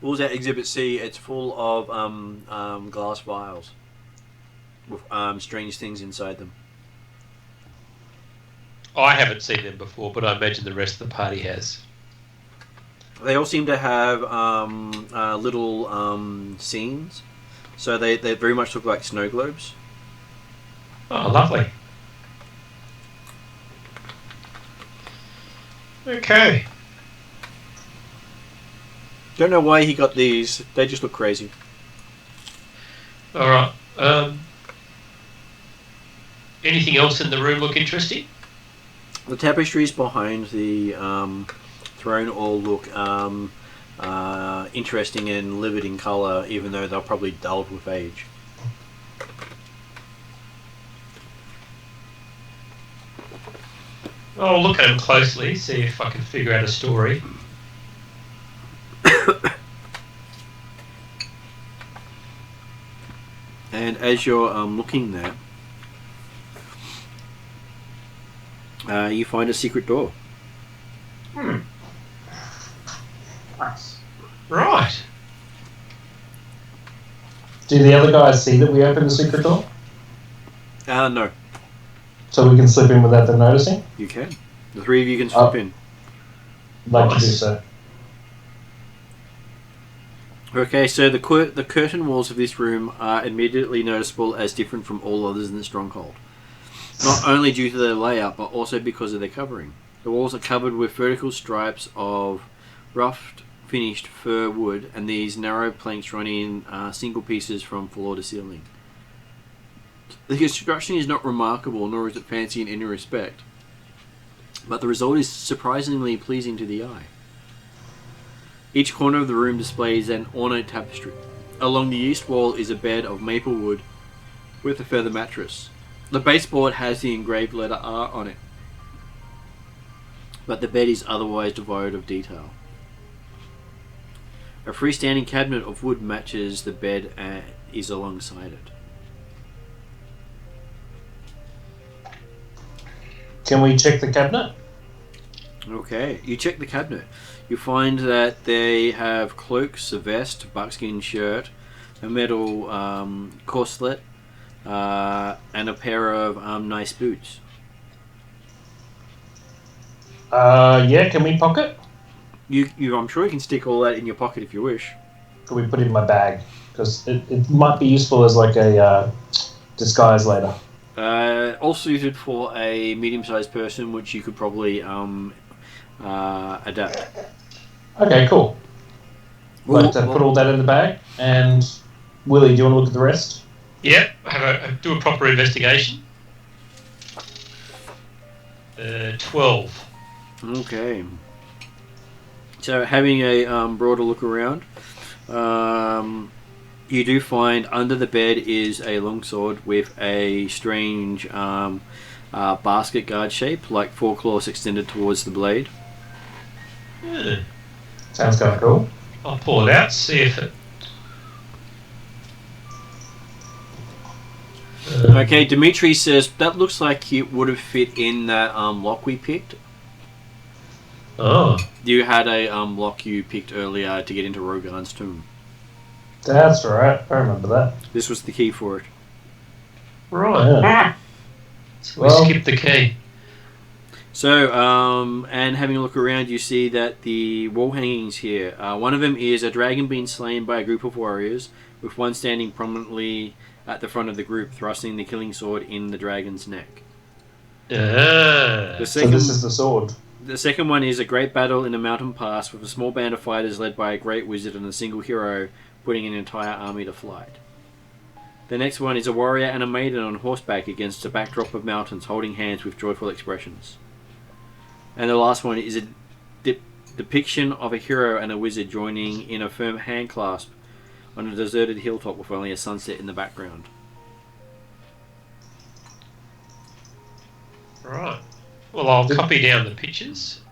What was that Exhibit C? It's full of glass vials with strange things inside them. I haven't seen them before, but I imagine the rest of the party has. They all seem to have little scenes, so they very much look like snow globes. Oh, lovely. Okay. Don't know why he got these. They just look crazy. All right. Anything else in the room look interesting? The tapestries behind the throne all look interesting and livid in colour, even though they're probably dulled with age. I'll look at them closely, see if I can figure out a story. And as you're looking there, you find a secret door. Nice. Right. Do the other guys see that we opened the secret door? No, So we can slip in without them noticing? you can. The three of you can slip in. I'd like to do so. Okay, so the curtain walls of this room are immediately noticeable as different from all others in the stronghold. Not only due to their layout, but also because of their covering. The walls are covered with vertical stripes of rough, finished fir wood, and these narrow planks run in single pieces from floor to ceiling. The construction is not remarkable, nor is it fancy in any respect, but the result is surprisingly pleasing to the eye. Each corner of the room displays an ornate tapestry. Along the east wall is a bed of maple wood with a feather mattress. The baseboard has the engraved letter R on it, but the bed is otherwise devoid of detail. A freestanding cabinet of wood matches the bed and is alongside it. Can we check the cabinet? Okay, you check the cabinet. You find that they have cloaks, a vest, buckskin shirt, a metal corselet, and a pair of nice boots. Yeah, can we pocket? I'm sure you can stick all that in your pocket if you wish. Can we put it in my bag? Because it might be useful as like a disguise later. All suited for a medium-sized person, which you could probably adapt. Okay, cool. Well, Put all that in the bag. And Willie, do you want to look at the rest? Yeah, do a proper investigation. 12. Okay. So, having a broader look around, you do find under the bed is a longsword with a strange basket guard shape, like 4 claws extended towards the blade. Sounds kind of cool. I'll pull it out, see if it... Okay, Dimitri says that looks like it would have fit in that lock we picked. Oh. You had a lock you picked earlier to get into Rogan's tomb. That's right. I remember that. This was the key for it. Right. Yeah. So we skipped the key. So, and having a look around, you see that the wall hangings here, one of them is a dragon being slain by a group of warriors, with one standing prominently at the front of the group, thrusting the killing sword in the dragon's neck. Ah. So this is the sword. The second one is a great battle in a mountain pass with a small band of fighters led by a great wizard and a single hero putting an entire army to flight. The next one is a warrior and a maiden on horseback against a backdrop of mountains holding hands with joyful expressions. And the last one is a depiction of a hero and a wizard joining in a firm hand clasp on a deserted hilltop with only a sunset in the background. Right. Well, I'll copy down the pictures.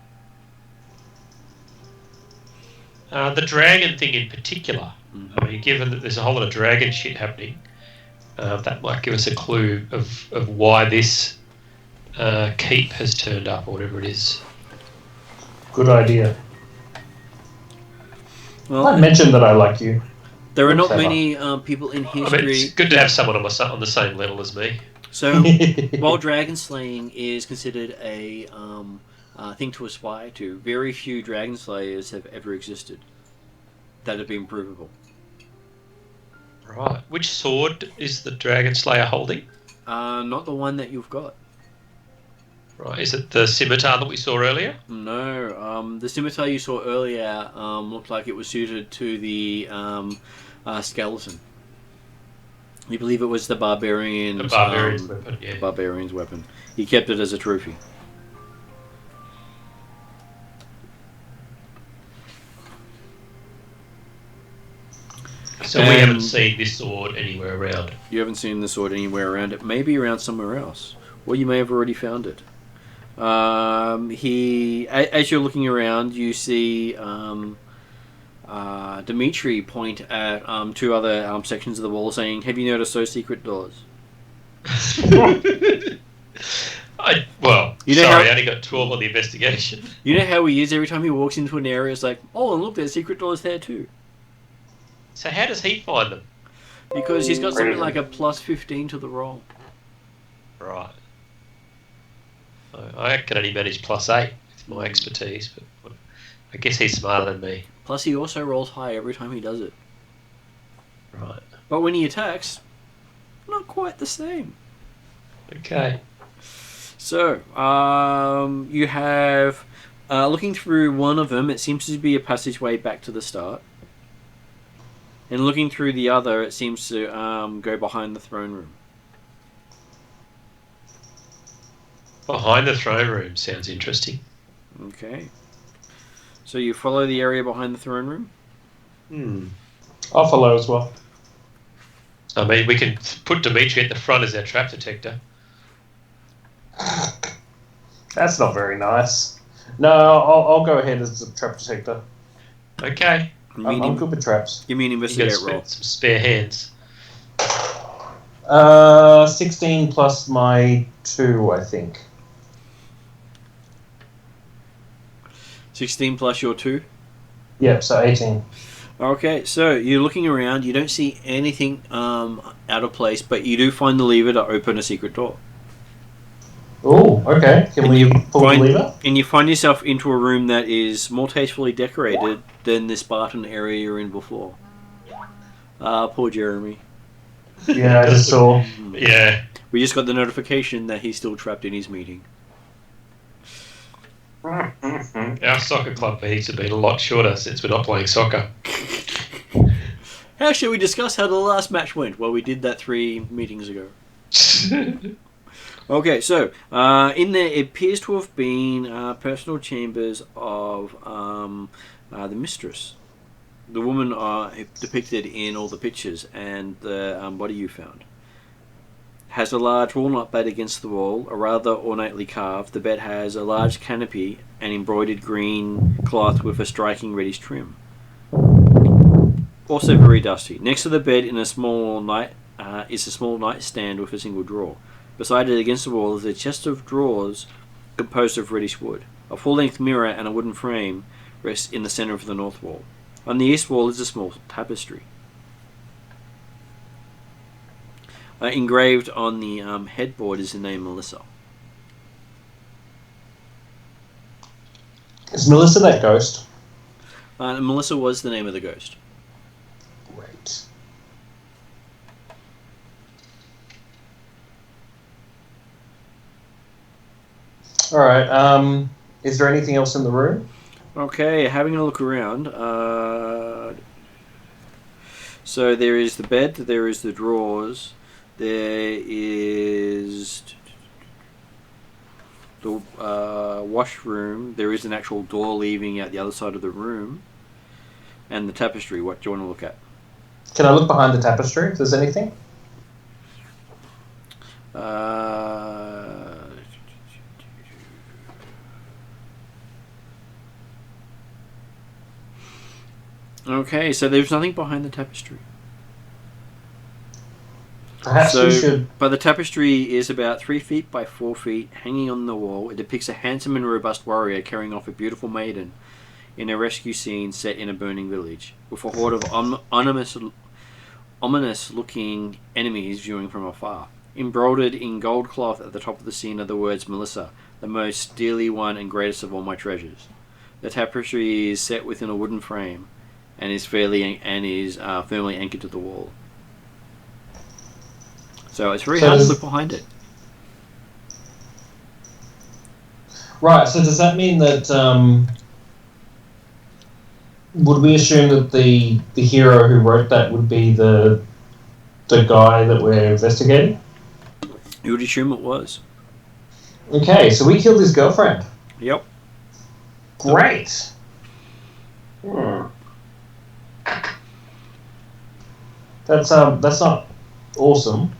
The dragon thing in particular. I mean, given that there's a whole lot of dragon shit happening, that might give us a clue of why this keep has turned up, or whatever it is. Good idea. Well, I mentioned that I like you. there are not Clever. many people in I history. mean, it's good to have someone on the same level as me. So, while dragon slaying is considered a thing to aspire to, very few dragon slayers have ever existed that have been provable. Right. Which sword is the Dragon Slayer holding? Not the one that you've got. Right. Is it the scimitar that we saw earlier? No. The scimitar you saw earlier looked like it was suited to the skeleton. You believe it was the barbarian's, weapon, yeah. barbarian's weapon. He kept it as a trophy. So we haven't seen this sword anywhere around. You haven't seen the sword anywhere around it. Maybe around somewhere else. Or you may have already found it. As you're looking around, you see Dimitri point at 2 other sections of the wall saying, "Have you noticed those secret doors?" I only got 12 on the investigation. You know how he is every time he walks into an area, it's like, "Oh, and look, there's secret doors there too." So how does he find them? Because he's got something like a plus 15 to the roll. Right. I can only manage +8 with my expertise, but I guess he's smarter than me. Plus, he also rolls high every time he does it. Right. But when he attacks, not quite the same. Okay. So, you have, looking through one of them, it seems to be a passageway back to the start. And looking through the other, it seems to go behind the throne room. Behind the throne room sounds interesting. Okay. So you follow the area behind the throne room? I'll follow as well. I mean, we can put Dimitri at the front as our trap detector. That's not very nice. No, I'll go ahead as the trap detector. Okay. I'm good with traps. Give me an You got investigate roll. some spare hands. 16 plus my 2, I think. 16 plus your 2? Yep, so 18. Okay, so you're looking around. You don't see anything out of place, but you do find the lever to open a secret door. Oh, okay. Can we pull the lever? And you find yourself into a room that is more tastefully decorated than the Spartan area you're in before. Poor Jeremy. Yeah, I just saw. Yeah. We just got the notification that he's still trapped in his meeting. Our soccer club meetings have been a lot shorter since we're not playing soccer. How shall we discuss how the last match went? Well, we did that 3 meetings ago. Okay, so in there it appears to have been personal chambers of the mistress, the woman depicted in all the pictures, and the body you found. Has a large walnut bed against the wall, a rather ornately carved. The bed has a large canopy and embroidered green cloth with a striking reddish trim. Also very dusty. Next to the bed is a small nightstand with a single drawer. Beside it against the wall is a chest of drawers composed of reddish wood. A full-length mirror and a wooden frame rest in the centre of the north wall. On the east wall is a small tapestry. Engraved on the headboard is the name Melissa. Is Melissa that ghost? Melissa was the name of the ghost. Great. All right. Is there anything else in the room? Okay, having a look around. So there is the bed, there is the drawers, there is the washroom, there is an actual door leaving out the other side of the room, and the tapestry. What do you want to look at? Can I look behind the tapestry if there's anything? Okay, so there's nothing behind the tapestry. Perhaps we should. But the tapestry is about 3 feet by 4 feet, hanging on the wall. It depicts a handsome and robust warrior carrying off a beautiful maiden in a rescue scene set in a burning village, with a horde of ominous-looking enemies viewing from afar. Embroidered in gold cloth at the top of the scene are the words Melissa, the most dearly won and greatest of all my treasures. The tapestry is set within a wooden frame and is firmly anchored to the wall. So it's very hard to look behind it. Right, so does that mean that would we assume that the hero who wrote that would be the guy that we're investigating? You would assume it was. Okay, so we killed his girlfriend. Yep. Great. That's not awesome,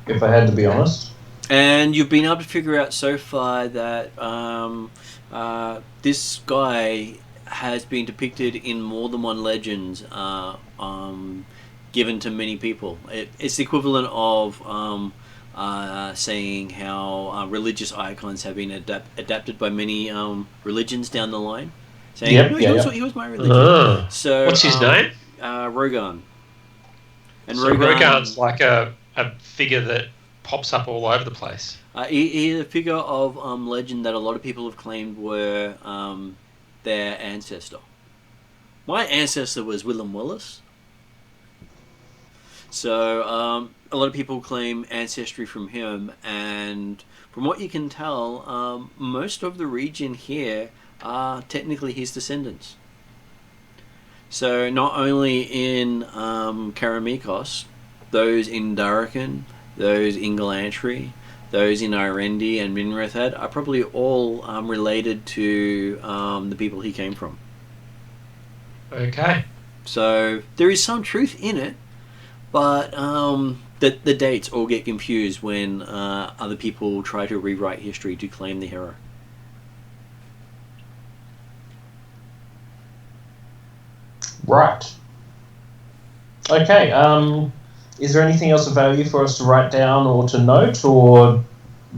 if I had to be honest. And you've been able to figure out so far that this guy has been depicted in more than one legend given to many people. It's the equivalent of saying how religious icons have been adapted by many religions down the line. Saying, he was my religion. So, what's his name? Rogan. And so Rogan's like a figure that pops up all over the place. He is a figure of legend that a lot of people have claimed were their ancestor. My ancestor was Willem Willis. So a lot of people claim ancestry from him, and from what you can tell, most of the region here are technically his descendants. So not only in Karameikos, those in Darakan, those in Galantry, those in Irendi and Minrethad are probably all related to the people he came from. Okay. So there is some truth in it, but the dates all get confused when other people try to rewrite history to claim the hero. Right. Okay. Is there anything else of value for us to write down or to note, or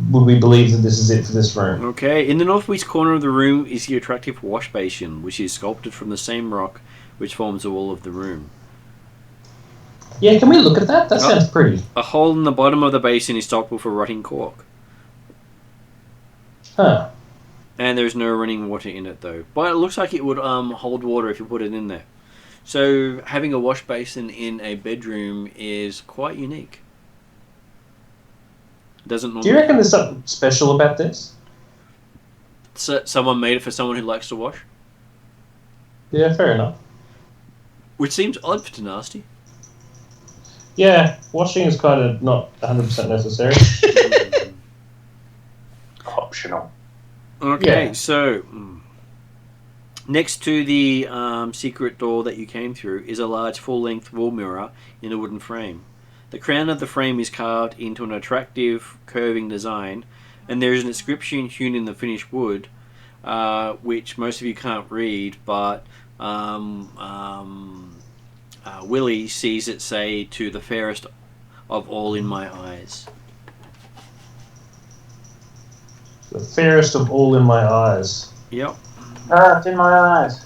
would we believe that this is it for this room? Okay. In the northwest corner of the room is the attractive wash basin, which is sculpted from the same rock which forms the wall of the room. Yeah, can we look at that? That sounds pretty. A hole in the bottom of the basin is stocked with a rotting cork. Huh. And there's no running water in it, though. But it looks like it would hold water if you put it in there. So having a wash basin in a bedroom is quite unique. Doesn't normally. Do you reckon there's something special about this? So someone made it for someone who likes to wash? Yeah, fair enough. Which seems odd for Tenacity. Yeah, washing is kind of not 100% necessary. Optional. Okay, Yeah. so next to the secret door that you came through is a large full-length wall mirror in a wooden frame. The crown of the frame is carved into an attractive curving design, and there is an inscription hewn in the finished wood, which most of you can't read, but Willie sees it say, "To the fairest of all in my eyes." The fairest of all in my eyes. Yep. Ah, it's in my eyes.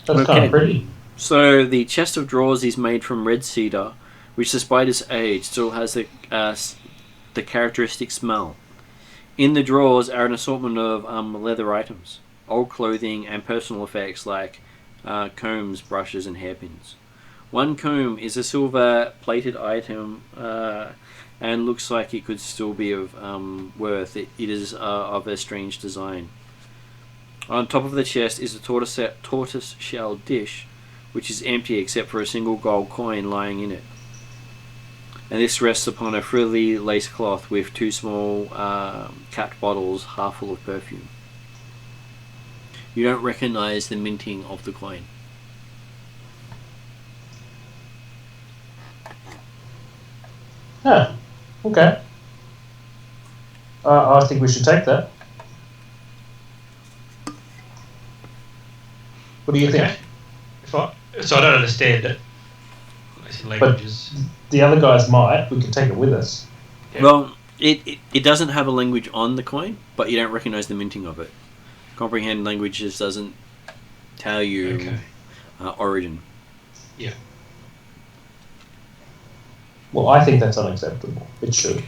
That's kind of pretty. So the chest of drawers is made from red cedar, which, despite its age, still has the characteristic smell. In the drawers are an assortment of leather items, old clothing, and personal effects like combs, brushes, and hairpins. One comb is a silver-plated item and looks like it could still be of worth. It is of a strange design. On top of the chest is a tortoise-shell dish, which is empty except for a single gold coin lying in it. And this rests upon a frilly lace cloth with two small capped bottles half full of perfume. You don't recognize the minting of the coin. Huh. Okay. I think we should take that. What do you think? So I don't understand it. It's in languages. The other guys might. We could take it with us. Yeah. Well, it doesn't have a language on the coin, but you don't recognize the minting of it. Comprehend languages doesn't tell you origin. Yeah. Well, I think that's unacceptable. It should.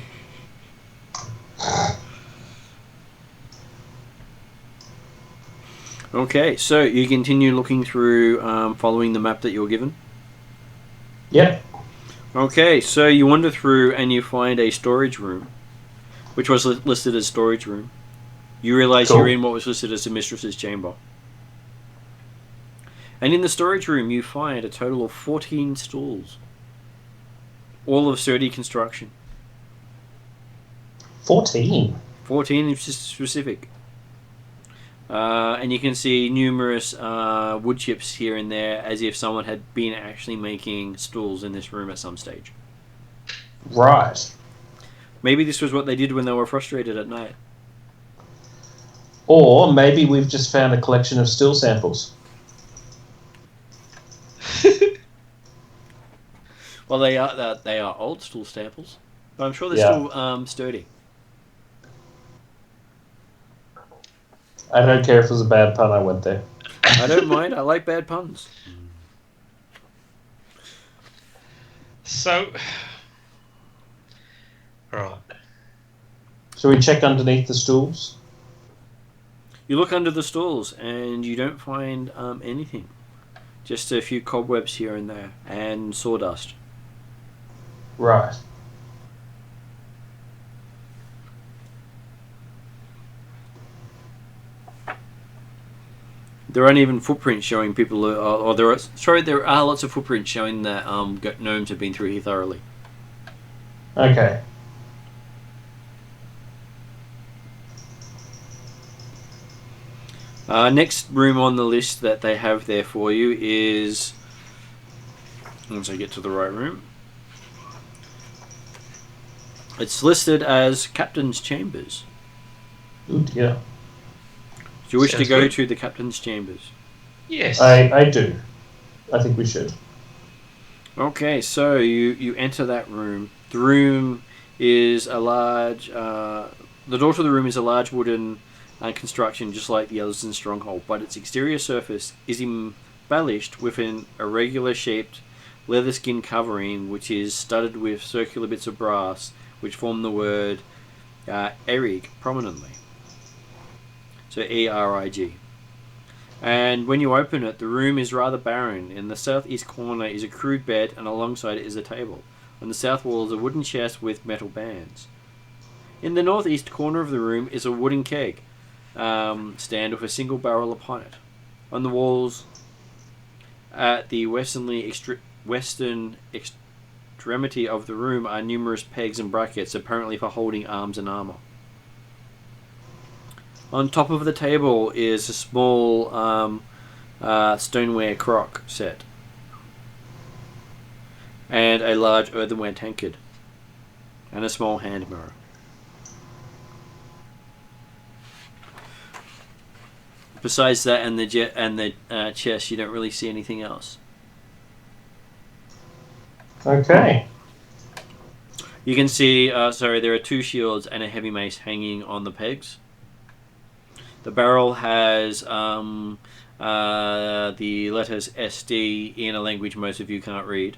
Okay, so you continue looking through, following the map that you're given. Yep. Okay, so you wander through and you find a storage room, which was listed as storage room. You realize Cool. you're in what was listed as the mistress's chamber. And in the storage room, you find a total of 14 stools, all of sturdy construction. 14. 14 is specific. And you can see numerous wood chips here and there, as if someone had been actually making stools in this room at some stage. Right. Maybe this was what they did when they were frustrated at night. Or maybe we've just found a collection of still samples. Well, they are old stool samples, but I'm sure they're Yeah. still sturdy. I don't care if it was a bad pun, I went there. I don't mind. I like bad puns. So, right. Shall we check underneath the stools? You look under the stools and you don't find anything. Just a few cobwebs here and there and sawdust. Right. There aren't even footprints showing people, there are lots of footprints showing that gnomes have been through here thoroughly. Okay. Next room on the list that they have there for you is, once I get to the right room, it's listed as Captain's Chambers. Ooh, dear. Do you wish to Sounds go good. to the Captain's Chambers? Yes. I do. I think we should. Okay, so you enter that room. The room is a large... the door to the room is a large wooden construction, just like the others in Stronghold, but its exterior surface is embellished with an irregular-shaped leather skin covering, which is studded with circular bits of brass, which form the word Erig prominently. So E-R-I-G. And when you open it, the room is rather barren. In the southeast corner is a crude bed, and alongside it is a table. On the south wall is a wooden chest with metal bands. In the northeast corner of the room is a wooden keg stand with a single barrel upon it. On the walls at the western extremity of the room are numerous pegs and brackets, apparently for holding arms and armour. On top of the table is a small stoneware crock set and a large earthenware tankard and a small hand mirror. Besides that and the chest, you don't really see anything else. Okay. You can see, there are 2 shields and a heavy mace hanging on the pegs. The barrel has the letters SD in a language most of you can't read.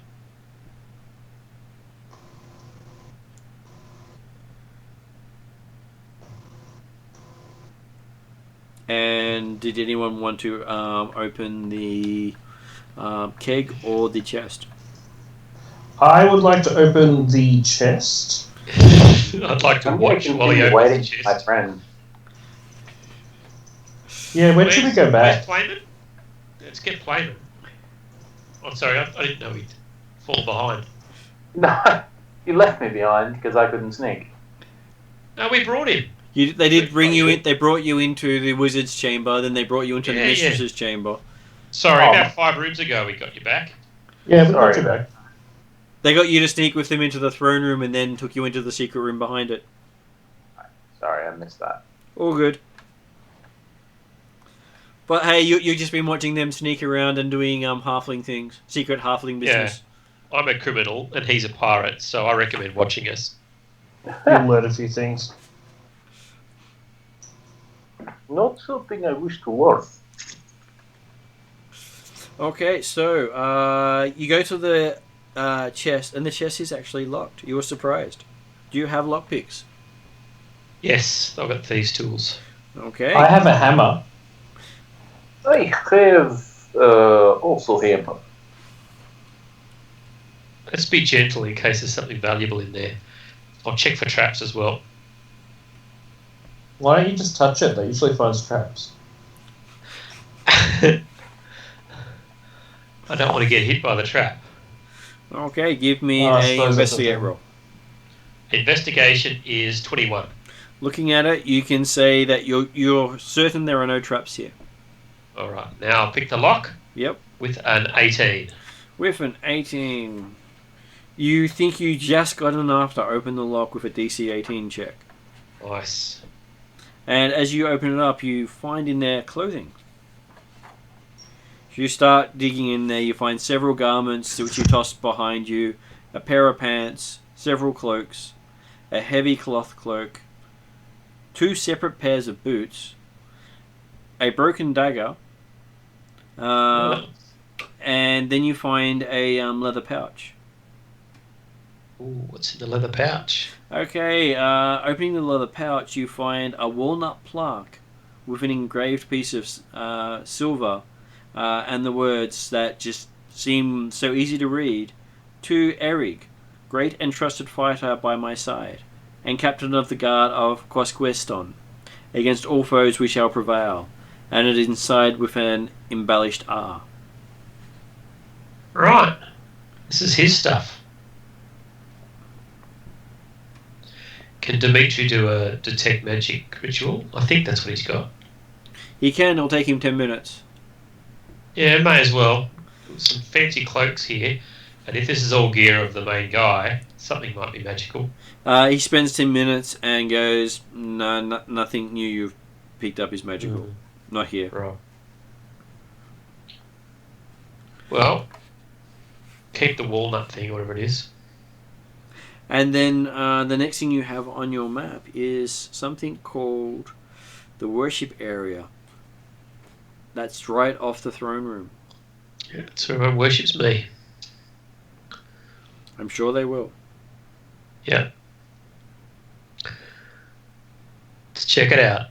And did anyone want to open the keg or the chest? I would like to open the chest. I'd like to I'm watch going to while he continue opens waiting the for my chest. friend. Yeah, when should we go back? Where's Playman? Let's get Playman. Oh, sorry, I didn't know he'd fall behind. No, you left me behind because I couldn't sneak. No, we brought him. They did bring you in. They brought you into the wizard's chamber. Then they brought you into the mistress's chamber. Sorry, Oh. about 5 rooms ago we got you back. Yeah, we Sorry. got you back. They got you to sneak with them into the throne room and then took you into the secret room behind it. Sorry, I missed that. All good. But hey, you've just been watching them sneak around and doing halfling things, secret halfling business. Yeah. I'm a criminal and he's a pirate, so I recommend watching us. You'll learn a few things. Not something I wish to learn. Okay, so you go to the chest, and the chest is actually locked. You were surprised. Do you have lockpicks? Yes, I've got thieves' tools. Okay. I have a hammer. I have also hammer. Let's be gentle in case there's something valuable in there. I'll check for traps as well. Why don't you just touch it? That usually finds traps. I don't want to get hit by the trap. Okay, give me I a suppose that's investigate okay. roll. Investigation is 21. Looking at it, you can say that you're certain there are no traps here. All right, now I'll pick the lock Yep. with an 18. With an 18, you think you just got enough to open the lock with a DC 18 check. Nice. And as you open it up, you find in there clothing. If you start digging in there, you find several garments which you toss behind you, a pair of pants, several cloaks, a heavy cloth cloak, 2 separate pairs of boots, a broken dagger, and then you find a leather pouch. Ooh, what's in the leather pouch? Okay, opening the leather pouch, you find a walnut plaque with an engraved piece of silver and the words that just seem so easy to read. To Erig, great and trusted fighter by my side, and captain of the guard of Quasqueston. Against all foes we shall prevail. and it is inside with an embellished R. Right. This is his stuff. Can Dimitri do a detect magic ritual? I think that's what he's got. He can. It'll take him 10 minutes. Yeah, may as well. Some fancy cloaks here, and if this is all gear of the main guy, something might be magical. He spends 10 minutes and goes, no, nothing new you've picked up is magical. Not here. Right. Well, keep the walnut thing, whatever it is. And then the next thing you have on your map is something called the worship area. That's right off the throne room. Yeah, so everyone worships me. I'm sure they will. Yeah. Let's check it out.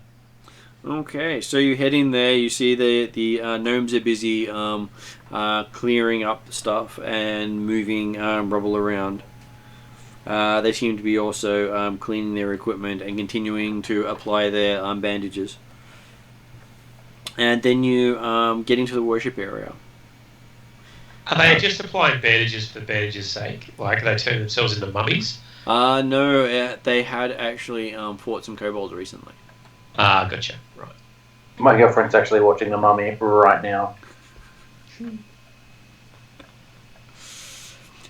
Okay, so you head in there. You see the gnomes are busy clearing up stuff and moving rubble around. They seem to be also cleaning their equipment and continuing to apply their bandages. And then you get into the worship area. Are they just applying bandages for bandages' sake? Like, they turn themselves into mummies? No, they had actually fought some kobolds recently. Ah, gotcha. Right. My girlfriend's actually watching The Mummy right now.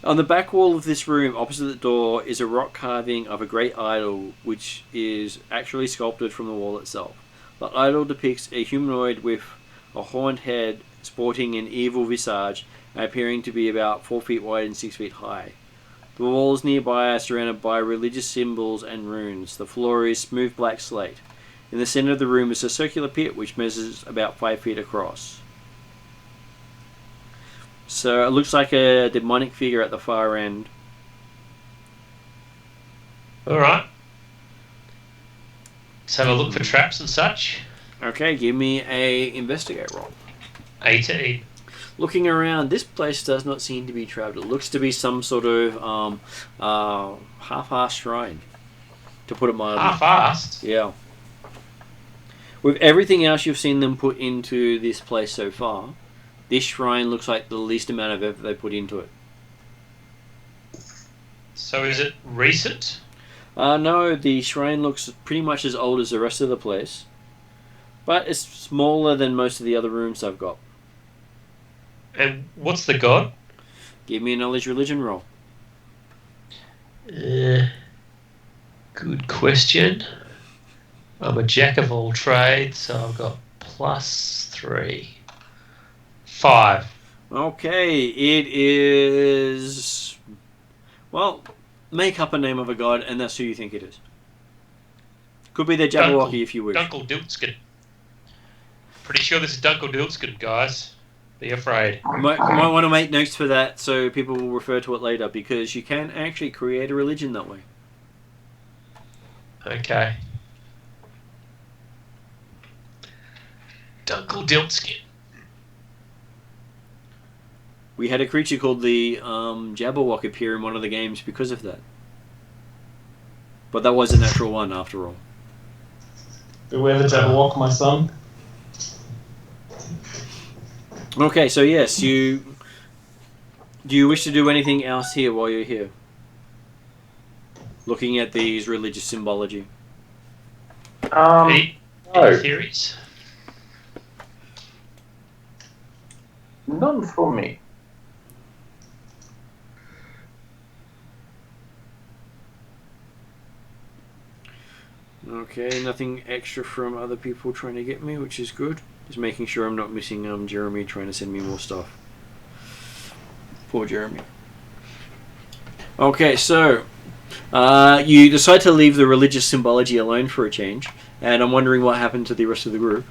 On the back wall of this room, opposite the door, is a rock carving of a great idol, which is actually sculpted from the wall itself. The idol depicts a humanoid with a horned head, sporting an evil visage, and appearing to be about 4 feet wide and 6 feet high. The walls nearby are surrounded by religious symbols and runes. The floor is smooth black slate. In the center of the room is a circular pit which measures about 5 feet across. So it looks like a demonic figure at the far end. Alright. Let's have a look for traps and such. Okay, give me a investigate roll. 18. Looking around, this place does not seem to be trapped. It looks to be some sort of half-assed shrine, to put it mildly. Half-assed? Yeah. With everything else you've seen them put into this place so far, this shrine looks like the least amount of effort they put into it. So is it recent? No, the shrine looks pretty much as old as the rest of the place, but it's smaller than most of the other rooms I've got. And what's the god? Give me a knowledge religion roll. Good question. I'm a jack of all trades, so I've got +3. 5. Okay, it is... Well, make up a name of a god, and that's who you think it is. Could be the Jabberwocky if you wish. Dunkeldilskin. Pretty sure this is Dunkeldilskin, guys. Be afraid. Might want to make notes for that so people will refer to it later, because you can actually create a religion that way. Okay. Dunkeldilskin. We had a creature called the Jabberwock appear in one of the games because of that. But that was a natural one after all. Beware the Jabberwock, my son. Okay, so yes, do you wish to do anything else here while you're here? Looking at these religious symbology. Any No. theories? None for me. Okay, nothing extra from other people trying to get me, which is good. Just making sure I'm not missing Jeremy trying to send me more stuff. Poor Jeremy. Okay, so you decide to leave the religious symbology alone for a change, and I'm wondering what happened to the rest of the group.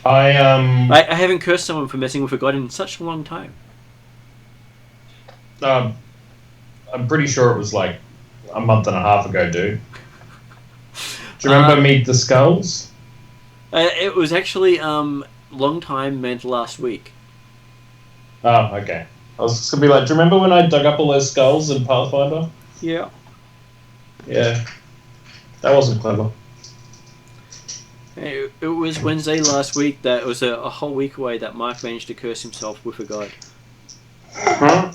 I haven't cursed someone for messing with a god in such a long time. I'm pretty sure it was like a month and a half ago, dude. Do you remember Meet the Skulls? It was actually long time meant last week. Oh, okay. I was just gonna be like, do you remember when I dug up all those skulls in Pathfinder? Yeah. Yeah. That wasn't clever. It was Wednesday last week that it was a whole week away that Mark managed to curse himself with a god. Hmm?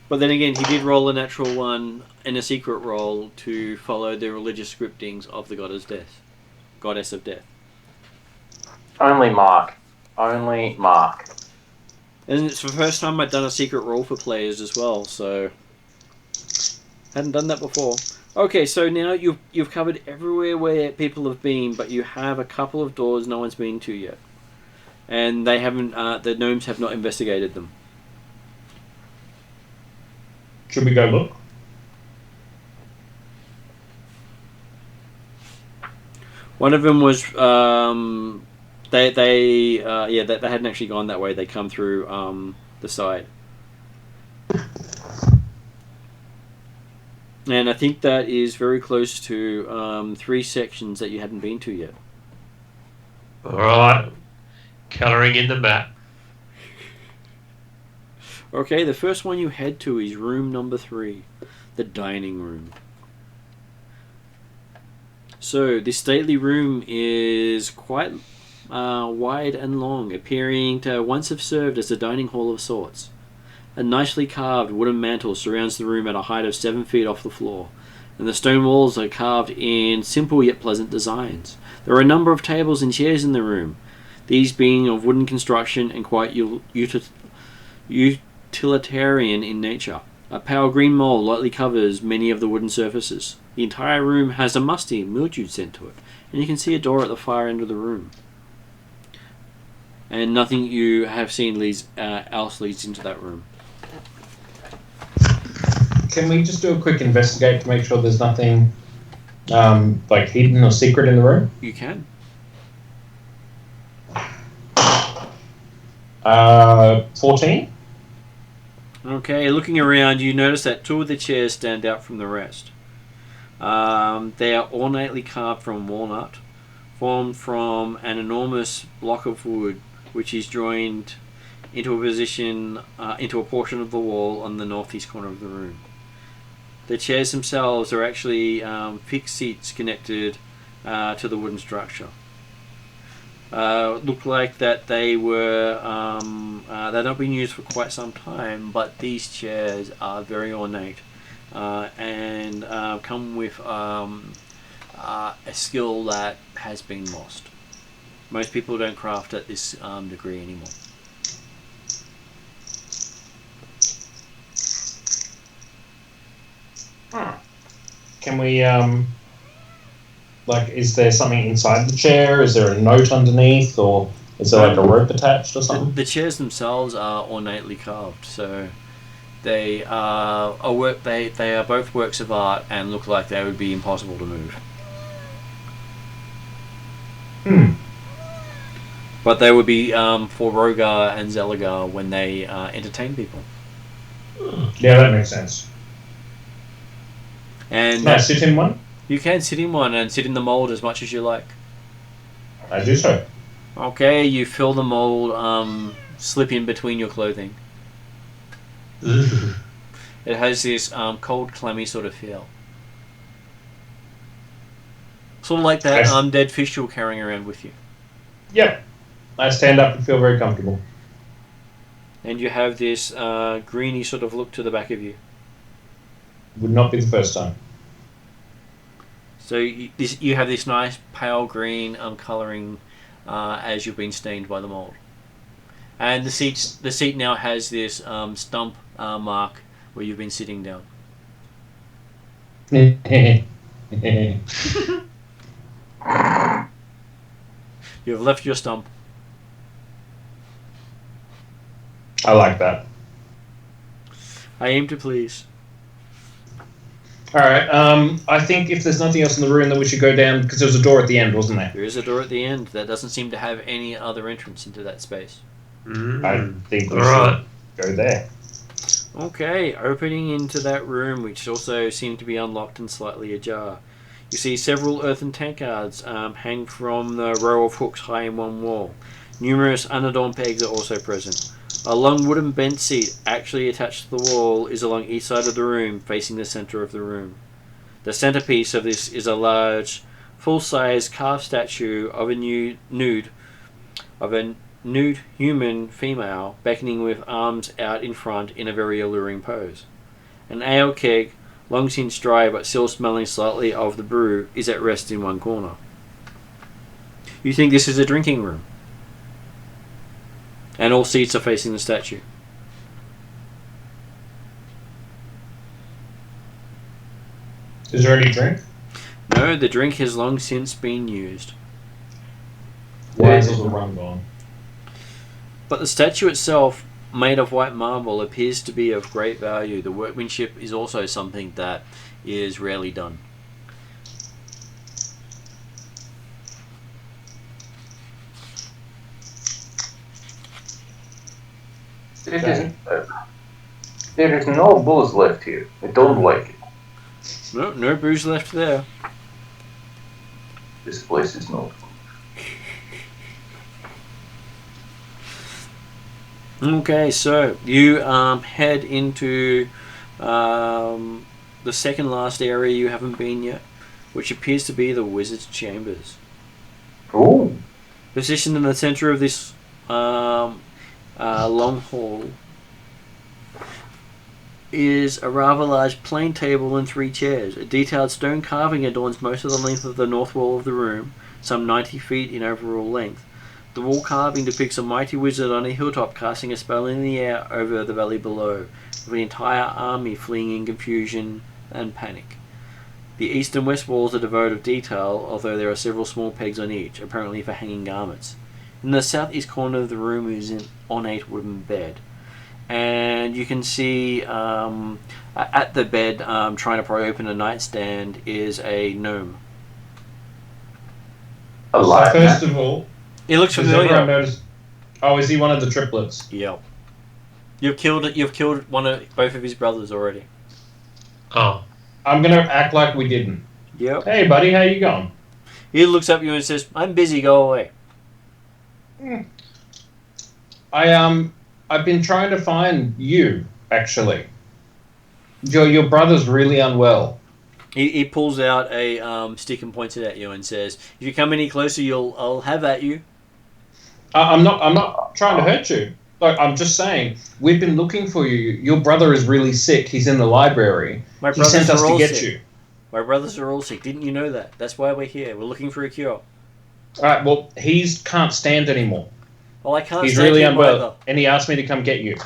But then again, he did roll a natural one in a secret roll to follow the religious scriptings of the goddess of death. Only Mark. Only Mark. And it's the first time I'd done a secret roll for players as well, so hadn't done that before. Okay, so now you've covered everywhere where people have been, but you have a couple of doors no one's been to yet, and they haven't. The gnomes have not investigated them. Should we go look? One of them was they hadn't actually gone that way. They come through the side. And I think that is very close to 3 sections that you hadn't been to yet. Alright. Colouring in the map. Okay, the first one you head to is room number 3, the dining room. So, this stately room is quite wide and long, appearing to once have served as a dining hall of sorts. A nicely carved wooden mantle surrounds the room at a height of 7 feet off the floor, and the stone walls are carved in simple yet pleasant designs. There are a number of tables and chairs in the room, these being of wooden construction and quite utilitarian in nature. A pale green mold lightly covers many of the wooden surfaces. The entire room has a musty, mildewed scent to it, and you can see a door at the far end of the room. And nothing you have seen else leads into that room. Can we just do a quick investigate to make sure there's nothing like hidden or secret in the room? You can. 14? Okay, looking around, you notice that 2 of the chairs stand out from the rest. They are ornately carved from walnut, formed from an enormous block of wood, which is joined into a portion of the wall on the northeast corner of the room. The chairs themselves are actually fixed seats connected to the wooden structure. Look like that they were they've not been used for quite some time, but these chairs are very ornate and come with a skill that has been lost. Most people don't craft at this degree anymore. Can we, like, is there something inside the chair? Is there a note underneath? Or is there like a rope attached or something? The chairs themselves are ornately carved, so they are they are both works of art and look like they would be impossible to move. But they would be for Rogar and Zelagar when they entertain people. Yeah, that makes sense. And Can I sit in one? you can sit in one and sit in the mold as much as you like. I do so. Okay, you fill the mold, slip in between your clothing. It has this cold, clammy sort of feel. Sort of like that dead fish you're carrying around with you. Yep. I stand up and feel very comfortable. And you have this greeny sort of look to the back of you. Would not be the first time. So you have this nice pale green colouring as you've been stained by the mould. And the seat now has this stump mark where you've been sitting down. You've left your stump. I like that. I aim to please. Alright, I think if there's nothing else in the room that we should go down, because there was a door at the end, wasn't there? There is a door at the end that doesn't seem to have any other entrance into that space. I think we should go there. Okay, opening into that room, which also seemed to be unlocked and slightly ajar. You see several earthen tankards hang from the row of hooks high in one wall. Numerous unadorned pegs are also present. A long wooden bench seat actually attached to the wall is along each side of the room, facing the centre of the room. The centrepiece of this is a large full-size carved statue of a nude human female beckoning with arms out in front in a very alluring pose. An ale keg, long since dry but still smelling slightly of the brew, is at rest in one corner. You think this is a drinking room, and all seats are facing the statue. Is there any drink? No, the drink has long since been used. Why is the rum gone? But the statue itself, made of white marble, appears to be of great value. The workmanship is also something that is rarely done. There is no booze left here. I don't like it. No booze left there. This place is not good. Okay, so you head into the second last area you haven't been yet, which appears to be the wizard's chambers. Ooh. Positioned in the center of this long hall is a rather large plain table and 3 chairs. A detailed stone carving adorns most of the length of the north wall of the room, some 90 feet in overall length. The wall carving depicts a mighty wizard on a hilltop casting a spell in the air over the valley below, with an entire army fleeing in confusion and panic. The east and west walls are devoid of detail, although there are several small pegs on each, apparently for hanging garments. In the southeast corner of the room is an ornate wooden bed. And you can see at the bed, trying to pry open a nightstand, is a gnome. So first of all, It looks does everyone familiar. notice? Oh, is he one of the triplets? Yep. You've killed both of his brothers already. Oh. I'm gonna act like we didn't. Yep. Hey, buddy, how you going? He looks up at you and says, "I'm busy. Go away." I've been trying to find you, actually. Your brother's really unwell. He pulls out a stick and points it at you and says, "If you come any closer, I'll have at you." I'm not trying to hurt you. Like, I'm just saying, we've been looking for you. Your brother is really sick. He's in the library. My He brothers sent us are to all get sick. you. My brothers are all sick. Didn't you know that? That's why we're here. We're looking for a cure. All right. Well, he can't stand anymore. Well, I can't. He's stand really him unwell, either. and he asked me to come get you.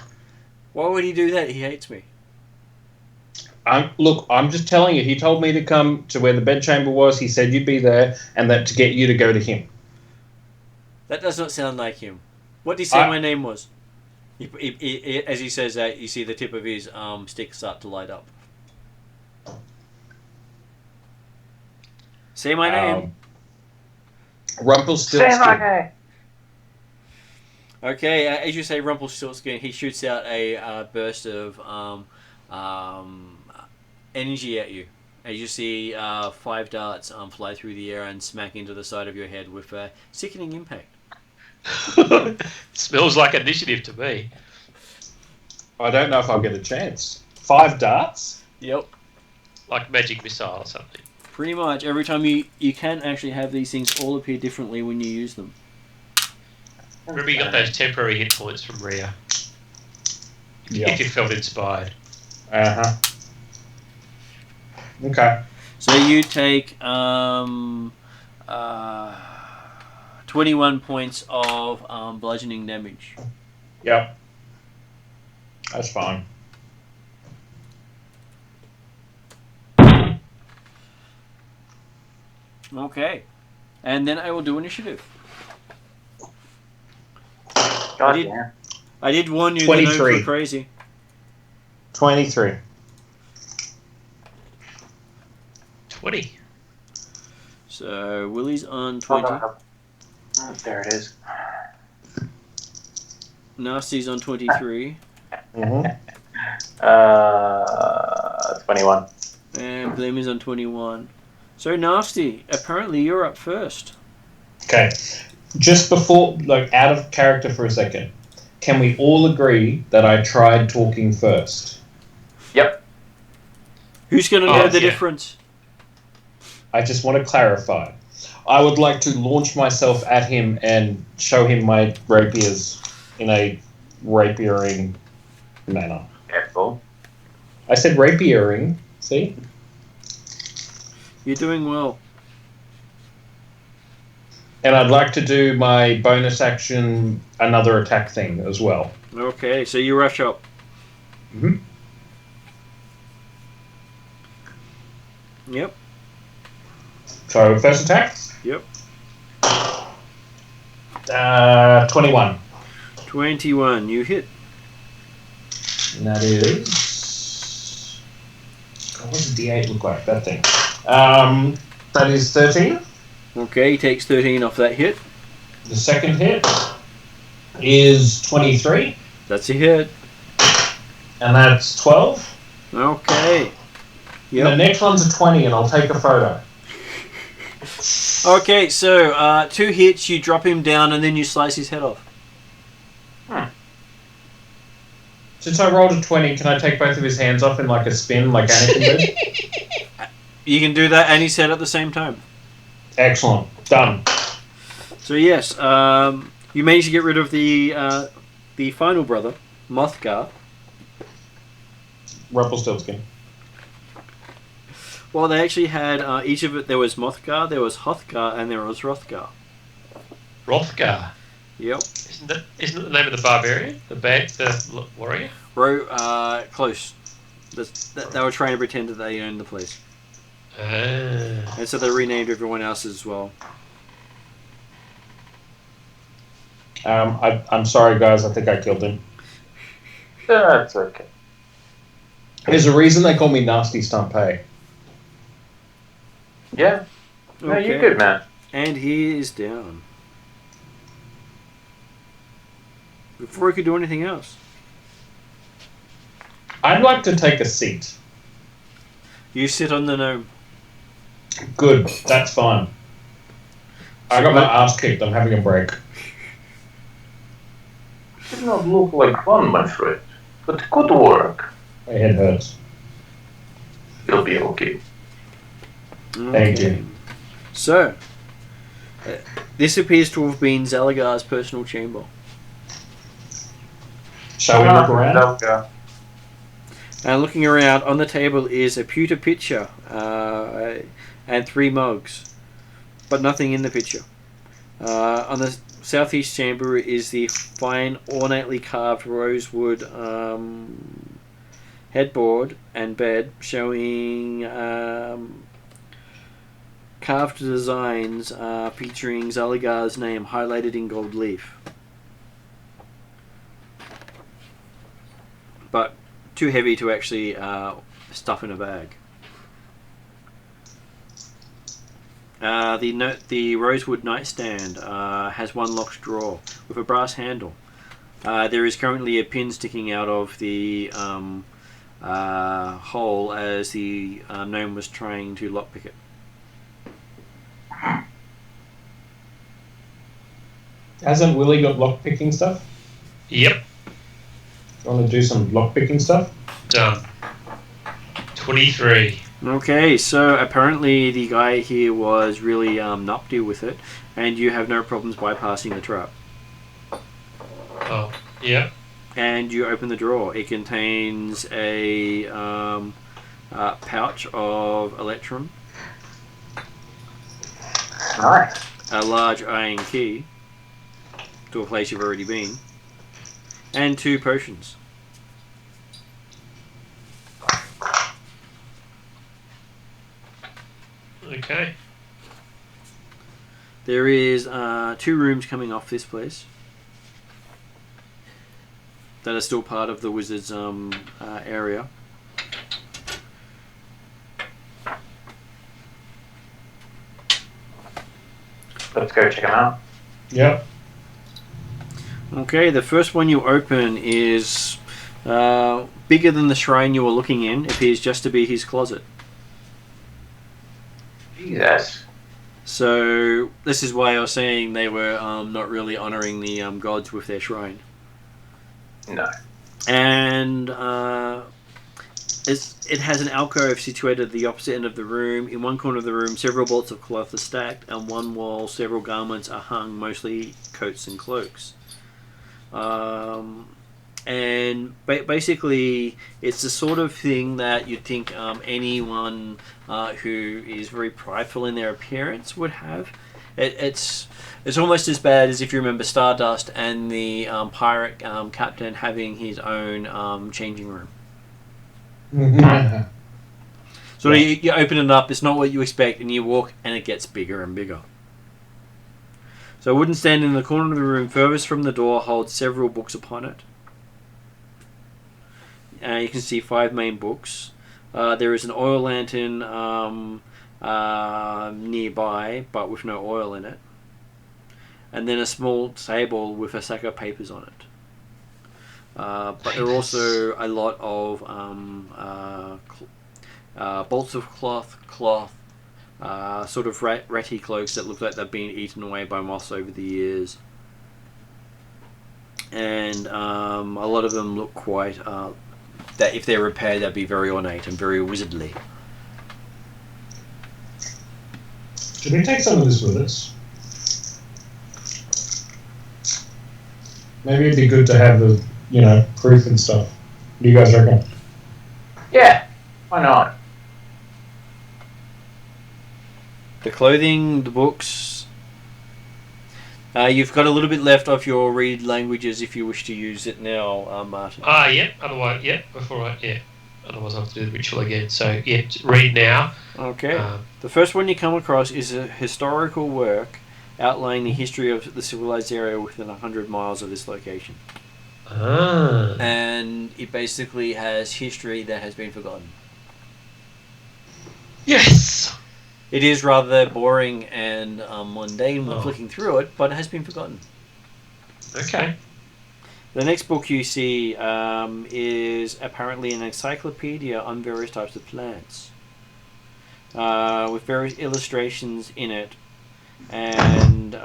Why would he do that? He hates me. Look, I'm just telling you. He told me to come to where the bedchamber was. He said you'd be there, and that to get you to go to him. That does not sound like him. What did he say my name was? As he says that, you see the tip of his stick start to light up. Say my name. Rumpelstiltskin. Okay, as you say Rumpelstiltskin, he shoots out a burst of energy at you. As you see 5 darts fly through the air and smack into the side of your head with a sickening impact. Smells like initiative to me. I don't know if I'll get a chance. 5 darts? Yep. Like magic missile or something. Pretty much. Every time you can actually have these things all appear differently when you use them. Remember, you got those temporary hit points from Rhea. Yeah. If you felt inspired. Uh-huh. Okay. So you take 21 points of bludgeoning damage. Yep. That's fine. Okay. And then I will do initiative. I did warn you the 23. gnomes were crazy. 23. 20. So Willie's on 20. There it is. Nasty's on 23. Mm-hmm. 21. And Blim is on 21. So Nasty, apparently you're up first. Okay. Just before, like, out of character for a second, can we all agree that I tried talking first? Yep. Who's going to know the difference? I just want to clarify. I would like to launch myself at him and show him my rapiers in a rapiering manner. Careful. I said rapiering. See? You're doing well. And I'd like to do my bonus action, another attack thing as well. Okay, so you rush up. Mm-hmm. Yep. So first attack. Yep. 21. 21. You hit. And that is. God, what does D8 look like? That thing. That is 13. Okay, he takes 13 off that hit. The second hit is 23. That's a hit. And that's 12. Okay. And the Yep. next one's a 20, and I'll take a photo. Okay, so 2 hits, you drop him down, and then you slice his head off. Since I rolled a 20, can I take both of his hands off in like a spin, like Anakin did? You can do that and his head at the same time. Excellent. Done. So yes, you managed to get rid of the final brother, Mothgar. Rumpelstiltskin. Well, they actually had each of it. There was Mothgar, there was Hothgar, and there was Rothgar. Rothgar. Yep. Isn't it the name of the barbarian? The warrior? Close. They were trying to pretend that they owned the place. Ah. And so they renamed everyone else as well. I'm sorry, guys. I think I killed him. That's okay. There's a reason they call me Nasty Stumpay. Yeah. No, you're good, man. And he is down. Before he could do anything else. I'd like to take a seat. You sit on the gnome. Good. That's fine. I got my ass kicked. I'm having a break. Did not look like fun, my friend, but good work. My head hurts. You'll be okay. Thank you. So, this appears to have been Zalagar's personal chamber. Shall we look around? And looking around, on the table is a pewter pitcher and 3 mugs, but nothing in the pitcher. On the southeast chamber is the fine, ornately carved rosewood headboard and bed, showing carved designs featuring Zalagar's name highlighted in gold leaf. But too heavy to actually stuff in a bag. The rosewood nightstand has 1 locked drawer with a brass handle. There is currently a pin sticking out of the hole as the gnome was trying to lockpick it. Hasn't Willie got lockpicking stuff? Yep. You want to do some lockpicking stuff? Done. 23. Okay, so apparently the guy here was really nupty with it, and you have no problems bypassing the trap. Oh, yeah. And you open the drawer. It contains a pouch of electrum, Nice. a large iron key to a place you've already been, and 2 potions. Okay. There is 2 rooms coming off this place that are still part of the wizard's area. Let's go check them out. Yep. Okay, the first one you open is bigger than the shrine you were looking in. It appears just to be his closet. Jesus. So this is why I was saying they were not really honouring the gods with their shrine. No. And It has an alcove situated at the opposite end of the room. In one corner of the room, several bolts of cloth are stacked, and one wall, several garments are hung, mostly coats and cloaks. And basically, it's the sort of thing that you'd think anyone who is very prideful in their appearance would have. It's almost as bad as if you remember Stardust and the pirate captain having his own changing room. So you open it up, it's not what you expect, and you walk, and it gets bigger and bigger. So a wooden stand in the corner of the room furthest from the door holds several books upon it. You can see 5 main books. There is an oil lantern nearby, but with no oil in it. And then a small table with a stack of papers on it. But there are also a lot of bolts of cloth, sort of ratty cloaks that look like they've been eaten away by moths over the years. And a lot of them look quite... that if they're repaired, they'd be very ornate and very wizardly. Should we take some of this with us? Maybe it'd be good to have the, proof and stuff. What do you guys reckon? Yeah, why not? The clothing, the books. You've got a little bit left of your read languages if you wish to use it now, Martin. Yeah. Otherwise, Otherwise, I'll have to do the ritual again. So, yeah, read now. Okay. The first one you come across is a historical work outlining the history of the civilized area within 100 miles of this location. And it basically has history that has been forgotten. Yes! It is rather boring and mundane when flicking through it, but it has been forgotten. Okay. The next book you see is apparently an encyclopedia on various types of plants, with various illustrations in it, and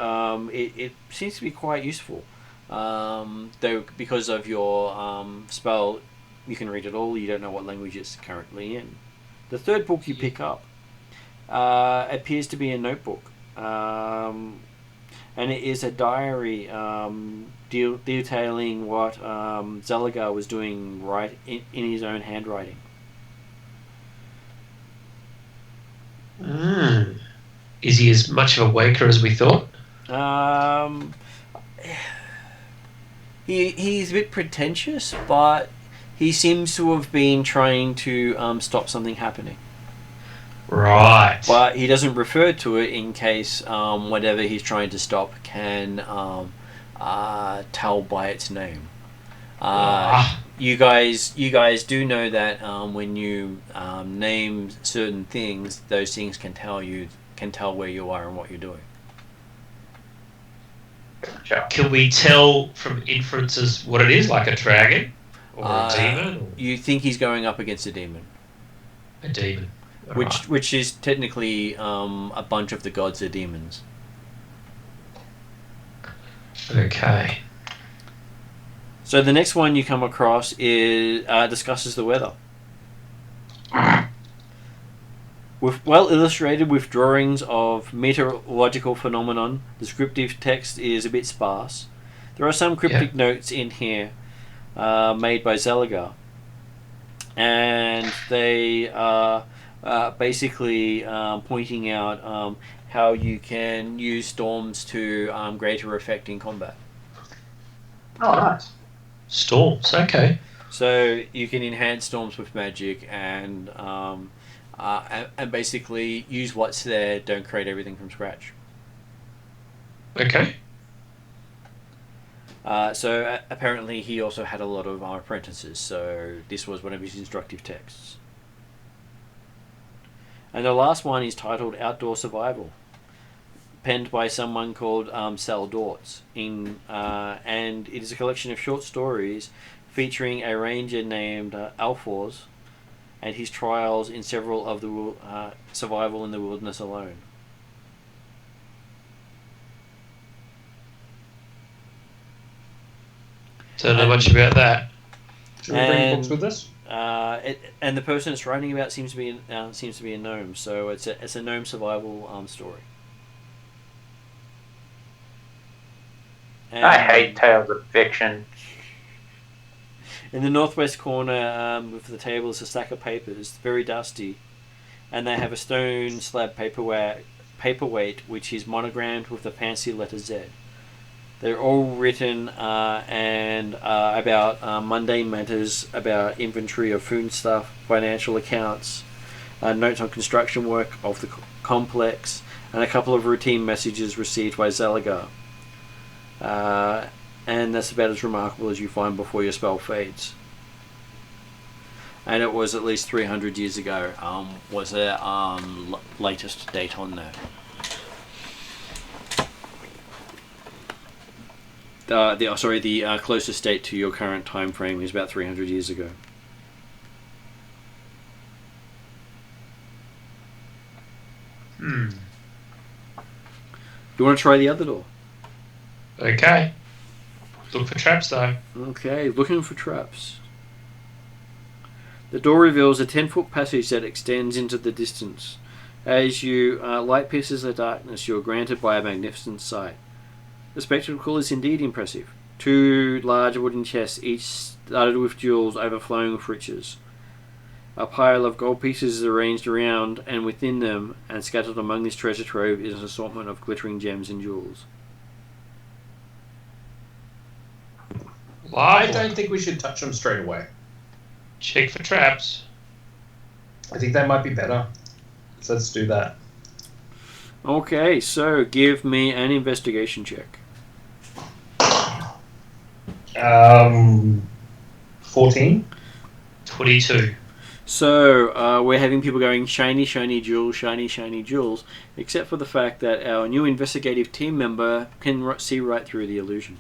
it seems to be quite useful. Though because of your spell, you can read it all. You don't know what language it's currently in. The third book you pick up appears to be a notebook, and it is a diary detailing what Zalagar was doing in his own handwriting. Is he as much of a waker as we thought? He's a bit pretentious, but he seems to have been trying to stop something happening. Right. But he doesn't refer to it in case whatever he's trying to stop can tell by its name. You guys do know that when you name certain things, those things can tell where you are and what you're doing. Can we tell from inferences what it is, like a dragon or a demon? Or... You think he's going up against a demon? A demon. Which is technically a bunch of the gods are demons. Okay. So the next one you come across is discusses the weather. Well illustrated with drawings of meteorological phenomenon, descriptive text is a bit sparse. There are some cryptic notes in here made by Zalagar, and they are basically pointing out how you can use storms to greater effect in combat. Oh, nice. Storms, okay. So you can enhance storms with magic and basically use what's there, don't create everything from scratch. Okay. So apparently he also had a lot of apprentices, so this was one of his instructive texts. And the last one is titled Outdoor Survival, penned by someone called Sal Dortz, and it is a collection of short stories featuring a ranger named Alforz and his trials in several of the survival in the wilderness alone. Don't know much about that. Should we bring books with us? And the person it's writing about seems to be a gnome. So it's a gnome survival story. I hate tales of fiction. In the northwest corner of the table is a stack of papers, very dusty, and they have a stone slab paperweight which is monogrammed with the fancy letter Z. They're all written about mundane matters, about inventory of food stuff, financial accounts, notes on construction work of the complex, and a couple of routine messages received by Zalagar. And that's about as remarkable as you find before your spell fades. And it was at least 300 years ago, was their latest date on there. The closest date to your current time frame is about 300 years ago. Hmm. You want to try the other door? Okay. Look for traps, though. Okay, looking for traps. The door reveals a 10-foot passage that extends into the distance. As you light pierces the darkness, you are granted by a magnificent sight. The spectacle is indeed impressive. 2 large wooden chests, each studded with jewels overflowing with riches. A pile of gold pieces is arranged around and within them, and scattered among this treasure trove is an assortment of glittering gems and jewels. I don't think we should touch them straight away. Check for traps. I think that might be better. So let's do that. Okay, so give me an investigation check. 14? 22. So, we're having people going shiny, shiny jewels, shiny, shiny jewels, except for the fact that our new investigative team member can see right through the illusion.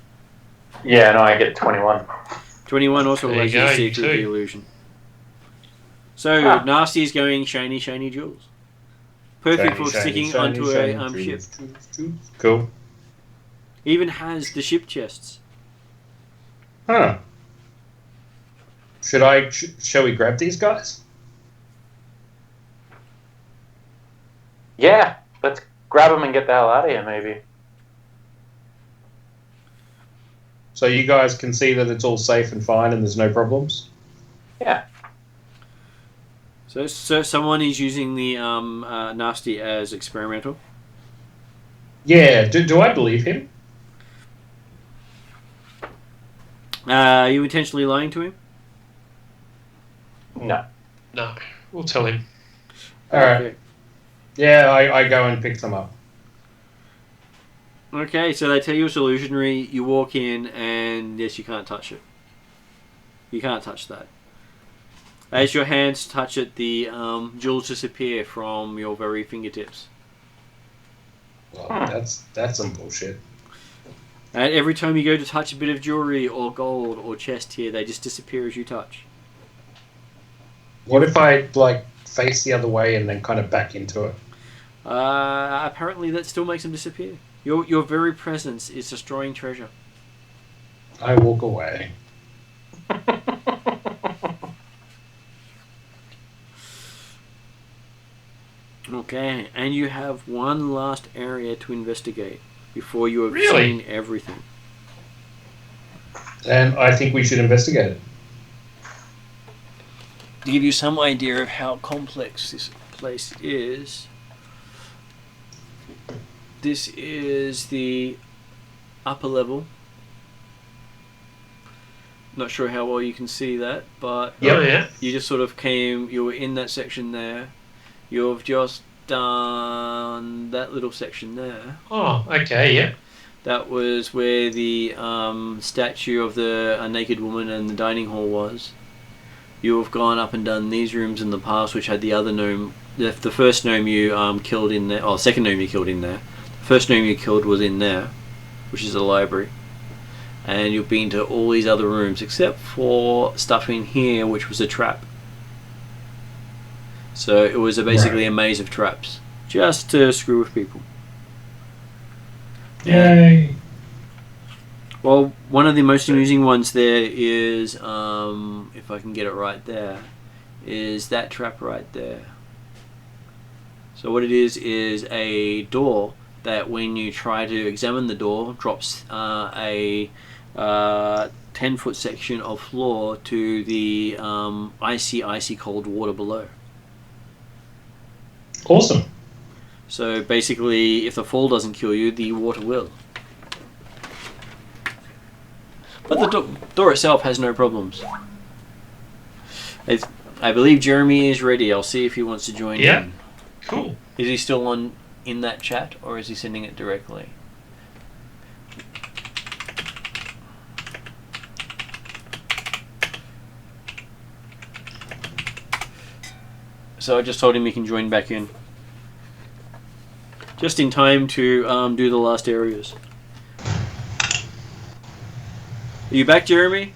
Yeah, no, I get 21. 21 also There allows you you to go, see you through too. the illusion. So, Nasty's going shiny, shiny jewels. Perfect for sticking onto a ship. Cool. Even has the ship chests. Huh. Shall we grab these guys? Yeah, let's grab them and get the hell out of here, maybe. So you guys can see that it's all safe and fine and there's no problems? Yeah. So someone is using the Nasty as experimental? Yeah, do I believe him? Are you intentionally lying to him? No. No, we'll tell him. Alright. Okay. Yeah, I go and pick them up. Okay, so they tell you it's illusionary, you walk in, and yes, you can't touch it. You can't touch that. As your hands touch it, the jewels disappear from your very fingertips. Well, that's some bullshit. And every time you go to touch a bit of jewelry or gold or chest here, they just disappear as you touch. What if I, face the other way and then kind of back into it? Apparently that still makes them disappear. Your very presence is destroying treasure. I walk away. Okay, and you have one last area to investigate before you have Really? seen everything. And I think we should investigate it. To give you some idea of how complex this place is, this is the upper level. Not sure how well you can see that, but Oh, yeah. you just sort of you were in that section there. You've just done that little section there. Oh, okay, yeah. That was where the statue of the naked woman and the dining hall was. You have gone up and done these rooms in the past, which had the other gnome. The first gnome you killed in there, or second gnome you killed in there. The first gnome you killed was in there, which is the library. And you've been to all these other rooms, except for stuff in here, which was a trap. So it was basically a maze of traps, just to screw with people. Yay! Well, one of the most amusing ones there is, if I can get it right there, is that trap right there. So what it is a door that when you try to examine the door, drops a 10-foot section of floor to the icy cold water below. Awesome. So basically, if the fall doesn't kill you, the water will. But the door itself has no problems. I believe Jeremy is ready. I'll see if he wants to join in. Cool. Is he still in that chat, or is he sending it directly? So I just told him he can join back in. Just in time to do the last areas. Are you back, Jeremy?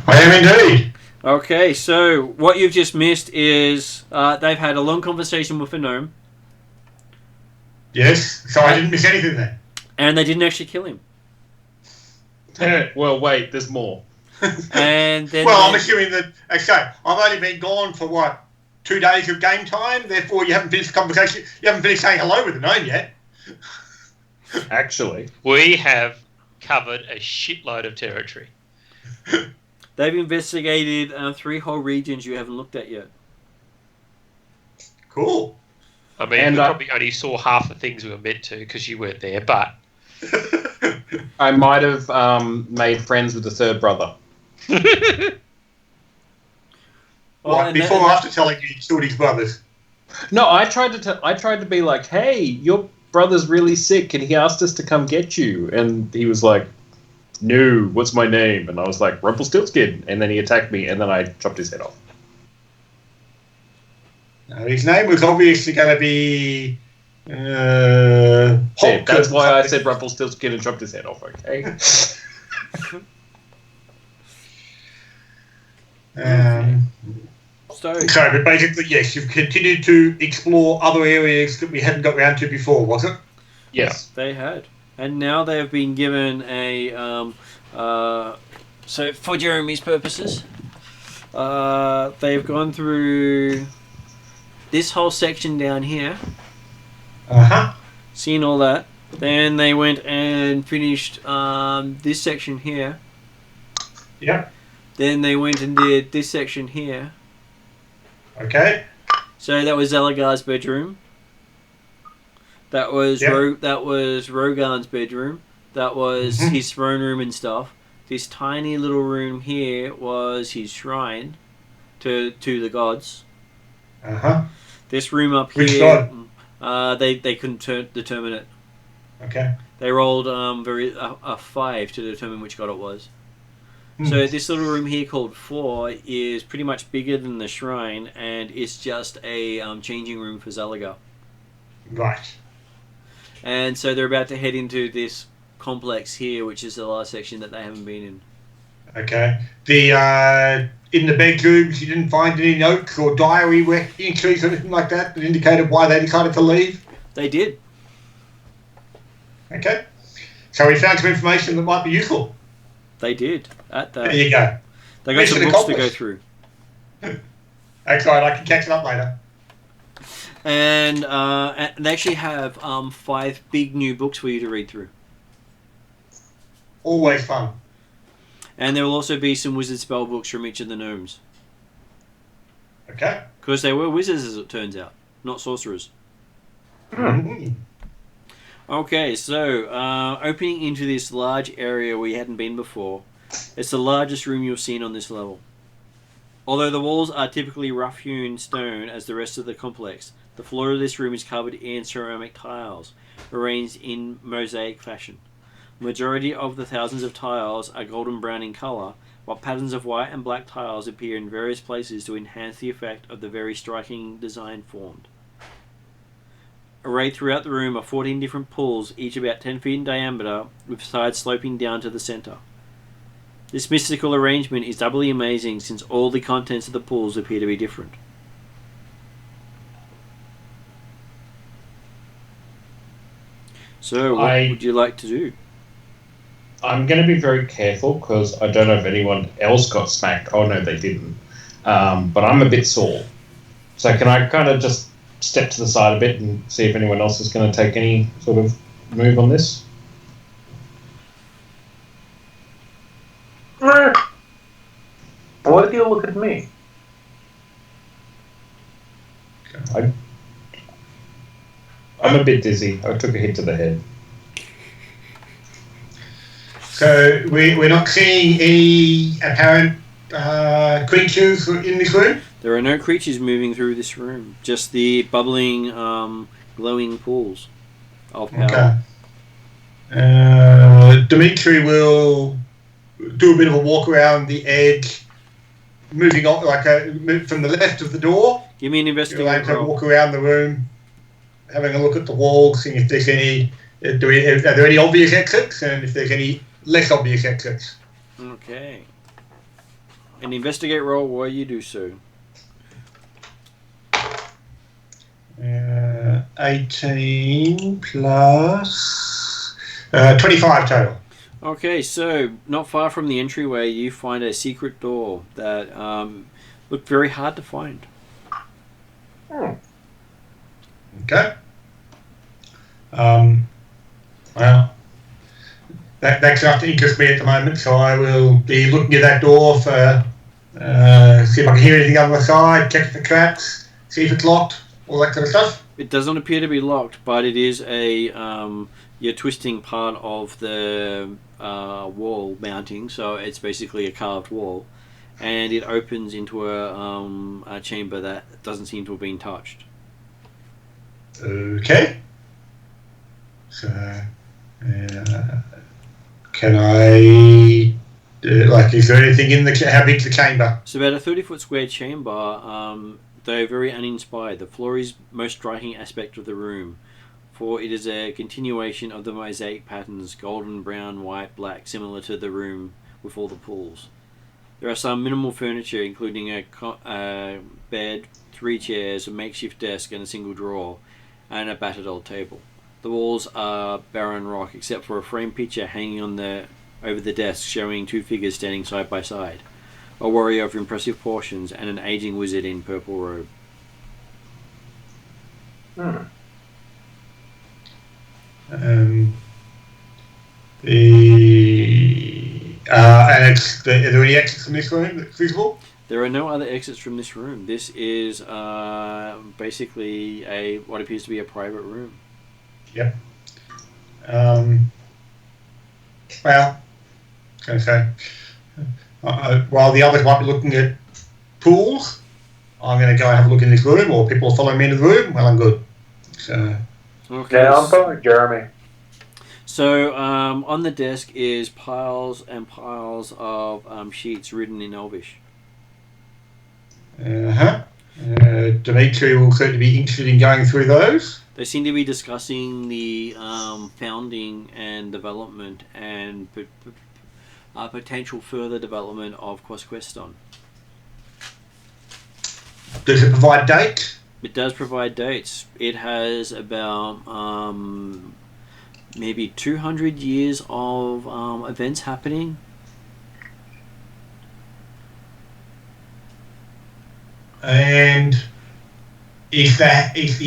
I am indeed. Okay, so what you've just missed is they've had a long conversation with a gnome. Yes, so I didn't miss anything then. And they didn't actually kill him. Well, wait, there's more. And then Well, I'm assuming that, okay, I've only been gone for what, 2 days of game time, therefore you haven't finished the conversation, you haven't finished saying hello with the gnome yet. Actually. We have covered a shitload of territory. they've investigated 3 whole regions you haven't looked at yet. Cool. I mean, we probably only saw half the things we were meant to because you weren't there, but... I might have made friends with the third brother. What, before or after telling you killed his brothers? No, I tried to be like, hey, your brother's really sick and he asked us to come get you. And he was like, no, what's my name? And I was like, Rumpelstiltskin. And then he attacked me and then I chopped his head off. No, his name was obviously going to be... Shit, that's why I said Rumpelstiltskin and chopped his head off, okay? So, but basically, yes, you've continued to explore other areas that we hadn't got around to before, was it? Yes. they had. And now they have been given a... so, for Jeremy's purposes, they've gone through this whole section down here. Uh-huh. Seen all that. Then they went and finished this section here. Yeah. Then they went and did this section here. Okay. So that was Zalagar's bedroom. That was that was Rogan's bedroom. That was his throne room and stuff. This tiny little room here was his shrine to the gods. Uh-huh. This room up Which here, god? They couldn't determine it. Okay. They rolled a 5 to determine which god it was. So this little room here called 4 is pretty much bigger than the shrine, and it's just a changing room for Zalagar. Right. And so they're about to head into this complex here, which is the last section that they haven't been in. Okay. The in the bedrooms, you didn't find any notes or diary entries or anything like that that indicated why they decided to leave? They did. Okay. So we found some information that might be useful. They did. At that. There you go. They got Mission some books to go accomplished. through. Excellent. I can catch it up later. And they actually have 5 big new books for you to read through. Always fun. And there will also be some wizard spell books from each of the gnomes. Okay. Because they were wizards, as it turns out, not sorcerers. Mm-hmm. Okay, so opening into this large area where you hadn't been before, it's the largest room you've seen on this level. Although the walls are typically rough-hewn stone as the rest of the complex, the floor of this room is covered in ceramic tiles, arranged in mosaic fashion. The majority of the thousands of tiles are golden brown in colour, while patterns of white and black tiles appear in various places to enhance the effect of the very striking design formed. Arrayed throughout the room are 14 different pools, each about 10 feet in diameter, with sides sloping down to the centre. This mystical arrangement is doubly amazing since all the contents of the pools appear to be different. So, what would you like to do? I'm going to be very careful because I don't know if anyone else got smacked. Oh, no, they didn't. But I'm a bit sore. So can I kind of just step to the side a bit and see if anyone else is going to take any sort of move on this? Why do you look at me? I'm a bit dizzy. I took a hit to the head. So we're not seeing any apparent creatures in this room? There are no creatures moving through this room. Just the bubbling, glowing pools of power. Okay. Dimitri will do a bit of a walk around the edge, moving on from the left of the door. Give me an investigate roll. Walk around the room, having a look at the wall, seeing if there's any. Are there any obvious exits, and if there's any less obvious exits? Okay. An investigate roll while you do so. 18 plus 25 total. Okay, so not far from the entryway, you find a secret door that looked very hard to find. Okay. Well, that's enough to interest me at the moment, so I will be looking at that door for see if I can hear anything on the side, check the tracks, see if it's locked, all that kind of stuff. It doesn't appear to be locked, but it is a you're twisting part of the wall mounting, so it's basically a carved wall, and it opens into a chamber that doesn't seem to have been touched. Okay. So, can I is there anything in the how big's the chamber? It's about a 30-foot square chamber. Though very uninspired, the floor is most striking aspect of the room, for it is a continuation of the mosaic patterns, golden, brown, white, black, similar to the room with all the pools. There are some minimal furniture, including a bed, 3 chairs, a makeshift desk, and a single drawer, and a battered old table. The walls are barren rock, except for a framed picture hanging over the desk, showing 2 figures standing side by side. A warrior of impressive proportions and an aging wizard in purple robe. Are there any exits from this room that's visible? There are no other exits from this room. This is basically what appears to be a private room. Yep. Well, I was going to say, while the others might be looking at pools, I'm going to go and have a look in this room, or people follow me into the room. Well, I'm good. So. Okay. Yeah, I'm following Jeremy. So on the desk is piles and piles of sheets written in Elvish. Dimitri will certainly be interested in going through those. They seem to be discussing the founding and development and potential further development of Quasqueston. Does it provide dates? It does provide dates. It has about maybe 200 years of events happening. And is the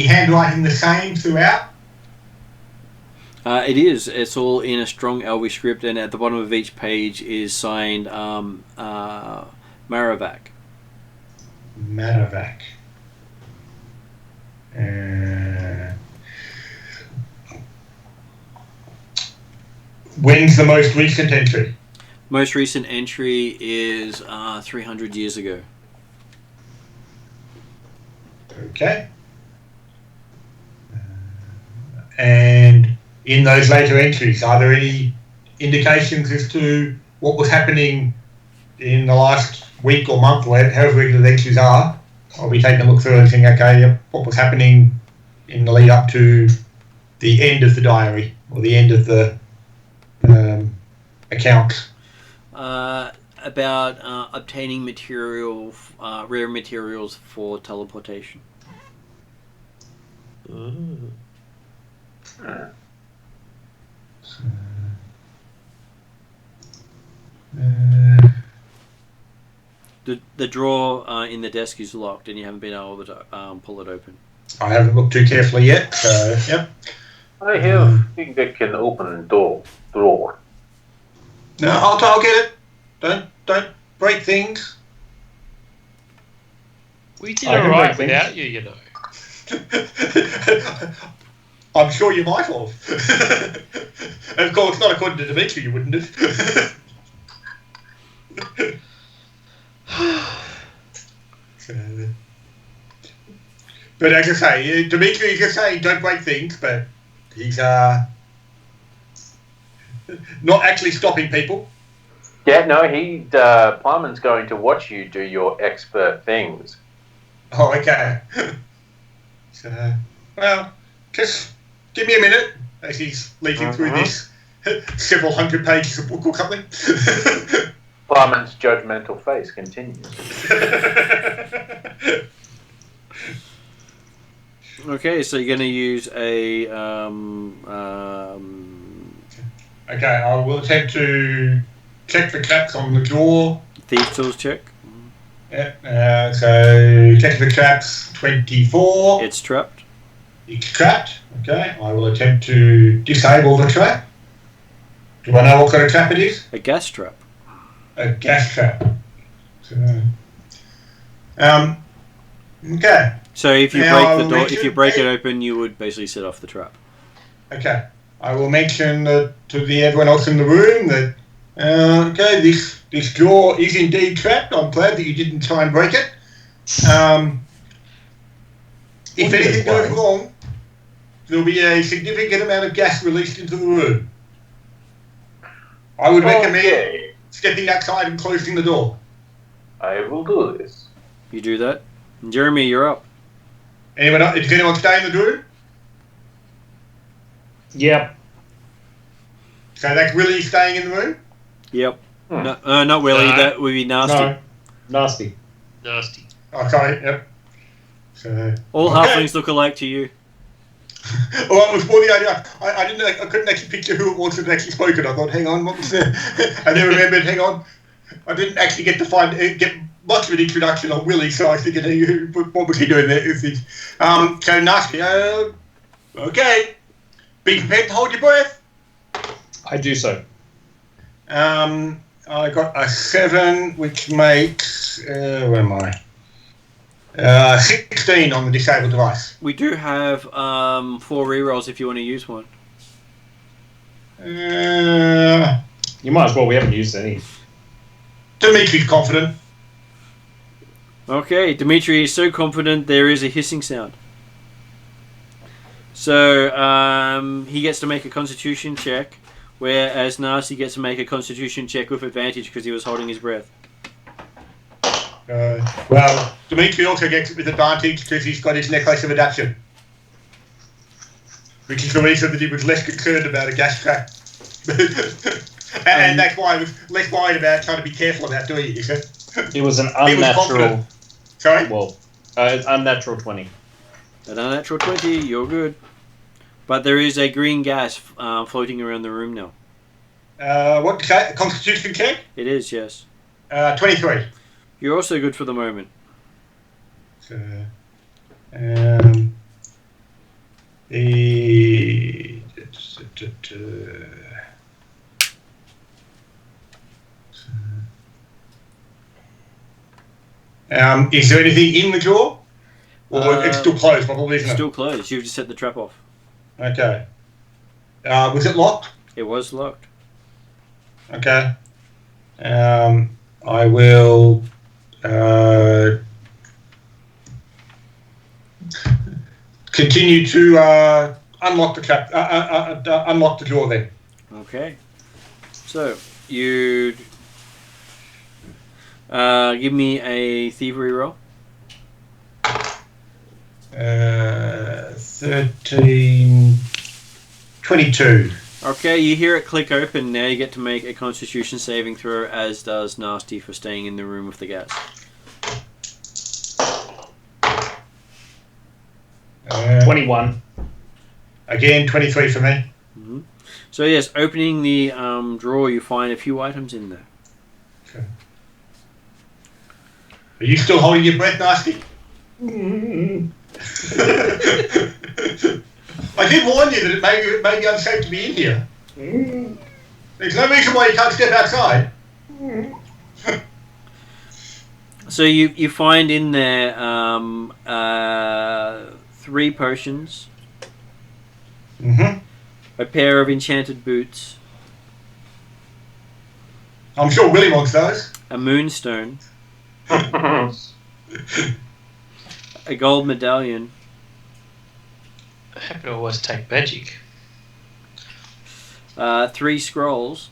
handwriting the same throughout? It is. It's all in a strong Elvish script, and at the bottom of each page is signed Maravac. Maravac. When's the most recent entry? Most recent entry is 300 years ago. Okay. And in those later entries, are there any indications as to what was happening in the last week or month, or however regular the entries are? I'll be taking a look through and thinking, okay, what was happening in the lead up to the end of the diary, or the end of the account? About obtaining rare materials for teleportation. The drawer in the desk is locked, and you haven't been able to pull it open. I haven't looked too carefully yet, so yep. I have thing that can open drawer. No, I'll get it. Don't break things. We did I can alright break without you, you know. I'm sure you might have. And of course, not according to Dimitri, you wouldn't have. But as I say, Dimitri is just saying don't break things, but he's not actually stopping people. Yeah, no, Plumman's going to watch you do your expert things. Oh, okay. So, well, just give me a minute as he's leafing through this several hundred pages of book or something. Plumman's judgmental face continues. Okay, so you're going to use a Okay, I will attempt to check the traps on the door. Thieves' Tools check. Yeah, so check the traps, 24. It's trapped. It's trapped. Okay, I will attempt to disable the trap. Do I know what kind of trap it is? A gas trap. A gas trap. So, okay. So if you Now, break the door, if you break it mention- open, you would basically set off the trap. Okay. I will mention to everyone else in the room that okay, this door is indeed trapped. I'm glad that you didn't try and break it. If anything goes wrong, there'll be a significant amount of gas released into the room. I would recommend stepping outside and closing the door. I will do this. You do that. Jeremy, you're up. Anyone else? Does anyone stay in the room? Yep. So that's really staying in the room? Yep. No, not Willie. No. That would be nasty. No. Nasty. Nasty. Oh, sorry, yep. So, All okay. halflings look alike to you. Well, that was more the idea. I couldn't actually picture who it was that had actually spoken. I thought, hang on, what was there? And then remembered, hang on, I didn't actually get to get much of an introduction on Willie, so I was thinking, hey, what was he doing there? So nasty. Okay. Be prepared to hold your breath. I do so. I got a 7, which makes where am I? 16 on the disabled device. We do have 4 rerolls if you want to use one. You might as well. We haven't used any. Dimitri's confident. Okay, Dimitri is so confident there is a hissing sound. So he gets to make a Constitution check, whereas Nasty gets to make a Constitution check with advantage because he was holding his breath. Well, Dimitri also gets it with advantage because he's got his necklace of adaptation, which is the reason that he was less concerned about a gas trap. And that's why I was less worried about trying to be careful about doing it, you see? It was an He was unnatural. confident. Sorry? Well, it's unnatural 20. An unnatural 20, you're good. But there is a green gas floating around the room now. What did you say? A Constitution check? It is, yes. 23. You're also good for the moment. So, is there anything in the drawer? Or it's still closed, probably, isn't It's it? still closed. You've just set the trap off. Okay. Was it locked? It was locked. Okay. I will continue to unlock the trap. Unlock the drawer then. Okay. So, you'd give me a thievery roll. 13, 22. Okay, you hear it click open. Now you get to make a Constitution saving throw, as does Nasty for staying in the room with the gas. 21. Again, 23 for me. So yes, opening the drawer, you find a few items in there. Okay. Are you still holding your breath, Nasty? I did warn you that it may be unsafe to be in here. There's no reason why you can't step outside. So you find in there 3 potions, Mm-hmm. a pair of enchanted boots, I'm sure Willie wants those. a moonstone, a gold medallion, I happen to always take magic. 3 scrolls,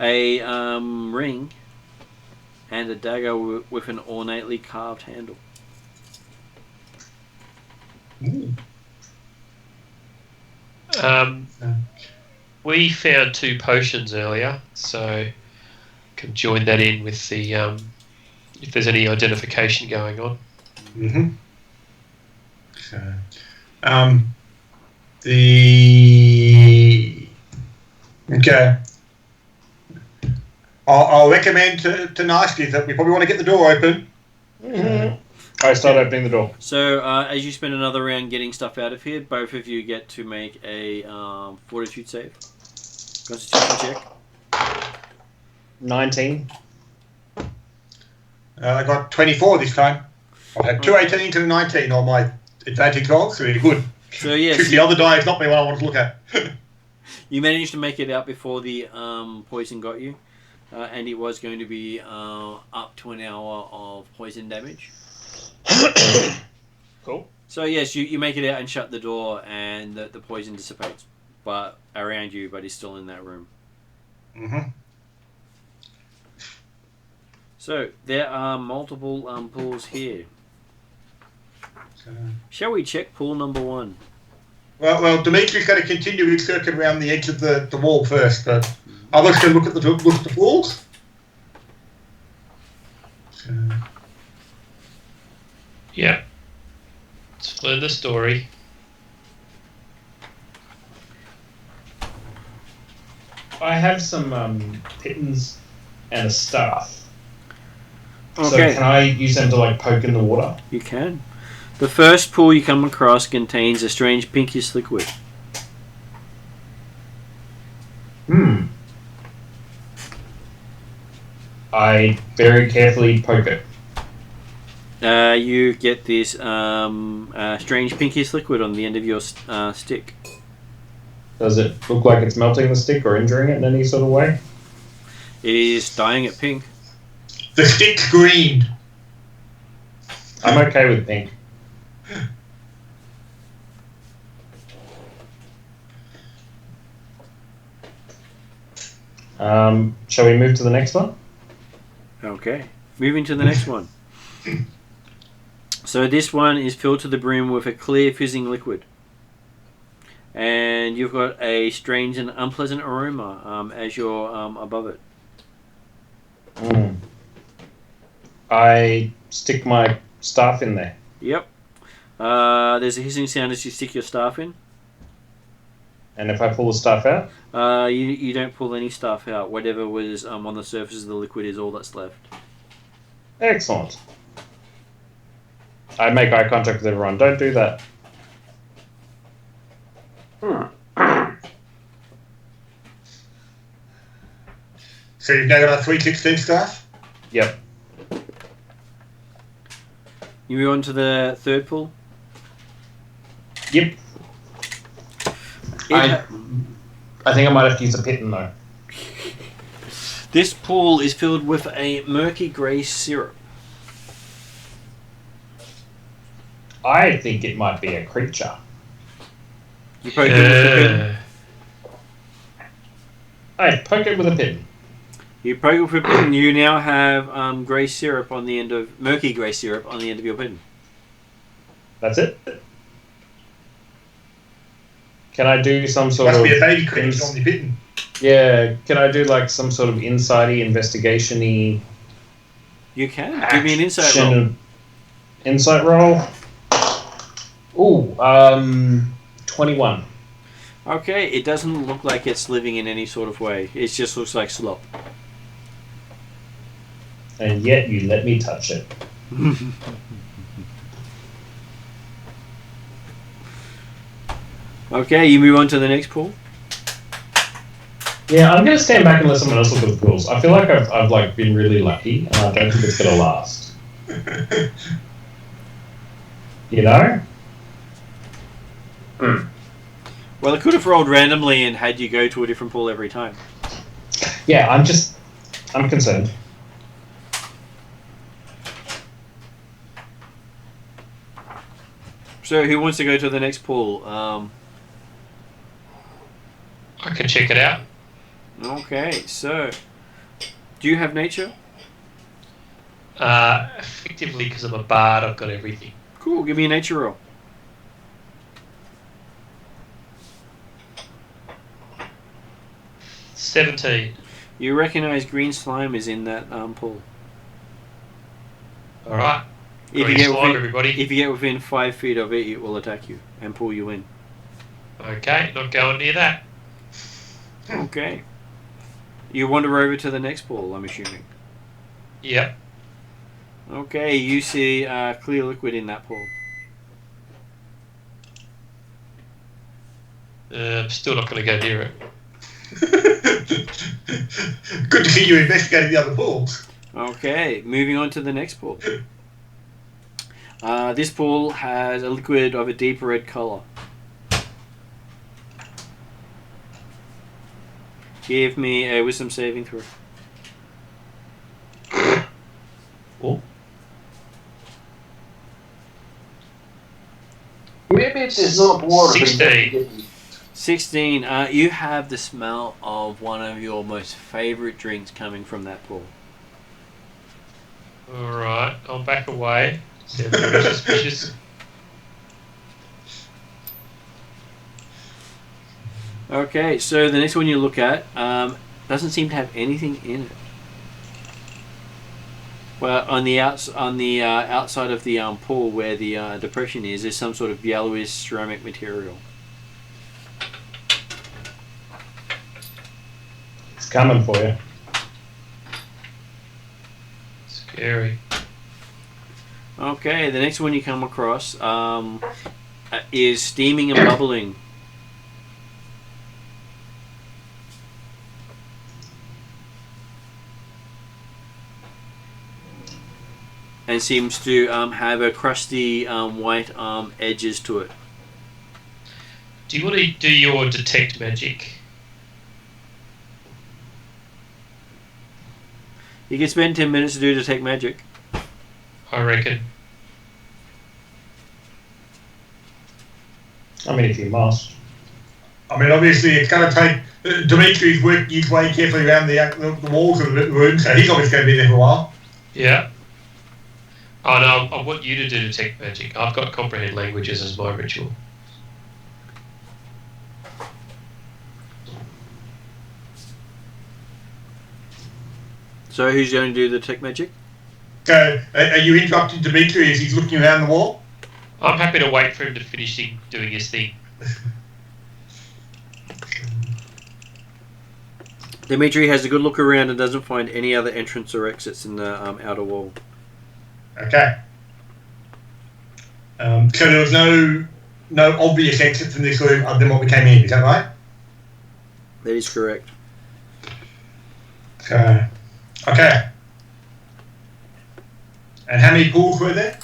a ring, and a dagger with an ornately carved handle. We found 2 potions earlier, so can join that in with the if there's any identification going on. Mm-hmm. So, okay. I'll recommend to Nasty that we probably want to get the door open. Mm-hmm. I start opening the door. So as you spend another round getting stuff out of here, both of you get to make a fortitude save. Constitution check. 19. I got 24 this time. I had 2 18s and a 19 on my advantage roll, so you're good. So yes, The other die is not the one I want to look at. you managed to make it out before the poison got you, and it was going to be up to an hour of poison damage. Cool. So yes, you make it out and shut the door, and the poison dissipates, but around you, but he's still in that room. Mm-hmm. So there are multiple pools here. Shall we check pool number 1? Well, Dimitri's going to continue his circuit around the edge of the wall first, but others can look at the pools. So, Yeah. Let's learn the story. I have some pittons and a staff. So Okay. can I use them to like poke in the water? You can. The first pool you come across contains a strange pinkish liquid. I very carefully poke it. You get this strange pinkish liquid on the end of your stick. Does it look like it's melting the stick or injuring it in any sort of way? It is dyeing it pink. the stick's green. I'm okay with pink. Shall we move to the next one? Okay. Moving to the next one. So this one is filled to the brim with a clear fizzing liquid. And you've got a strange and unpleasant aroma as you're above it. I stick my staff in there. Yep. There's a hissing sound as you stick your staff in. And if I pull the staff out? You don't pull any stuff out. Whatever was on the surface of the liquid is all that's left. Excellent. I make eye contact with everyone. Don't do that. So you've now got a 316 staff? Yep. You move on to the third pool. Yep. I think I might have to use a pitten though. This pool is filled with a murky grey syrup. I think it might be a creature. You poke it with a pin. I poke it with a pin. You poke it with a pin. You now have grey syrup on the end of murky grey syrup on the end of your pin. That's it. Can I do some sort Must of... be a baby creature on the bitten. Yeah, can I do like some sort of insight-y, investigation-y... You can. Give me an insight roll. action- Insight roll? Ooh, 21. Okay, it doesn't look like it's living in any sort of way. It just looks like slop. And yet you let me touch it. Okay, you move on to the next pool. Yeah, I'm gonna stand back and let someone else look at the pools. I feel like I've like been really lucky, and I don't think it's gonna last. You know? Well, it could have rolled randomly and had you go to a different pool every time. Yeah, I'm concerned. So, who wants to go to the next pool? I can check it out. Okay, so do you have nature? Effectively, because I'm a bard, I've got everything. Cool, give me a nature roll. $17. You recognize green slime is in that pool. All right. If Green slime, everybody. If you get within 5 feet of it, it will attack you and pull you in. Okay, not going near that. Okay. You wander over to the next pool, I'm assuming. Yep. Okay, you see clear liquid in that pool. I'm still not going to go near it. Good to see you investigating the other pools. Okay, moving on to the next pool. This pool has a liquid of a deep red colour. Give me a wisdom saving throw. Oh. Maybe it is not worth 16. 16. You have the smell of one of your most favourite drinks coming from that pool. Alright, I'll back away. Sounds very suspicious. Okay, so the next one you look at doesn't seem to have anything in it. Well, on the outside of the pool where the depression is, there's some sort of yellowish ceramic material. It's coming for you. Scary. Okay, the next one you come across is steaming and bubbling. And seems to have a crusty white edges to it. Do you want to do your detect magic? You can spend 10 minutes to do detect magic. I reckon. I mean, if you must. I mean, obviously, it's going to take. Dimitri's working his way carefully around the walls of the room, so he's obviously going to be there for a while. Yeah. Oh no, I want you to do detect magic. I've got comprehend languages as my ritual. So who's going to do the detect magic? So, are you interrupting Dimitri as he's looking around the wall? I'm happy to wait for him to finish doing his thing. Dimitri has a good look around and doesn't find any other entrance or exits in the outer wall. Okay. So there was no obvious exit from this room other than what we came in. Is that right? That is correct. Okay. And how many pools were there?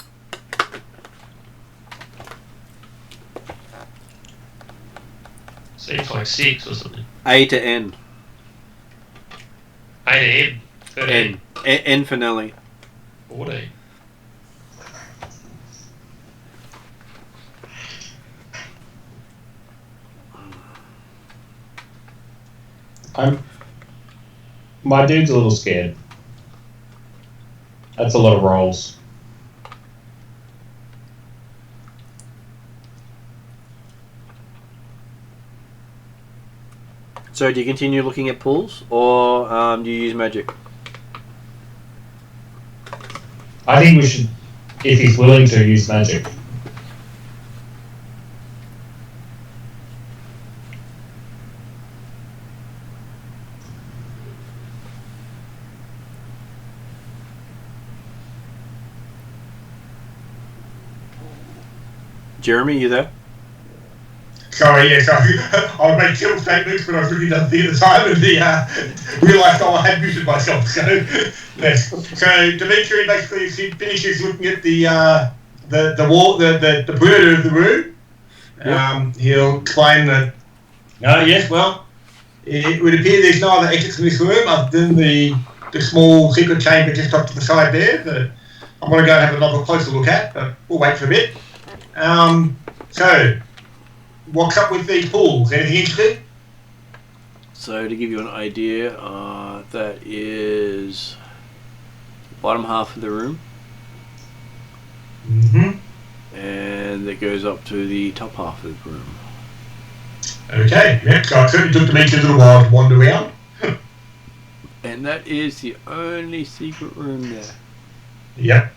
Seems like 6 or something. A to N. A to M. 13. N for Nelly. 14. My dude's a little scared. That's a lot of rolls. So do you continue looking at pools, or do you use magic? I think we should, if he's willing to, use magic. Jeremy, you there? Sorry, yes, I was making several statements, but I was looking at the time and realised I had muted myself. So, yes. So Dimitri basically finishes looking at the wall, the perimeter of the room. Yep. He'll explain that. Yes, well, it would appear there's no other exits from this room other than the small secret chamber just off to the side there that I'm going to go and have another closer look at, but we'll wait for a bit. So, what's up with these pools? Anything interesting? So to give you an idea, that is the bottom half of the room. Mm-hmm. And it goes up to the top half of the room. Okay, yeah, so it certainly took Dimitri a little while to wander around. And that is the only secret room there. Yep.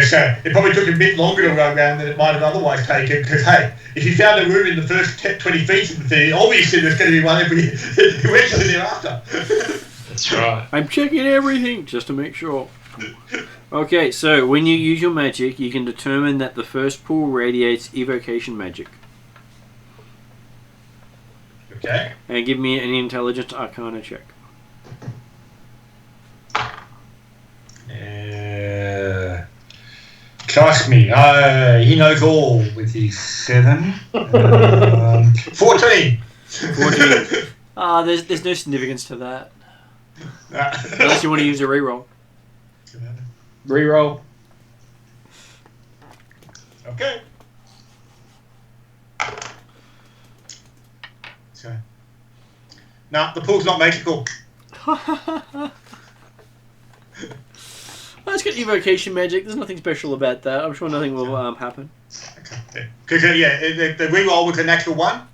So it probably took a bit longer to go around than it might have otherwise taken, because, hey, if you found a room in the first 20 feet of the thing, obviously there's going to be one eventually thereafter. That's right. I'm checking everything just to make sure. Okay, so when you use your magic, you can determine that the first pool radiates evocation magic. Okay. And give me an intelligence arcana check. Trust me, he knows all with his 7. 14. 14. There's no significance to that. Unless you want to use a reroll. Reroll. Okay. So, no, the pool's not magical. Well, it's got evocation magic. There's nothing special about that. I'm sure nothing will happen. Because the reroll was a natural 1.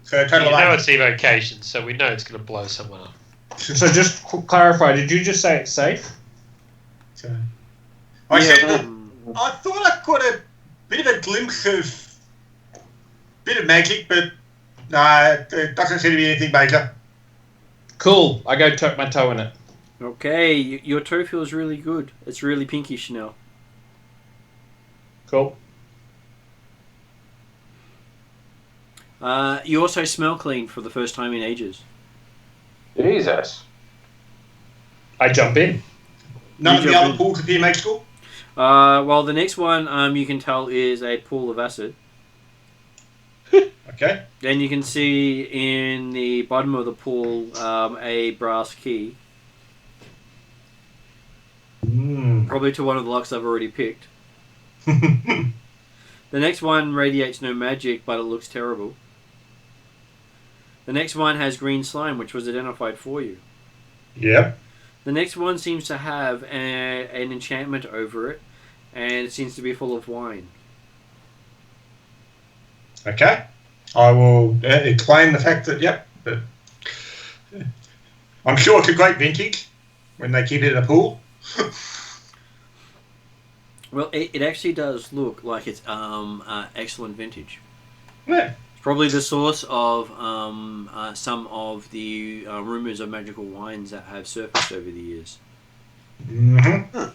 So a total You of 8. know it's evocation, so we know it's going to blow someone up. So just clarify, did you just say it's safe? So, I thought I caught a bit of a glimpse of bit of magic, but no, it doesn't seem to be anything major. Cool. I go tuck my toe in it. Okay, your toe feels really good. It's really pinkish now. Cool. You also smell clean for the first time in ages. Jesus. I jump in. None of the other pools appear magical? Well, the next one you can tell is a pool of acid. Okay. Then you can see in the bottom of the pool a brass key. Probably to one of the locks I've already picked. The next one radiates no magic, but it looks terrible. The next one has green slime, which was identified for you. Yep. The next one seems to have an enchantment over it, and it seems to be full of wine. Okay. I will explain the fact that, yep, but I'm sure it's a great vintage when they keep it in a pool. Well, it actually does look like it's excellent vintage. Yeah. It's probably the source of some of the rumours of magical wines that have surfaced over the years. Mm-hmm.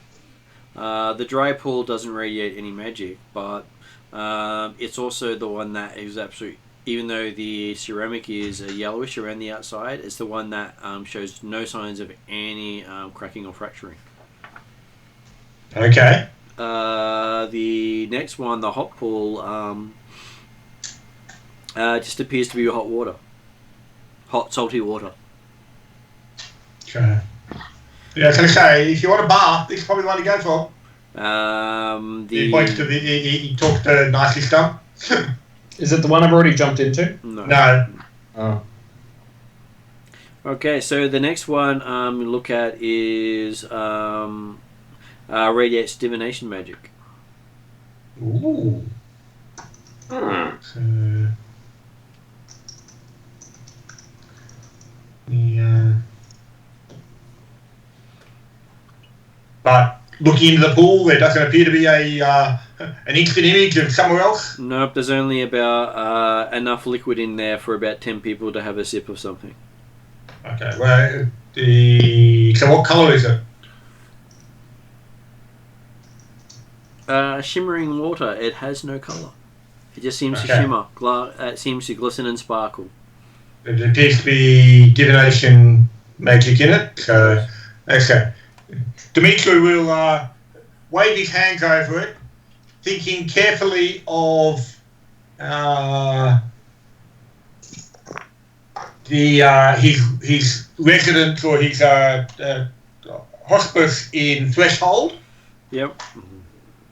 The dry pool doesn't radiate any magic, but it's also the one that is absolutely, even though the ceramic is yellowish around the outside, it's the one that shows no signs of any cracking or fracturing. Okay. The next one, the hot pool, just appears to be hot water. Hot, salty water. Okay. Yeah, I was going to say, if you want a bath, this is probably the one to go for. He points to he talks to Nicely Stump. Is it the one I've already jumped into? No. Oh. Okay, so the next one we look at is radiates divination magic. Ooh. So, yeah. But looking into the pool, there doesn't appear to be an instant image of somewhere else. Nope, there's only about enough liquid in there for about 10 people to have a sip of something. Okay, well, so what colour is it? Shimmering water. It has no colour. It just seems to Okay. shimmer. It seems to glisten and sparkle. There appears to be divination magic in it. So, okay. Dimitri will wave his hands over it, thinking carefully of his residence or his hospice in Threshold, Yep.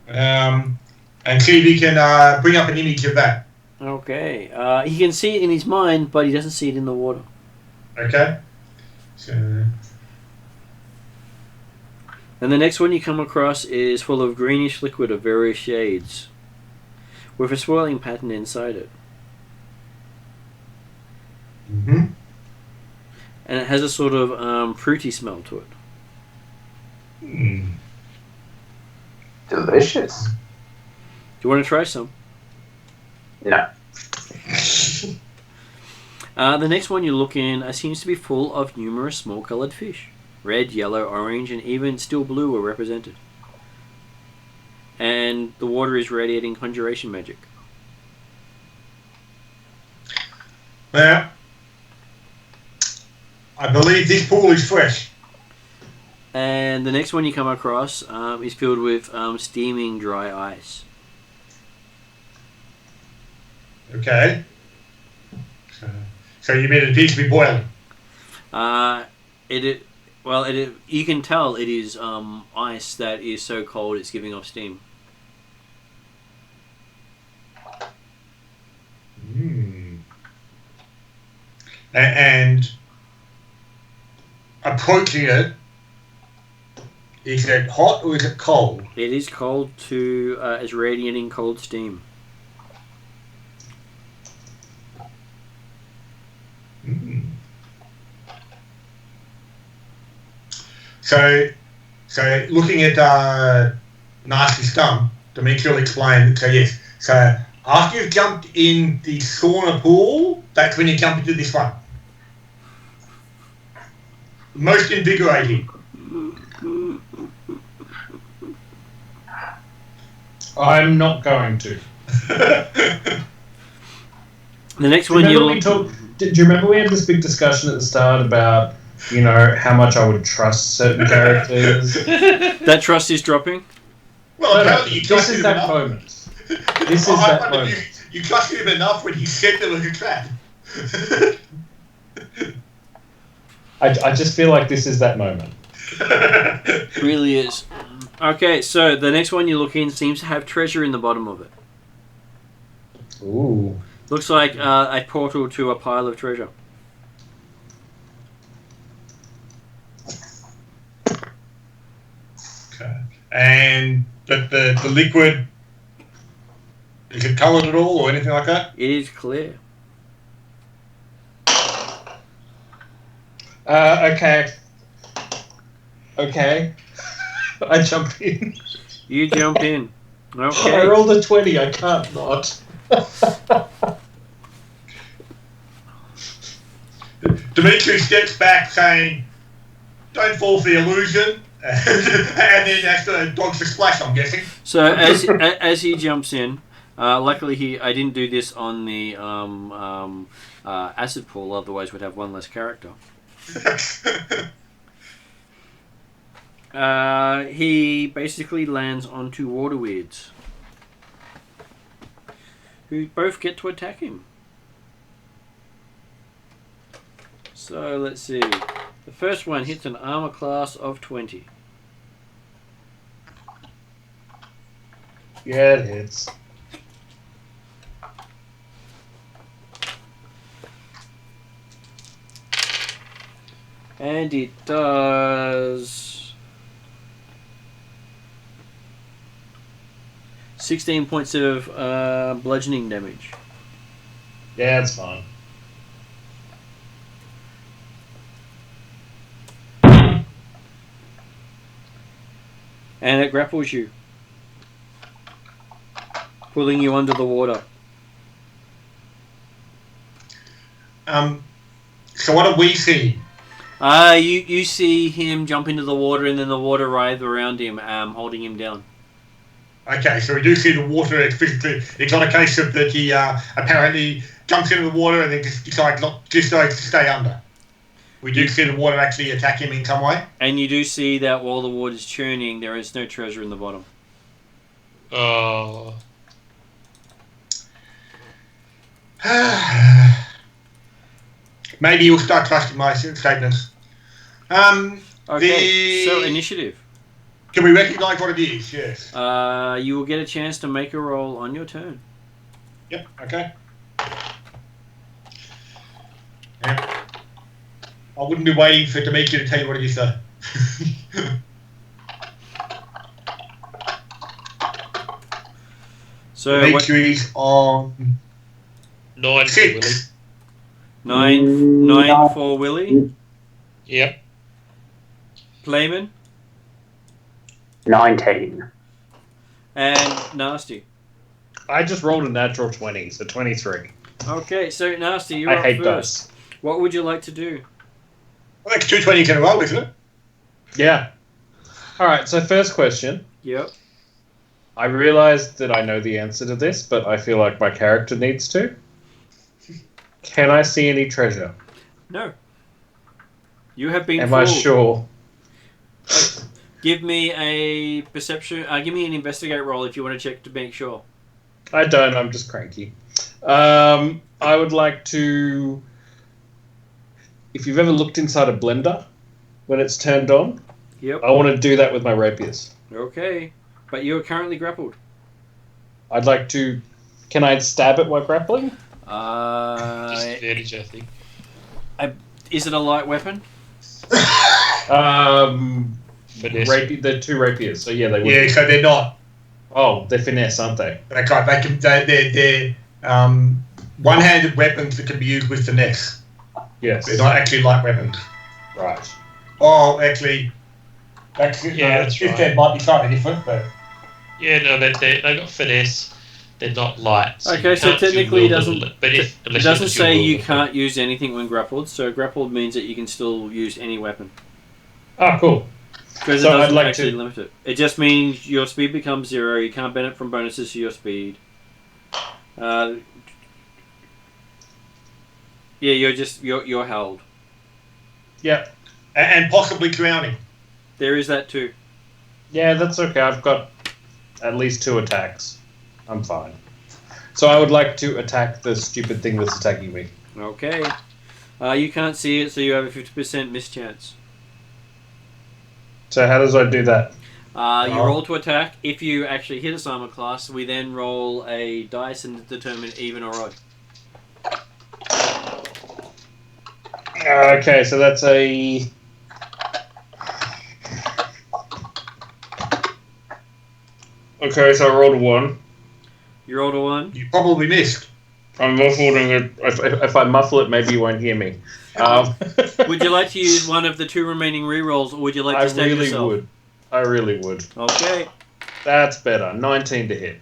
and see if he can bring up an image of that. Okay. He can see it in his mind, but he doesn't see it in the water. Okay. So, And the next one you come across is full of greenish liquid of various shades, with a swirling pattern inside it. mm-hmm. And it has a sort of fruity smell to it. Delicious. Do you want to try some? No. The next one you look in seems to be full of numerous small coloured fish. Red, yellow, orange, and even still blue are represented. And the water is radiating conjuration magic. Now, I believe this pool is fresh. And the next one you come across is filled with steaming dry ice. Okay. So you mean it appears to be boiling? You can tell it is ice that is so cold it's giving off steam. And approaching it, is it hot or is it cold? It is cold to it's radiating cold steam. So looking at Nasty Stump, Dimitri will explain. So yes, so after you've jumped in the sauna pool, that's when you jump into this one. Most invigorating. I'm not going to. The next one you look. Do you remember we had this big discussion at the start about, how much I would trust certain characters? That trust is dropping? Well, No, apparently you this trusted is him that enough. moment. This is that moment. You trusted him enough when he said there was a trap. I just feel like this is that moment. It really is. Okay, so the next one you look in seems to have treasure in the bottom of it. Ooh. Looks like a portal to a pile of treasure. Okay. And the liquid, is it coloured at all or anything like that? It is clear. Okay. I jump in. You jump in. I Okay. rolled a 20. I can't not. Dimitri steps back saying, don't fall for the illusion. And then has to dodge the splash, I'm guessing. So as he jumps in, luckily I didn't do this on the acid pool, otherwise we'd have one less character. He basically lands on two water weirds, who both get to attack him. So let's see. The first one hits an armor class of 20. Yeah, it hits. And it does 16 points of bludgeoning damage. Yeah, it's fine. And it grapples you, pulling you under the water. So what do we see? You see him jump into the water, and then the water writhe around him, holding him down. Okay, so we do see the water physically. It's not a case of that he apparently jumps into the water and then just decides to stay under. We do see the water actually attack him in some way. And you do see that while the water's churning, there is no treasure in the bottom. Oh. Maybe you'll start trusting my statements. Okay, so initiative. Can we recognise what it is? Yes. You will get a chance to make a roll on your turn. Yep, okay. Yep. I wouldn't be waiting for Demetri to tell you what it is, though. So Demetri's on 9 for Willie. 9 for Willie. Yep. Playman 19. and Nasty. I just rolled a natural 20, so 23. Okay, so Nasty, you're I up hate first. dice. What would you like to do? Well, that's 2 20s in a row, isn't it? Yeah. Alright, so first question. Yep. I realised that I know the answer to this, but I feel like my character needs to. Can I see any treasure? No. You have been Am I fooled. sure? Give me a perception. Give me an investigate roll if you want to check to make sure. I don't, I'm just cranky. I would like to... If you've ever looked inside a blender when it's turned on, Yep. I want to do that with my rapiers. Okay. But you're currently grappled. I'd like to... Can I stab it while grappling? Disadvantage, I think. Is it a light weapon? Finesse. They're 2 rapiers, so yeah, they would. Yeah, so they're not. Oh, they're finesse, aren't they? That's right. They're one-handed weapons that can be used with finesse. Yes. They're not actually light weapons. Right. Oh, actually, that's That's if right. they might be slightly different, but Yeah, no, they got finesse. They're not light. Okay, you so can't technically it dual doesn't. wield it, but It unless doesn't dual say wield you it. can't use anything when grappled. So grappled means that you can still use any weapon Ah, cool. because So it I'd doesn't like actually to- limit it. It just means your speed becomes 0. You can't benefit from bonuses to your speed. Yeah, you're held. Yeah. and possibly drowning. There is that too. Yeah, that's okay. I've got at least 2 attacks. I'm fine. So I would like to attack the stupid thing that's attacking me. Okay. You can't see it, so you have a 50% mischance. So how does I do that? You roll to attack. If you actually hit a armor class, we then roll a dice and determine even or odd. Okay, so that's a... Okay, so I rolled a 1. You rolled a 1. You probably missed. I'm muffling it. If I muffle it, maybe you won't hear me. Would you like to use one of the 2 remaining rerolls, or would you like to I stab really yourself? would. I really would. Okay. That's better. 19 to hit.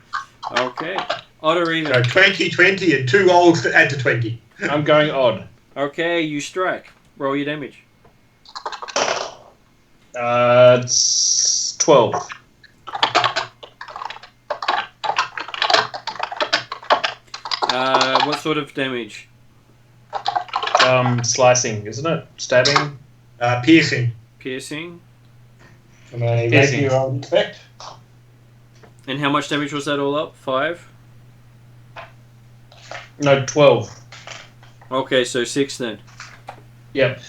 Okay. Odd or even? So 20 and 2 rolls to add to 20. I'm going odd. Okay, you strike. Roll your damage. It's 12. What sort of damage? Slicing, isn't it? Stabbing? Piercing. Piercing. From a Piercing. rapier, I would expect. And how much damage was that all up? 5? No, 12. Okay, so 6 then. Yep.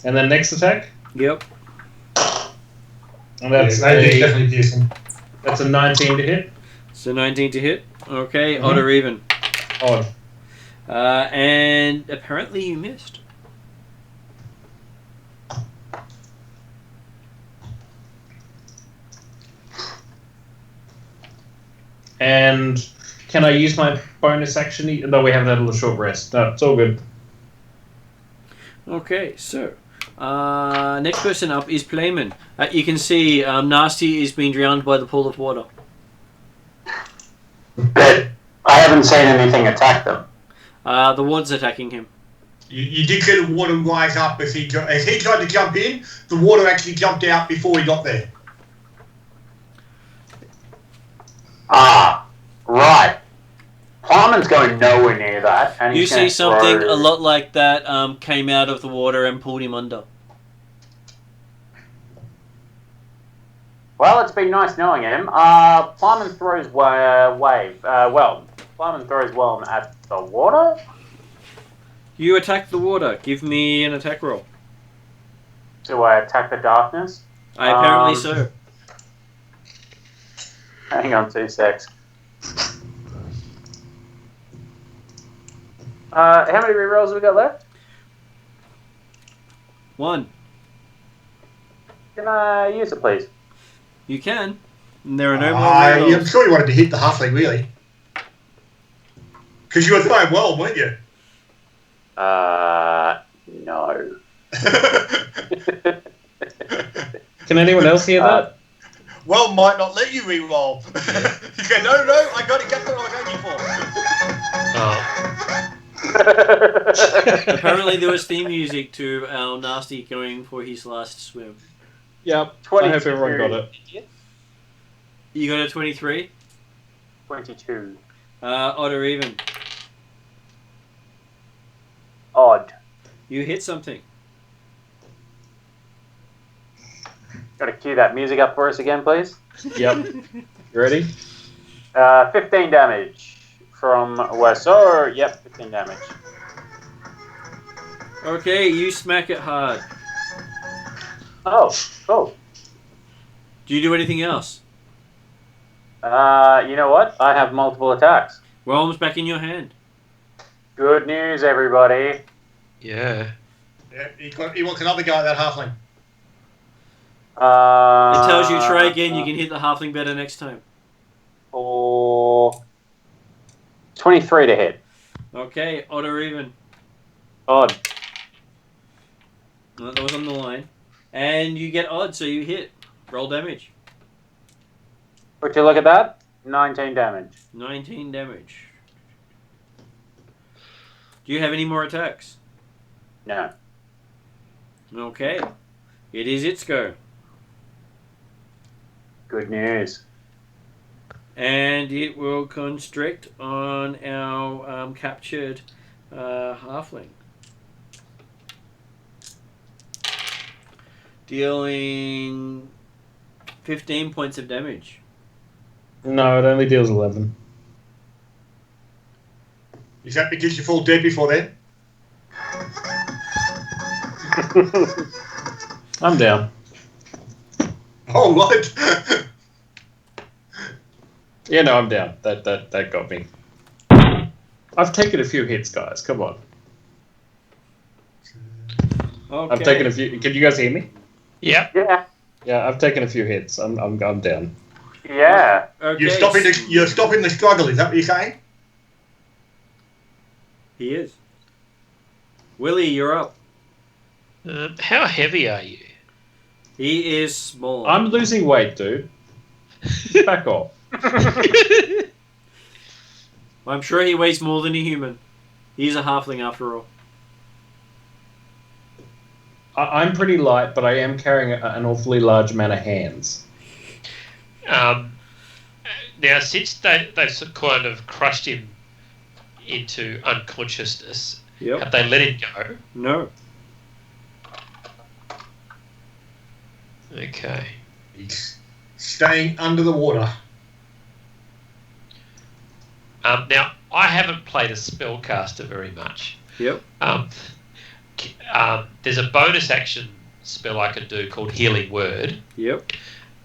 And then next attack? Yep. And that's Definitely piercing. that's a 19 to hit. So 19 to hit. Okay, odd or even. Odd. And apparently you missed. And can I use my bonus action? No, we haven't had a little short rest. No, it's all good. Okay, so next person up is Playman. You can see Nasty is being drowned by the pool of water. But I haven't seen anything attack them. The water's attacking him. You did see the water rise up as he tried to jump in. The water actually jumped out before he got there. Ah, right. Harmon's going nowhere near that. And You he's see gonna something throw... a lot like that came out of the water and pulled him under. Well, it's been nice knowing him. Plyman throws Plyman throws Whelm at the water. You attack the water. Give me an attack roll. Do I attack the darkness? Apparently so. Hang on 2 secs. How many rerolls have we got left? 1. Can I use it, please? You can. And there are no more I'm rerolls. sure you wanted to hit the halfling, really. Because you were throwing well, weren't you? No. Can anyone else hear that? Well might not let you re-roll. You go, no, I got exactly what I was aiming for. Apparently there was theme music to our Nasty going for his last swim. Yep. I hope everyone got it. You got a 23? 22. Odd or even? Odd. You hit something. Got to cue that music up for us again, please. Yep. You ready? 15 damage from Wesso. Yep, 15 damage. Okay, you smack it hard. Oh, cool. Do you do anything else? You know what? I have multiple attacks. Whelm's back in your hand. Good news, everybody. Yeah. Yeah, he wants another go at that halfling. It tells you try again, you can hit the halfling better next time. For 23 to hit. Okay, odd or even. Odd. That was on the line. And you get odd, so you hit. Roll damage. Would you look at that? 19 damage. 19 damage. Do you have any more attacks? No. Okay. It is its go. Good news. And it will constrict on our captured halfling. Dealing 15 points of damage. No, it only deals 11. Is that because you fall dead before then? I'm down. Oh, right. Yeah, no, I'm down. That got me. I've taken a few hits, guys. Come on. Okay. I've taken a few. Can you guys hear me? Yep. Yeah. Yeah, I've taken a few hits. I'm down. Yeah. Okay. You're stopping the struggle, is that what you're saying? He is. Willie, you're up. How heavy are you? He is small. I'm losing weight, dude. Back off. I'm sure he weighs more than a human. He's a halfling after all. I'm pretty light, but I am carrying an awfully large amount of hands. Now, since they've kind of crushed him into unconsciousness, have they let him go? No. Okay. He's staying under the water. Now, I haven't played a spellcaster very much. Yep. There's a bonus action spell I can do called Healing Word. Yep.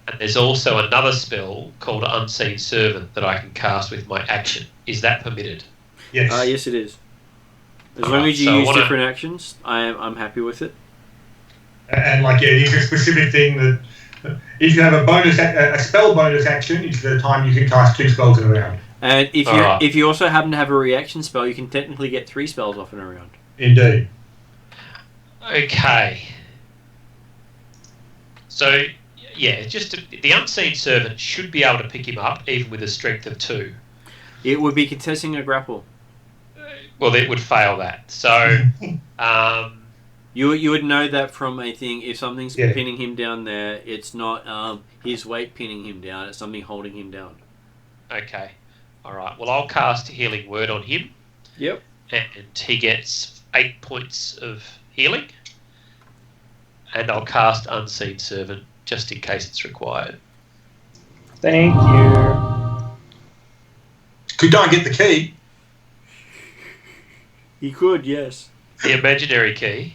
And there's also another spell called Unseen Servant that I can cast with my action. Is that permitted? Yes. Yes, it is. As long as you so I use wanna- different actions, I'm happy with it. And it's a specific thing that if you have a spell bonus action, it's the time you can cast 2 spells in a round. And if you Alright. if you also happen to have a reaction spell, you can technically get 3 spells off in a round. Indeed. Okay. So, yeah, the Unseen Servant should be able to pick him up, even with a strength of 2. It would be contesting a grapple. Well, it would fail that. So, You would know that from a thing. If something's Yeah. pinning him down there, it's not his weight pinning him down. It's something holding him down. Okay. All right. Well, I'll cast Healing Word on him. Yep. And he gets 8 points of healing. And I'll cast Unseen Servant just in case it's required. Thank you. Could go and get the key. He could, yes. The imaginary key.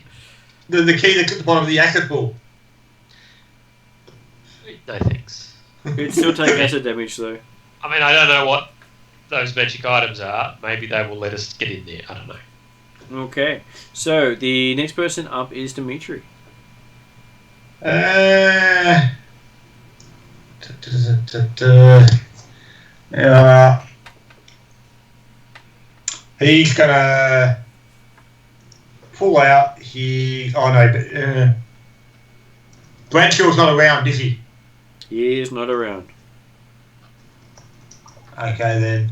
The key that's at the bottom of the acid pool. No thanks. It'd still take acid damage, though. I mean, I don't know what those magic items are. Maybe they will let us get in there. I don't know. Okay. So, the next person up is Dimitri. He's gonna pull out his. Oh no, but Bradshaw's not around, is he? He is not around. Okay then.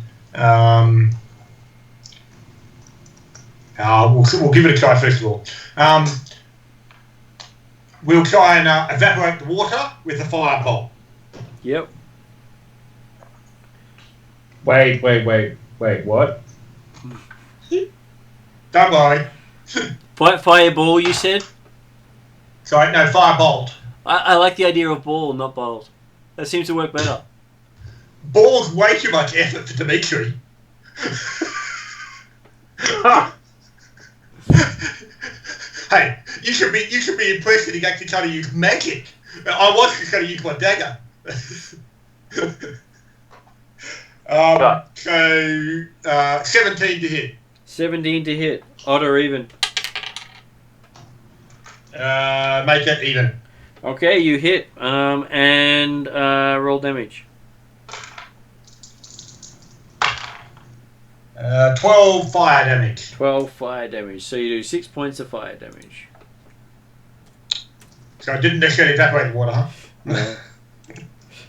We'll give it a try first of all. We'll try and evaporate the water with a firebolt. Yep. Wait, what? Don't worry. Fireball, you said? Sorry, no, firebolt. I like the idea of ball, not bolt. That seems to work better. Ball's way too much effort for Dimitri. Hey, you should be impressed that he actually trying to use magic. I was just going to use my dagger. So 17 to hit. 17 to hit. Odd or even? Make it even. Okay, you hit. And roll damage. 12 fire damage. 12 fire damage. So you do 6 points of fire damage. So I didn't necessarily evaporate the water, huh? No.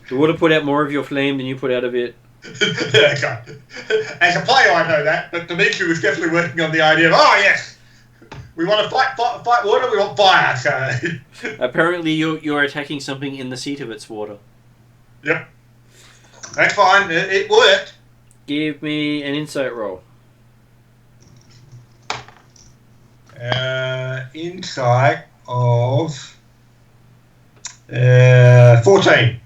The water put out more of your flame than you put out of it. Okay. As a player, I know that, but Dimitri was definitely working on the idea of, oh yes, we want to fight water, we want fire. So. Apparently, you're attacking something in the seat of its water. Yep. That's fine. It worked. Give me an insight roll. Insight of 14.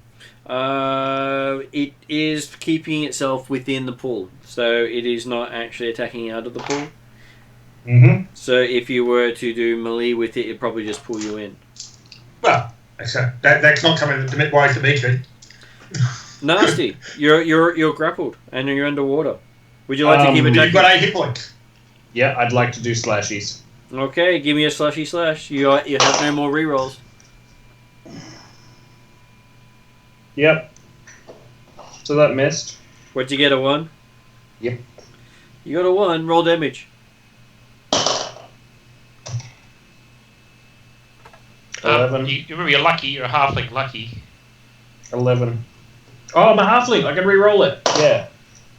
It is keeping itself within the pool, so it is not actually attacking out of the pool. Mm-hmm. So if you were to do melee with it, it'd probably just pull you in. Well, that's not something that worries Dimitri. Nasty. You're grappled and you're underwater. Would you like to keep attacking? You've got 8 hit points. Yeah, I'd like to do slashies. Okay, give me a slashy slash. You have no more rerolls. Yep. So that missed. What'd you get, a 1? Yep. You got a 1. Roll damage. You remember, you're lucky. You're a halfling lucky. 11. Oh, I'm a halfling. I can re-roll it. Yeah.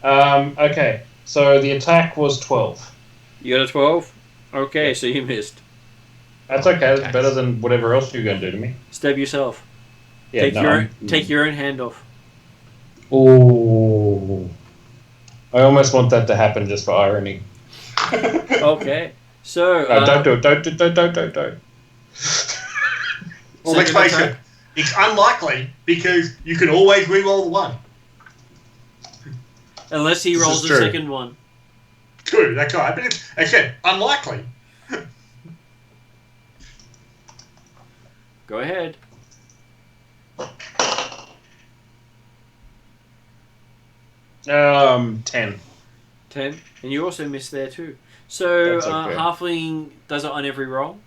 Okay. So the attack was 12. You got a 12? Okay, so you missed. That's okay. That's better than whatever else you're going to do to me. Stab yourself. Yeah, Take your own hand off. Oh. I almost want that to happen just for irony. Okay. So... No, don't do it. Don't. Well, let's face it. It's unlikely because you can always re-roll the 1. Unless he rolls the second one. True, that's right. But it's, again, unlikely. Go ahead. 10. 10. And you also missed there too. So, That's okay. halfling does it on every roll?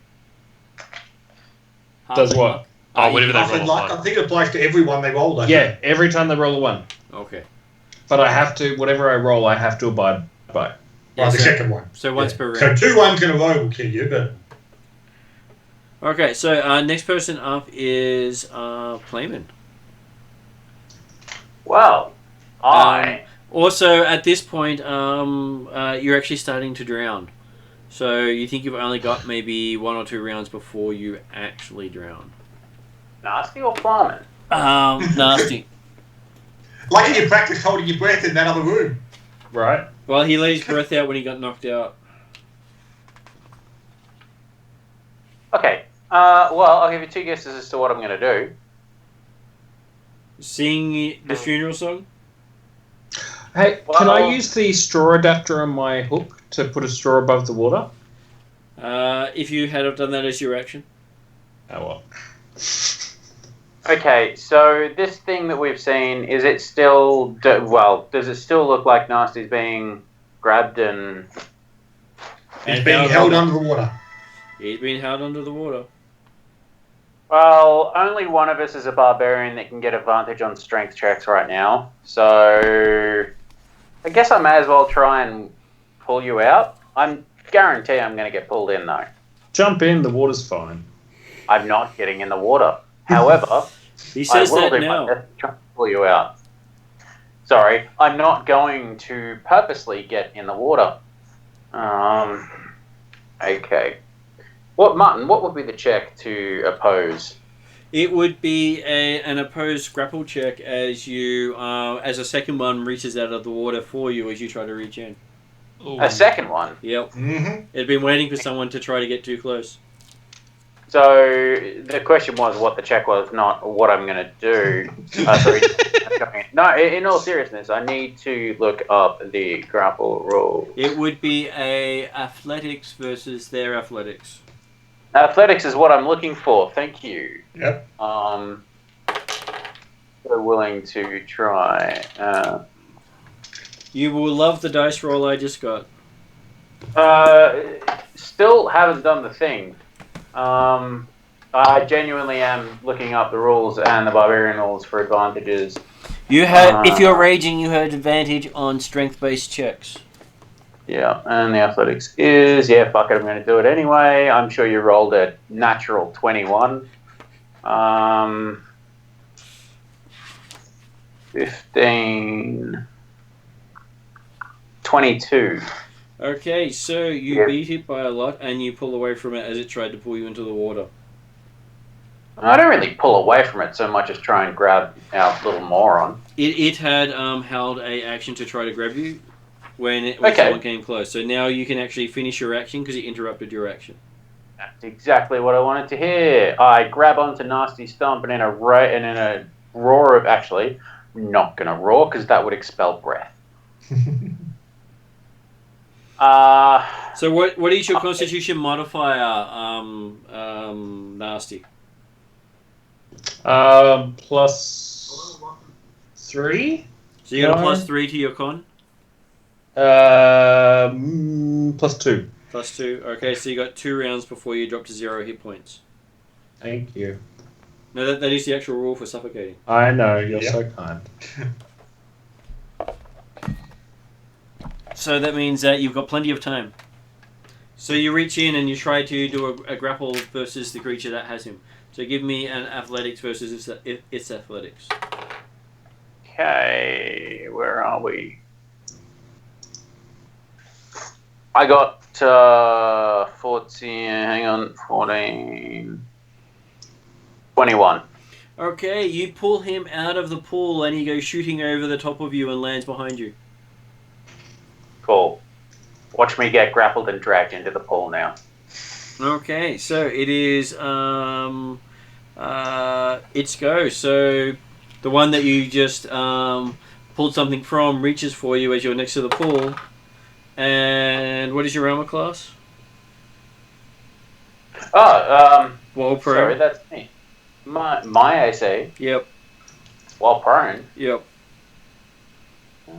Does Halfling what? luck? Whatever they roll. I think it applies to everyone they roll. Yeah, every time they roll a 1. Okay. But I have to, whatever I roll, I have to abide by. Well, the second one. So once per round. So 2 1s in a row will kill you, but... Okay, so next person up is Playman. Well, Also, at this point, you're actually starting to drown. So you think you've only got maybe 1 or 2 rounds before you actually drown. Nasty or plumbing? Nasty. Lucky you practiced holding your breath in that other room. Right. Well, he let his breath out when he got knocked out. Okay. Well, I'll give you 2 guesses as to what I'm going to do. Sing the funeral song? Hey, can I Well- use the straw adapter on my hook to put a straw above the water? If you had have done that as your action. Oh well. Okay, so this thing that we've seen, is it still... does it still look like Nasty's being grabbed and... He's being held under the water. He's been held under the water. Well, only one of us is a barbarian that can get advantage on strength checks right now. So I guess I may as well try and pull you out. I'm guarantee I'm going to get pulled in, though. Jump in, the water's fine. I'm not getting in the water. However, He says I will that do now. my best to try and pull you out. Sorry, I'm not going to purposely get in the water. Okay. Martin, what would be the check to oppose? It would be an opposed grapple check as you, as a second one reaches out of the water for you as you try to reach in. Ooh. A second one. Yep. Mm-hmm. It'd been waiting for someone to try to get too close. So the question was what the check was, not what I'm going to do. Sorry. No, in all seriousness, I need to look up the grapple rule. It would be a athletics versus their athletics. Athletics is what I'm looking for. Thank you. Yep. So willing to try. You will love the dice roll I just got. Still haven't done the thing. I genuinely am looking up the rules and the barbarian rules for advantages. You had, if you're raging, you had advantage on strength-based checks. Yeah, and the athletics is, fuck it, I'm going to do it anyway. I'm sure you rolled a natural 21. 15. 22. Okay, so you beat it by a lot, and you pull away from it as it tried to pull you into the water. I don't really pull away from it so much as try and grab our little moron. It had held a action to try to grab you when Okay. someone came close. So now you can actually finish your action because it interrupted your action. That's exactly what I wanted to hear. I grab onto Nasty Stomp and in a roar of... Actually, I'm not going to roar because that would expel breath. So what is your Constitution modifier, Nasty? +3. So you got a +3 to your con? +2. +2. Okay, so you got 2 rounds before you drop to 0 hit points. Thank you. No, that is the actual rule for suffocating. I know, you're so kind. So that means that you've got plenty of time. So you reach in and you try to do a grapple versus the creature that has him. So give me an athletics versus its athletics. Okay, where are we? I got 14, 21. Okay, you pull him out of the pool and he goes shooting over the top of you and lands behind you. Cool. Watch me get grappled and dragged into the pool now. Okay, so it is its go. So the one that you just pulled something from reaches for you as you're next to the pool. And what is your armor class? While prone. Sorry, that's me. My AC. Yep. While prone. Yep. I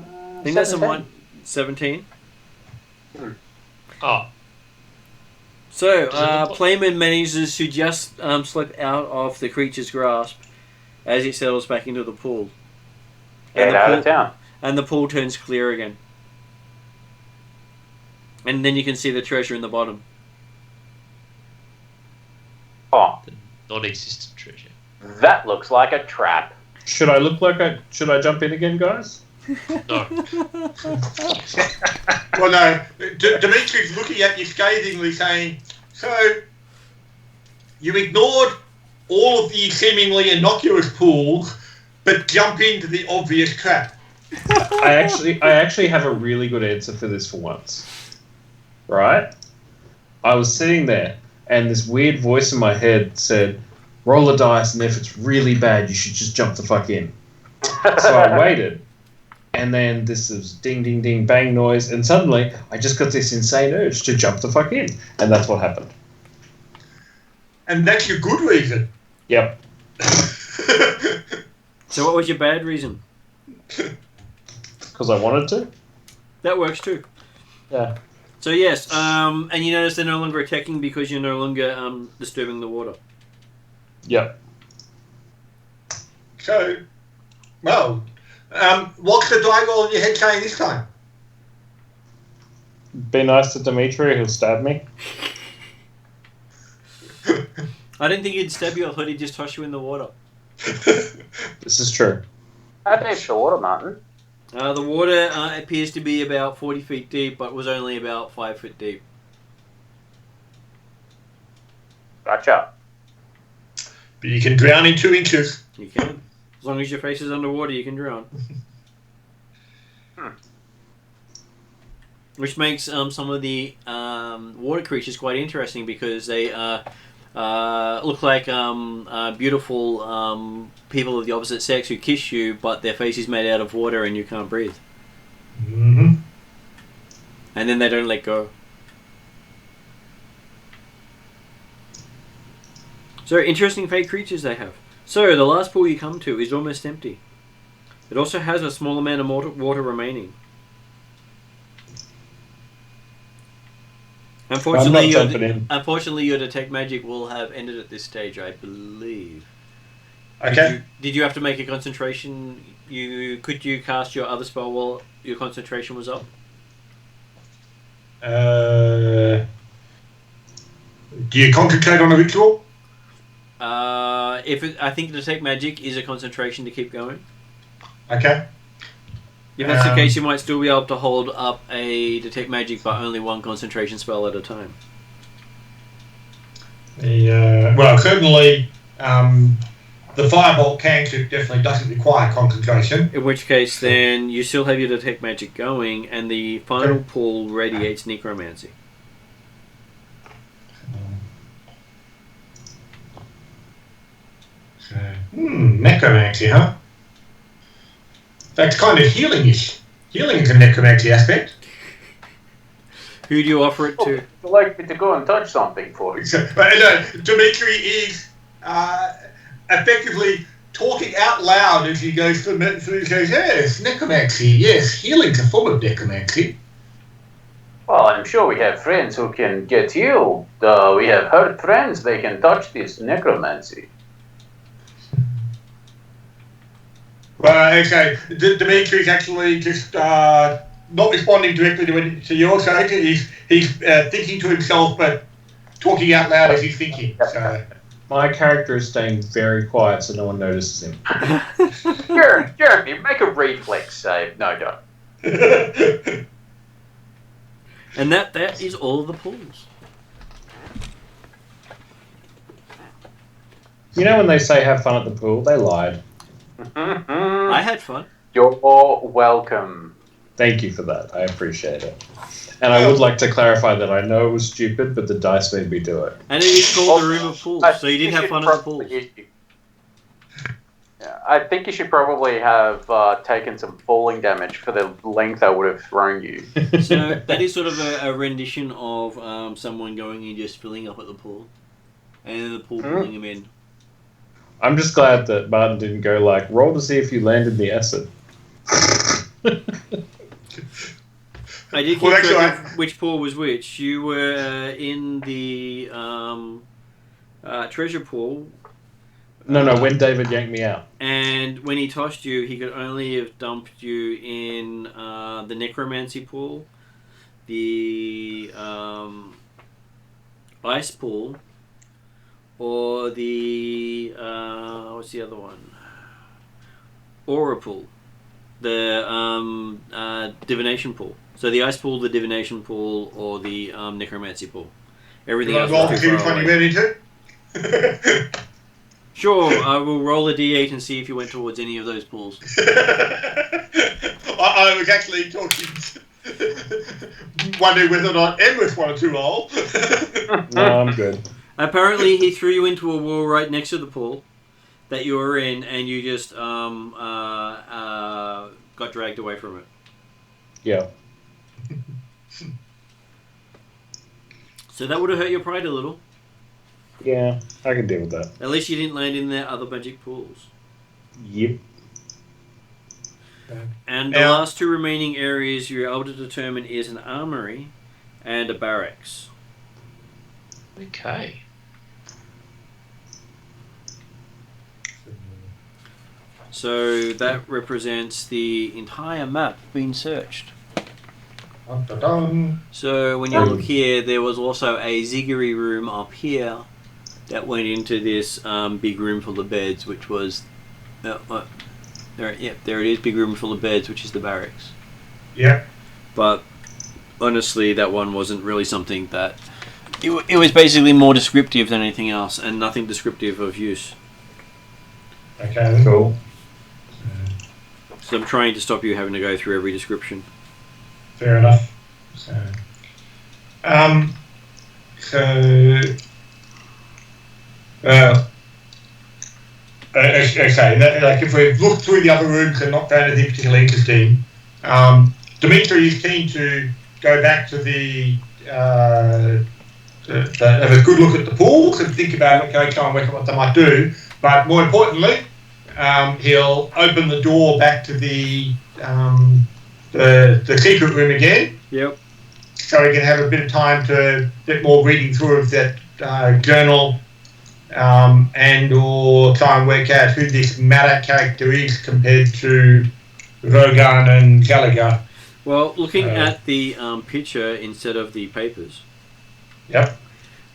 think 17. that's the one. 17. Oh. So, Playman manages to just slip out of the creature's grasp as it settles back into the pool. Get out of town. And the pool turns clear again. And then you can see the treasure in the bottom. Oh, Non-existent treasure. that looks like a trap. Should I jump in again, guys? No. Well, no. Dimitri's looking at you scathingly saying, so you ignored all of the seemingly innocuous pools but jump into the obvious trap. I actually have a really good answer for this for once. Right? I was sitting there, and this weird voice in my head said, "Roll the dice, and if it's really bad, you should just jump the fuck in." So I waited, and then this is ding, ding, ding, bang noise, and suddenly I just got this insane urge to jump the fuck in, and that's what happened. And that's your good reason. Yep. So what was your bad reason? Because I wanted to. That works too. Yeah. So yes, and you notice they're no longer attacking because you're no longer disturbing the water. Yep. So, well, what's the die roll in your head saying this time? Be nice to Dimitri, he'll stab me. I didn't think he'd stab you. I thought he'd just toss you in the water. This is true. How deep's the water, Martin? The water appears to be about 40 feet deep, but was only about 5 foot deep. Gotcha. But you can drown in 2 inches. You can. As long as your face is underwater, you can drown. Which makes some of the water creatures quite interesting because they look like beautiful people of the opposite sex who kiss you, but their face is made out of water and you can't breathe. Mm-hmm. And then they don't let go. So interesting fake creatures they have. So the last pool you come to is almost empty. It also has a small amount of water remaining. Unfortunately, your detect magic will have ended at this stage, I believe. Okay. Did you have to make a concentration? Could you cast your other spell while your concentration was up? Do you concentrate on a ritual? I think detect magic is a concentration to keep going. Okay. If that's the case, you might still be able to hold up a detect magic, but only one concentration spell at a time. Well, certainly, the firebolt cantrip definitely doesn't require concentration. In which case, then you still have your detect magic going, and the final pool radiates necromancy. Necromancy, huh? That's kind of healing-ish. Healing is a necromancy aspect. Who do you offer it to? Would you like me to go and touch something for you? Dimitri is effectively talking out loud as he goes through. He goes, yes, necromancy, yes, healing's a form of necromancy. Well, I'm sure we have friends who can get healed. We have hurt friends, they can touch this necromancy. Well, okay, Dimitri's actually just not responding directly to your side. He's thinking to himself, but talking out loud as he's thinking. So. My character is staying very quiet so no one notices him. Jeremy, make a reflex save. No, don't. And that is all of the pools. You know when they say have fun at the pool? They lied. I had fun. You're welcome. Thank you for that. I appreciate it. And I would like to clarify that I know it was stupid, but the dice made me do it. And it is called the Room of Pools, so you did have fun at the pool. Yeah, I think you should probably have taken some falling damage for the length I would have thrown you. So that is sort of a rendition of someone going and just filling up at the pool. And then the pool pulling him in. I'm just glad that Martin didn't go like, roll to see if you landed the acid. I did keep track of which pool was which. You were in the treasure pool. No, when David yanked me out. And when he tossed you, he could only have dumped you in the necromancy pool, the ice pool, or the what's the other one? Aura pool, the divination pool. So the ice pool, the divination pool, or the necromancy pool. Everything else was too far away. Sure, I will roll a d8 and see if you went towards any of those pools. I was actually talking, wondering whether or not Emrith wanted to roll. No, I'm good. Apparently, he threw you into a wall right next to the pool that you were in, and you just got dragged away from it. Yeah. So that would have hurt your pride a little. Yeah, I can deal with that. At least you didn't land in the other magic pools. Yep. And the last two remaining areas you're able to determine is an armory and a barracks. Okay. So that represents the entire map being searched. Dun-dun-dun. So when you look here, there was also a ziggurat room up here that went into this big room full of beds, which was... there it is, big room full of beds, which is the barracks. Yeah. But honestly, that one wasn't really something that... It was basically more descriptive than anything else, and nothing descriptive of use. Okay. Cool. So I'm trying to stop you having to go through every description. Fair enough. So, okay. Like if we look through the other rooms and not found anything particularly interesting, Dimitri is keen to go back to have a good look at the pools and think about, okay, try and work out what they might do. But more importantly, he'll open the door back to the secret room again. Yep. So he can have a bit of time to bit more reading through of that journal, and or try and work out who this Matter character is compared to Rogan and Gallagher. Well, looking at the picture instead of the papers. Yep.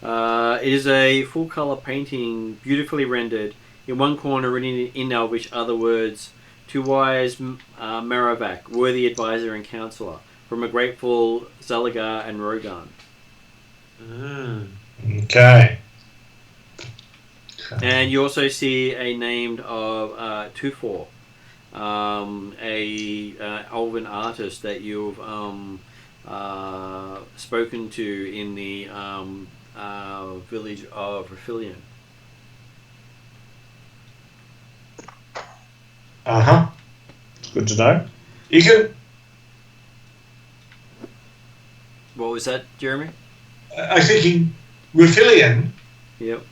It is a full colour painting, beautifully rendered. In one corner, written in Elvish, other words: "To wise Maravac, worthy advisor and counsellor, from a grateful Zalagar and Rogan." Okay. And you also see a name of Tufor, a elven artist that you've spoken to in the village of Raphilion. Good to know. You can. What was that, Jeremy? I was thinking Raphilion. Yep.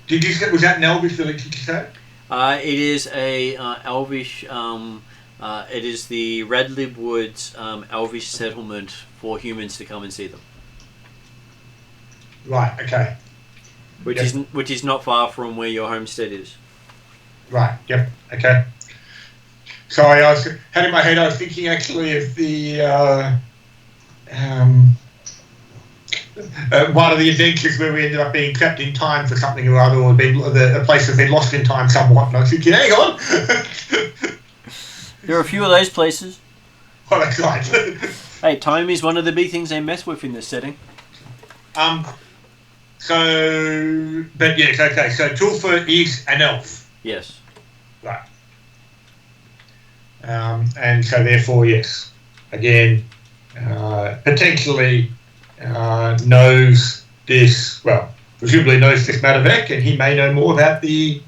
Did you say, was that an Elvish village? Did you say? It is a Elvish. It is the Redlib Woods Elvish settlement for humans to come and see them. Right. Okay. Which is not far from where your homestead is. Right. Yep. Okay. Sorry, I had in my head. I was thinking actually of the one of the adventures where we ended up being trapped in time for something or other, or a place has been lost in time somewhat. And I was thinking, hang on. There are a few of those places. Oh, that's right. Hey, time is one of the big things they mess with in this setting. So, but yes, okay. So Tulfa is an elf. Yes. Right. And so therefore, yes, again, potentially knows this, well, presumably knows this Matavec, and he may know more about the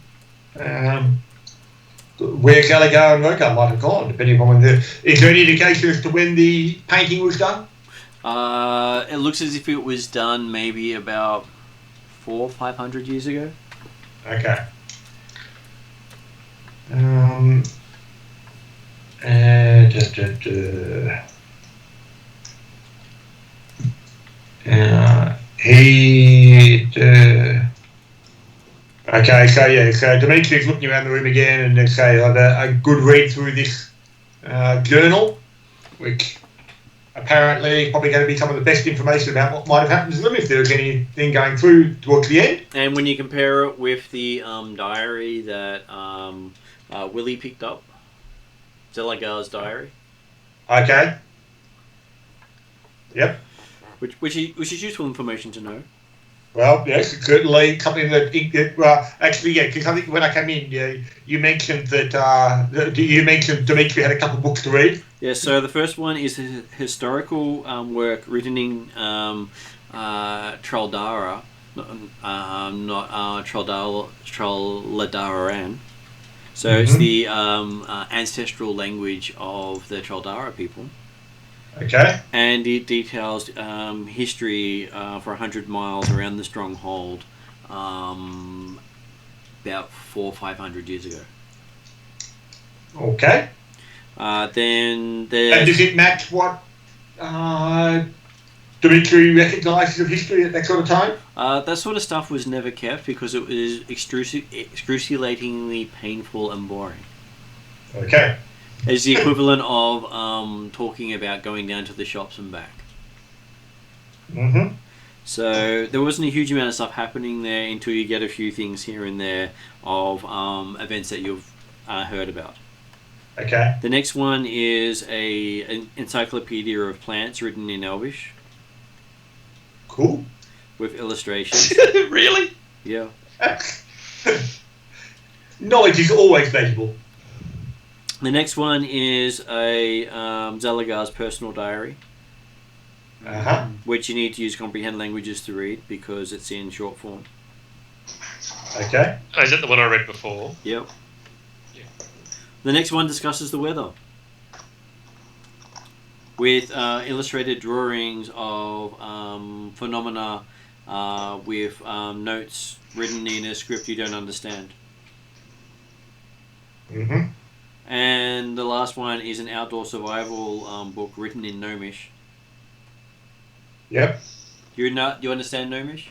where Gallagher and Rogan might have gone, depending on when is there any indication as to when the painting was done? It looks as if it was done maybe about 400 or 500 years ago. Okay. Okay, so yeah, so Dimitri's looking around the room again, and they say a good read through this journal, which apparently probably going to be some of the best information about what might have happened to them if there was anything going through towards the end. And when you compare it with the diary that Willie picked up, Zelagar's diary. Okay. Yep. Which is useful information to know. Well, yes, certainly something that actually, yeah. Because I think when I came in, you mentioned that you mentioned Dimitri had a couple of books to read. Yeah. So the first one is a historical work written in Traldara, not Traldararan. So it's the ancestral language of the Traldara people. Okay. And it details history for 100 miles around the stronghold about 400 or 500 years ago. Okay. Then And there's... does it match what Dimitri recognises of history at that sort of time? that sort of stuff was never kept because it was excruciatingly painful and boring. Okay. It's the equivalent of talking about going down to the shops and back. Mm-hmm. So there wasn't a huge amount of stuff happening there until you get a few things here and there of events that you've heard about. Okay. The next one is an encyclopedia of plants written in Elvish. Cool. With illustrations. Really? Yeah. Knowledge is always valuable. The next one is a Zalagar's personal diary. Uh-huh. Which you need to use comprehend languages to read because it's in short form. Okay. Oh, is that the one I read before? Yep. Yeah. The next one discusses the weather. With illustrated drawings of phenomena with notes written in a script you don't understand. Mm-hmm. And the last one is an outdoor survival book written in Gnomish. Yep. You understand Gnomish?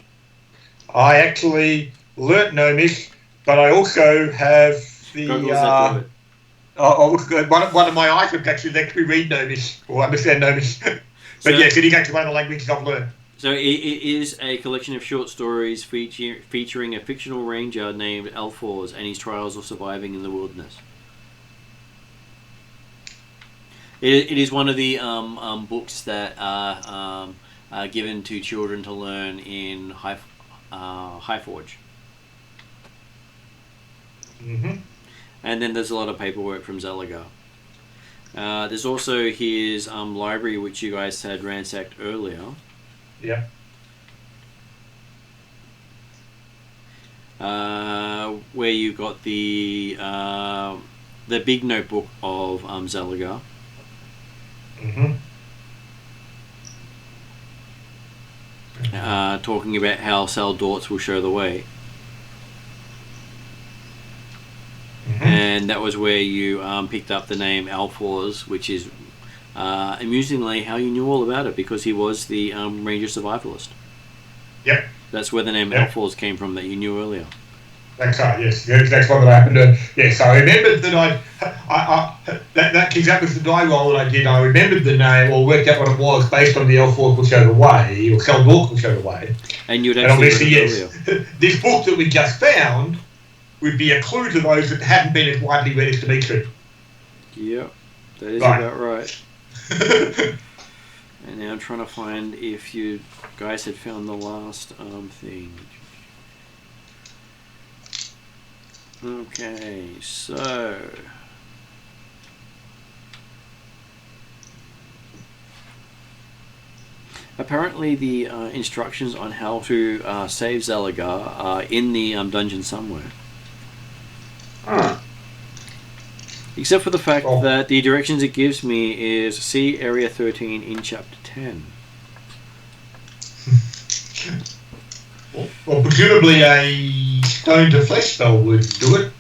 I actually learnt Gnomish, but I also have the one of my items actually lets me read Gnomish or understand Gnomish. But yes, it is actually one of the languages I've learned. So it is a collection of short stories featuring a fictional ranger named Alphors and his trials of surviving in the wilderness. It is one of the books that are given to children to learn in Highforge. Mm-hmm. And then there's a lot of paperwork from Zalagar. There's also his library, which you guys had ransacked earlier. Yeah. Where you got the big notebook of Zalagar. Mm-hmm. Talking about how Saldorts will show the way. Mm-hmm. And that was where you picked up the name Alphors, which is amusingly how you knew all about it because he was the Ranger Survivalist. Yep. That's where the name Alphors came from that you knew earlier. That's right, yes. That's one that I happened to... Yes, I remembered that that was the die roll that I did. I remembered the name or worked out what it was based on the L4 will show the way, or Seldorf will show the way. And you'd and actually obviously, yes, this book that we just found would be a clue to those that hadn't been as widely read as Dimitri. Yep, that is about right. And now I'm trying to find if you guys had found the last thing. Okay, so apparently the instructions on how to save Zalagar are in the dungeon somewhere. Except for the fact that the directions it gives me is see Area 13 in Chapter 10. Well, presumably a stone to flesh spell would do it.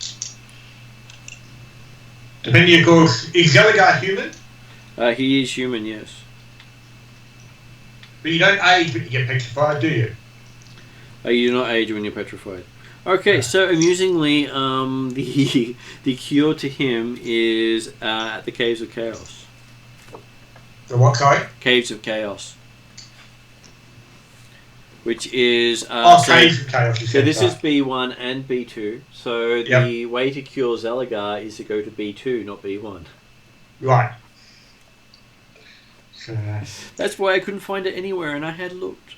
Depending, of course, is Zalagar human? He is human, yes. But you don't age when you get petrified, do you? You do not age when you're petrified. Okay, so amusingly, the cure to him is at the Caves of Chaos. The what, sorry? Caves of Chaos. Which is... Caves of Chaos. So this is B1 and B2. So the way to cure Zalagar is to go to B2, not B1. Right. That's why I couldn't find it anywhere, and I had looked.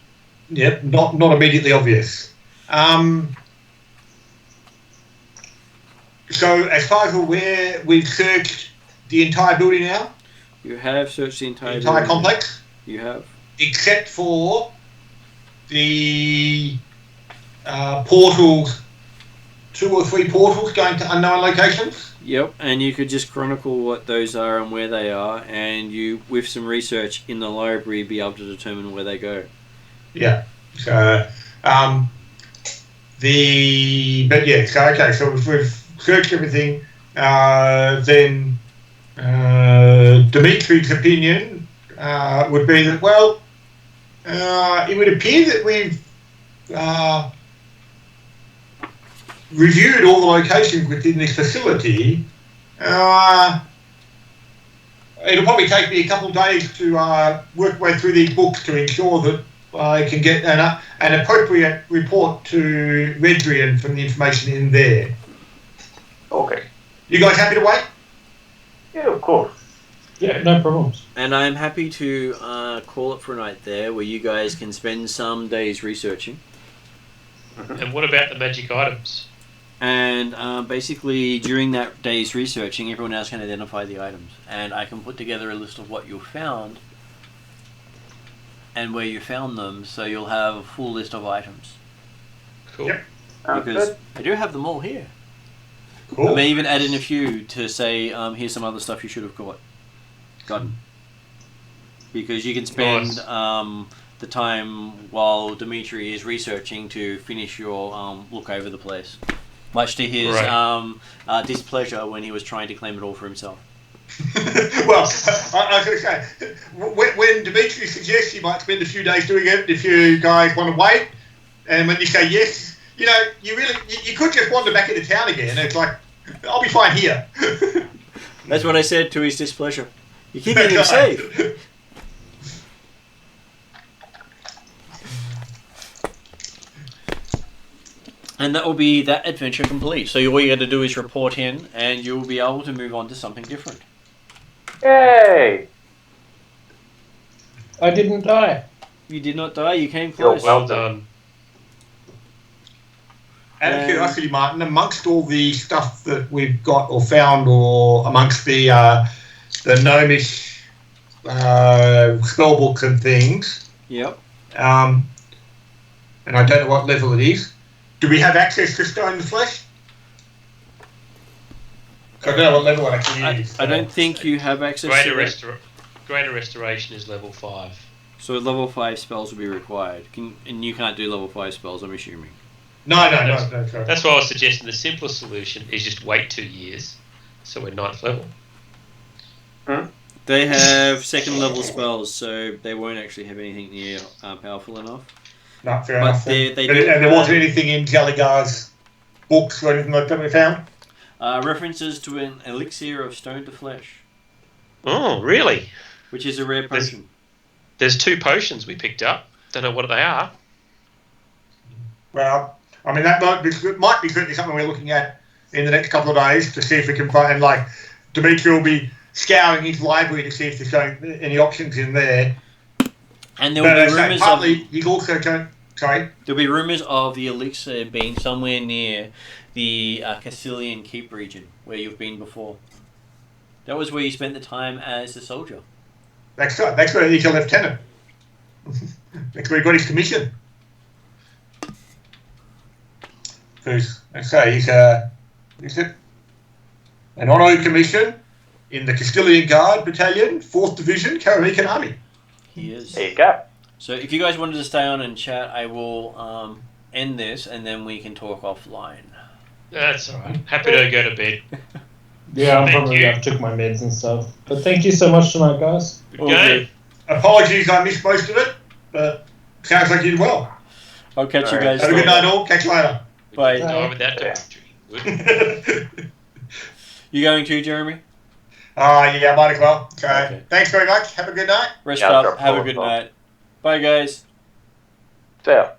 Yep, not immediately obvious. So, as far as we're aware, we've searched the entire building now, You have searched the the entire entire building. complex, You have. except for the portals, 2 or 3 portals going to unknown locations. Yep, and you could just chronicle what those are and where they are, and you, with some research in the library, be able to determine where they go. Yeah. So, so okay. So we've searched everything. Then Dimitri's opinion would be that, well, it would appear that we've reviewed all the locations within this facility. It'll probably take me a couple of days to work my way through these books to ensure that I can get an appropriate report to Redrian from the information in there. Okay. You guys happy to wait? Yeah, of course. Yeah, no problems. And I'm happy to call it for a night there, where you guys can spend some days researching. And what about the magic items? And basically, during that day's researching, everyone else can identify the items. And I can put together a list of what you found and where you found them, so you'll have a full list of items. Cool. Yep. Because Good. I do have them all here. I Cool. may even add in a few to say, here's some other stuff you should have gotten. Because you can spend Nice. the time while Dimitri is researching to finish your look over the place. Much to his Right. displeasure when he was trying to claim it all for himself. Well, I was going to say, when Dimitri suggests you might spend a few days doing it, if you guys want to wait, and when you say yes, you know, you could just wander back into town again. It's like, I'll be fine here. That's what I said to his displeasure. You're keeping him safe. And that will be that adventure complete. So all you got to do is report in, and you'll be able to move on to something different. Yay! I didn't die. You did not die. You came You're close. Well done. Out of curiosity, Martin, amongst all the stuff that we've got or found, or amongst the gnomish spell books and things, Yep. and I don't know what level it is, do we have access to Stone the Flesh? I don't know what level it actually is. I don't think you have access Greater, to it. Greater Restoration is level 5. So level 5 spells will be required. And you can't do level 5 spells, I'm assuming. No, sorry. That's why I was suggesting the simplest solution is just wait 2 years, so we're 9th level. They have second level spells, so they won't actually have anything near powerful enough. No, fair But enough. they And do there have- wasn't anything in Jaligar's books or anything like that we found? References to an elixir of stone to flesh, Oh, really? which is a rare potion. There's 2 potions we picked up. Don't know what they are. Well, I mean, that might be certainly something we're looking at in the next couple of days to see if we can find, like, Dimitri will be scouring his library to see if there's any options in there. And there will be rumors partly, of he's also going, sorry? there'll be rumors of the elixir being somewhere near the Castilian Keep region, where you've been before. That was where you spent the time as a soldier. That's right, that's where he's a lieutenant. That's where he got his commission. Because, like I say, he's an honorary commission in the Castilian Guard Battalion, 4th Division, Karameikos Army. He is. There you go. So if you guys wanted to stay on and chat, I will end this, and then we can talk offline. That's alright. Happy to go to bed. Yeah, I'm Thank probably you. I've took my meds and stuff. But thank you so much tonight, guys. Good All game. Apologies, I missed most of it, but sounds like you did well. I'll catch you Alright. guys Have a good later. night, all. Catch you later. Bye. Die without Yeah. Dimitri. Good. You going too, Jeremy? Yeah, might as well. Okay. Thanks very much. Have a good night. Rest Yeah, up. drop Have a forward, good Bob. night. Bye, guys. So,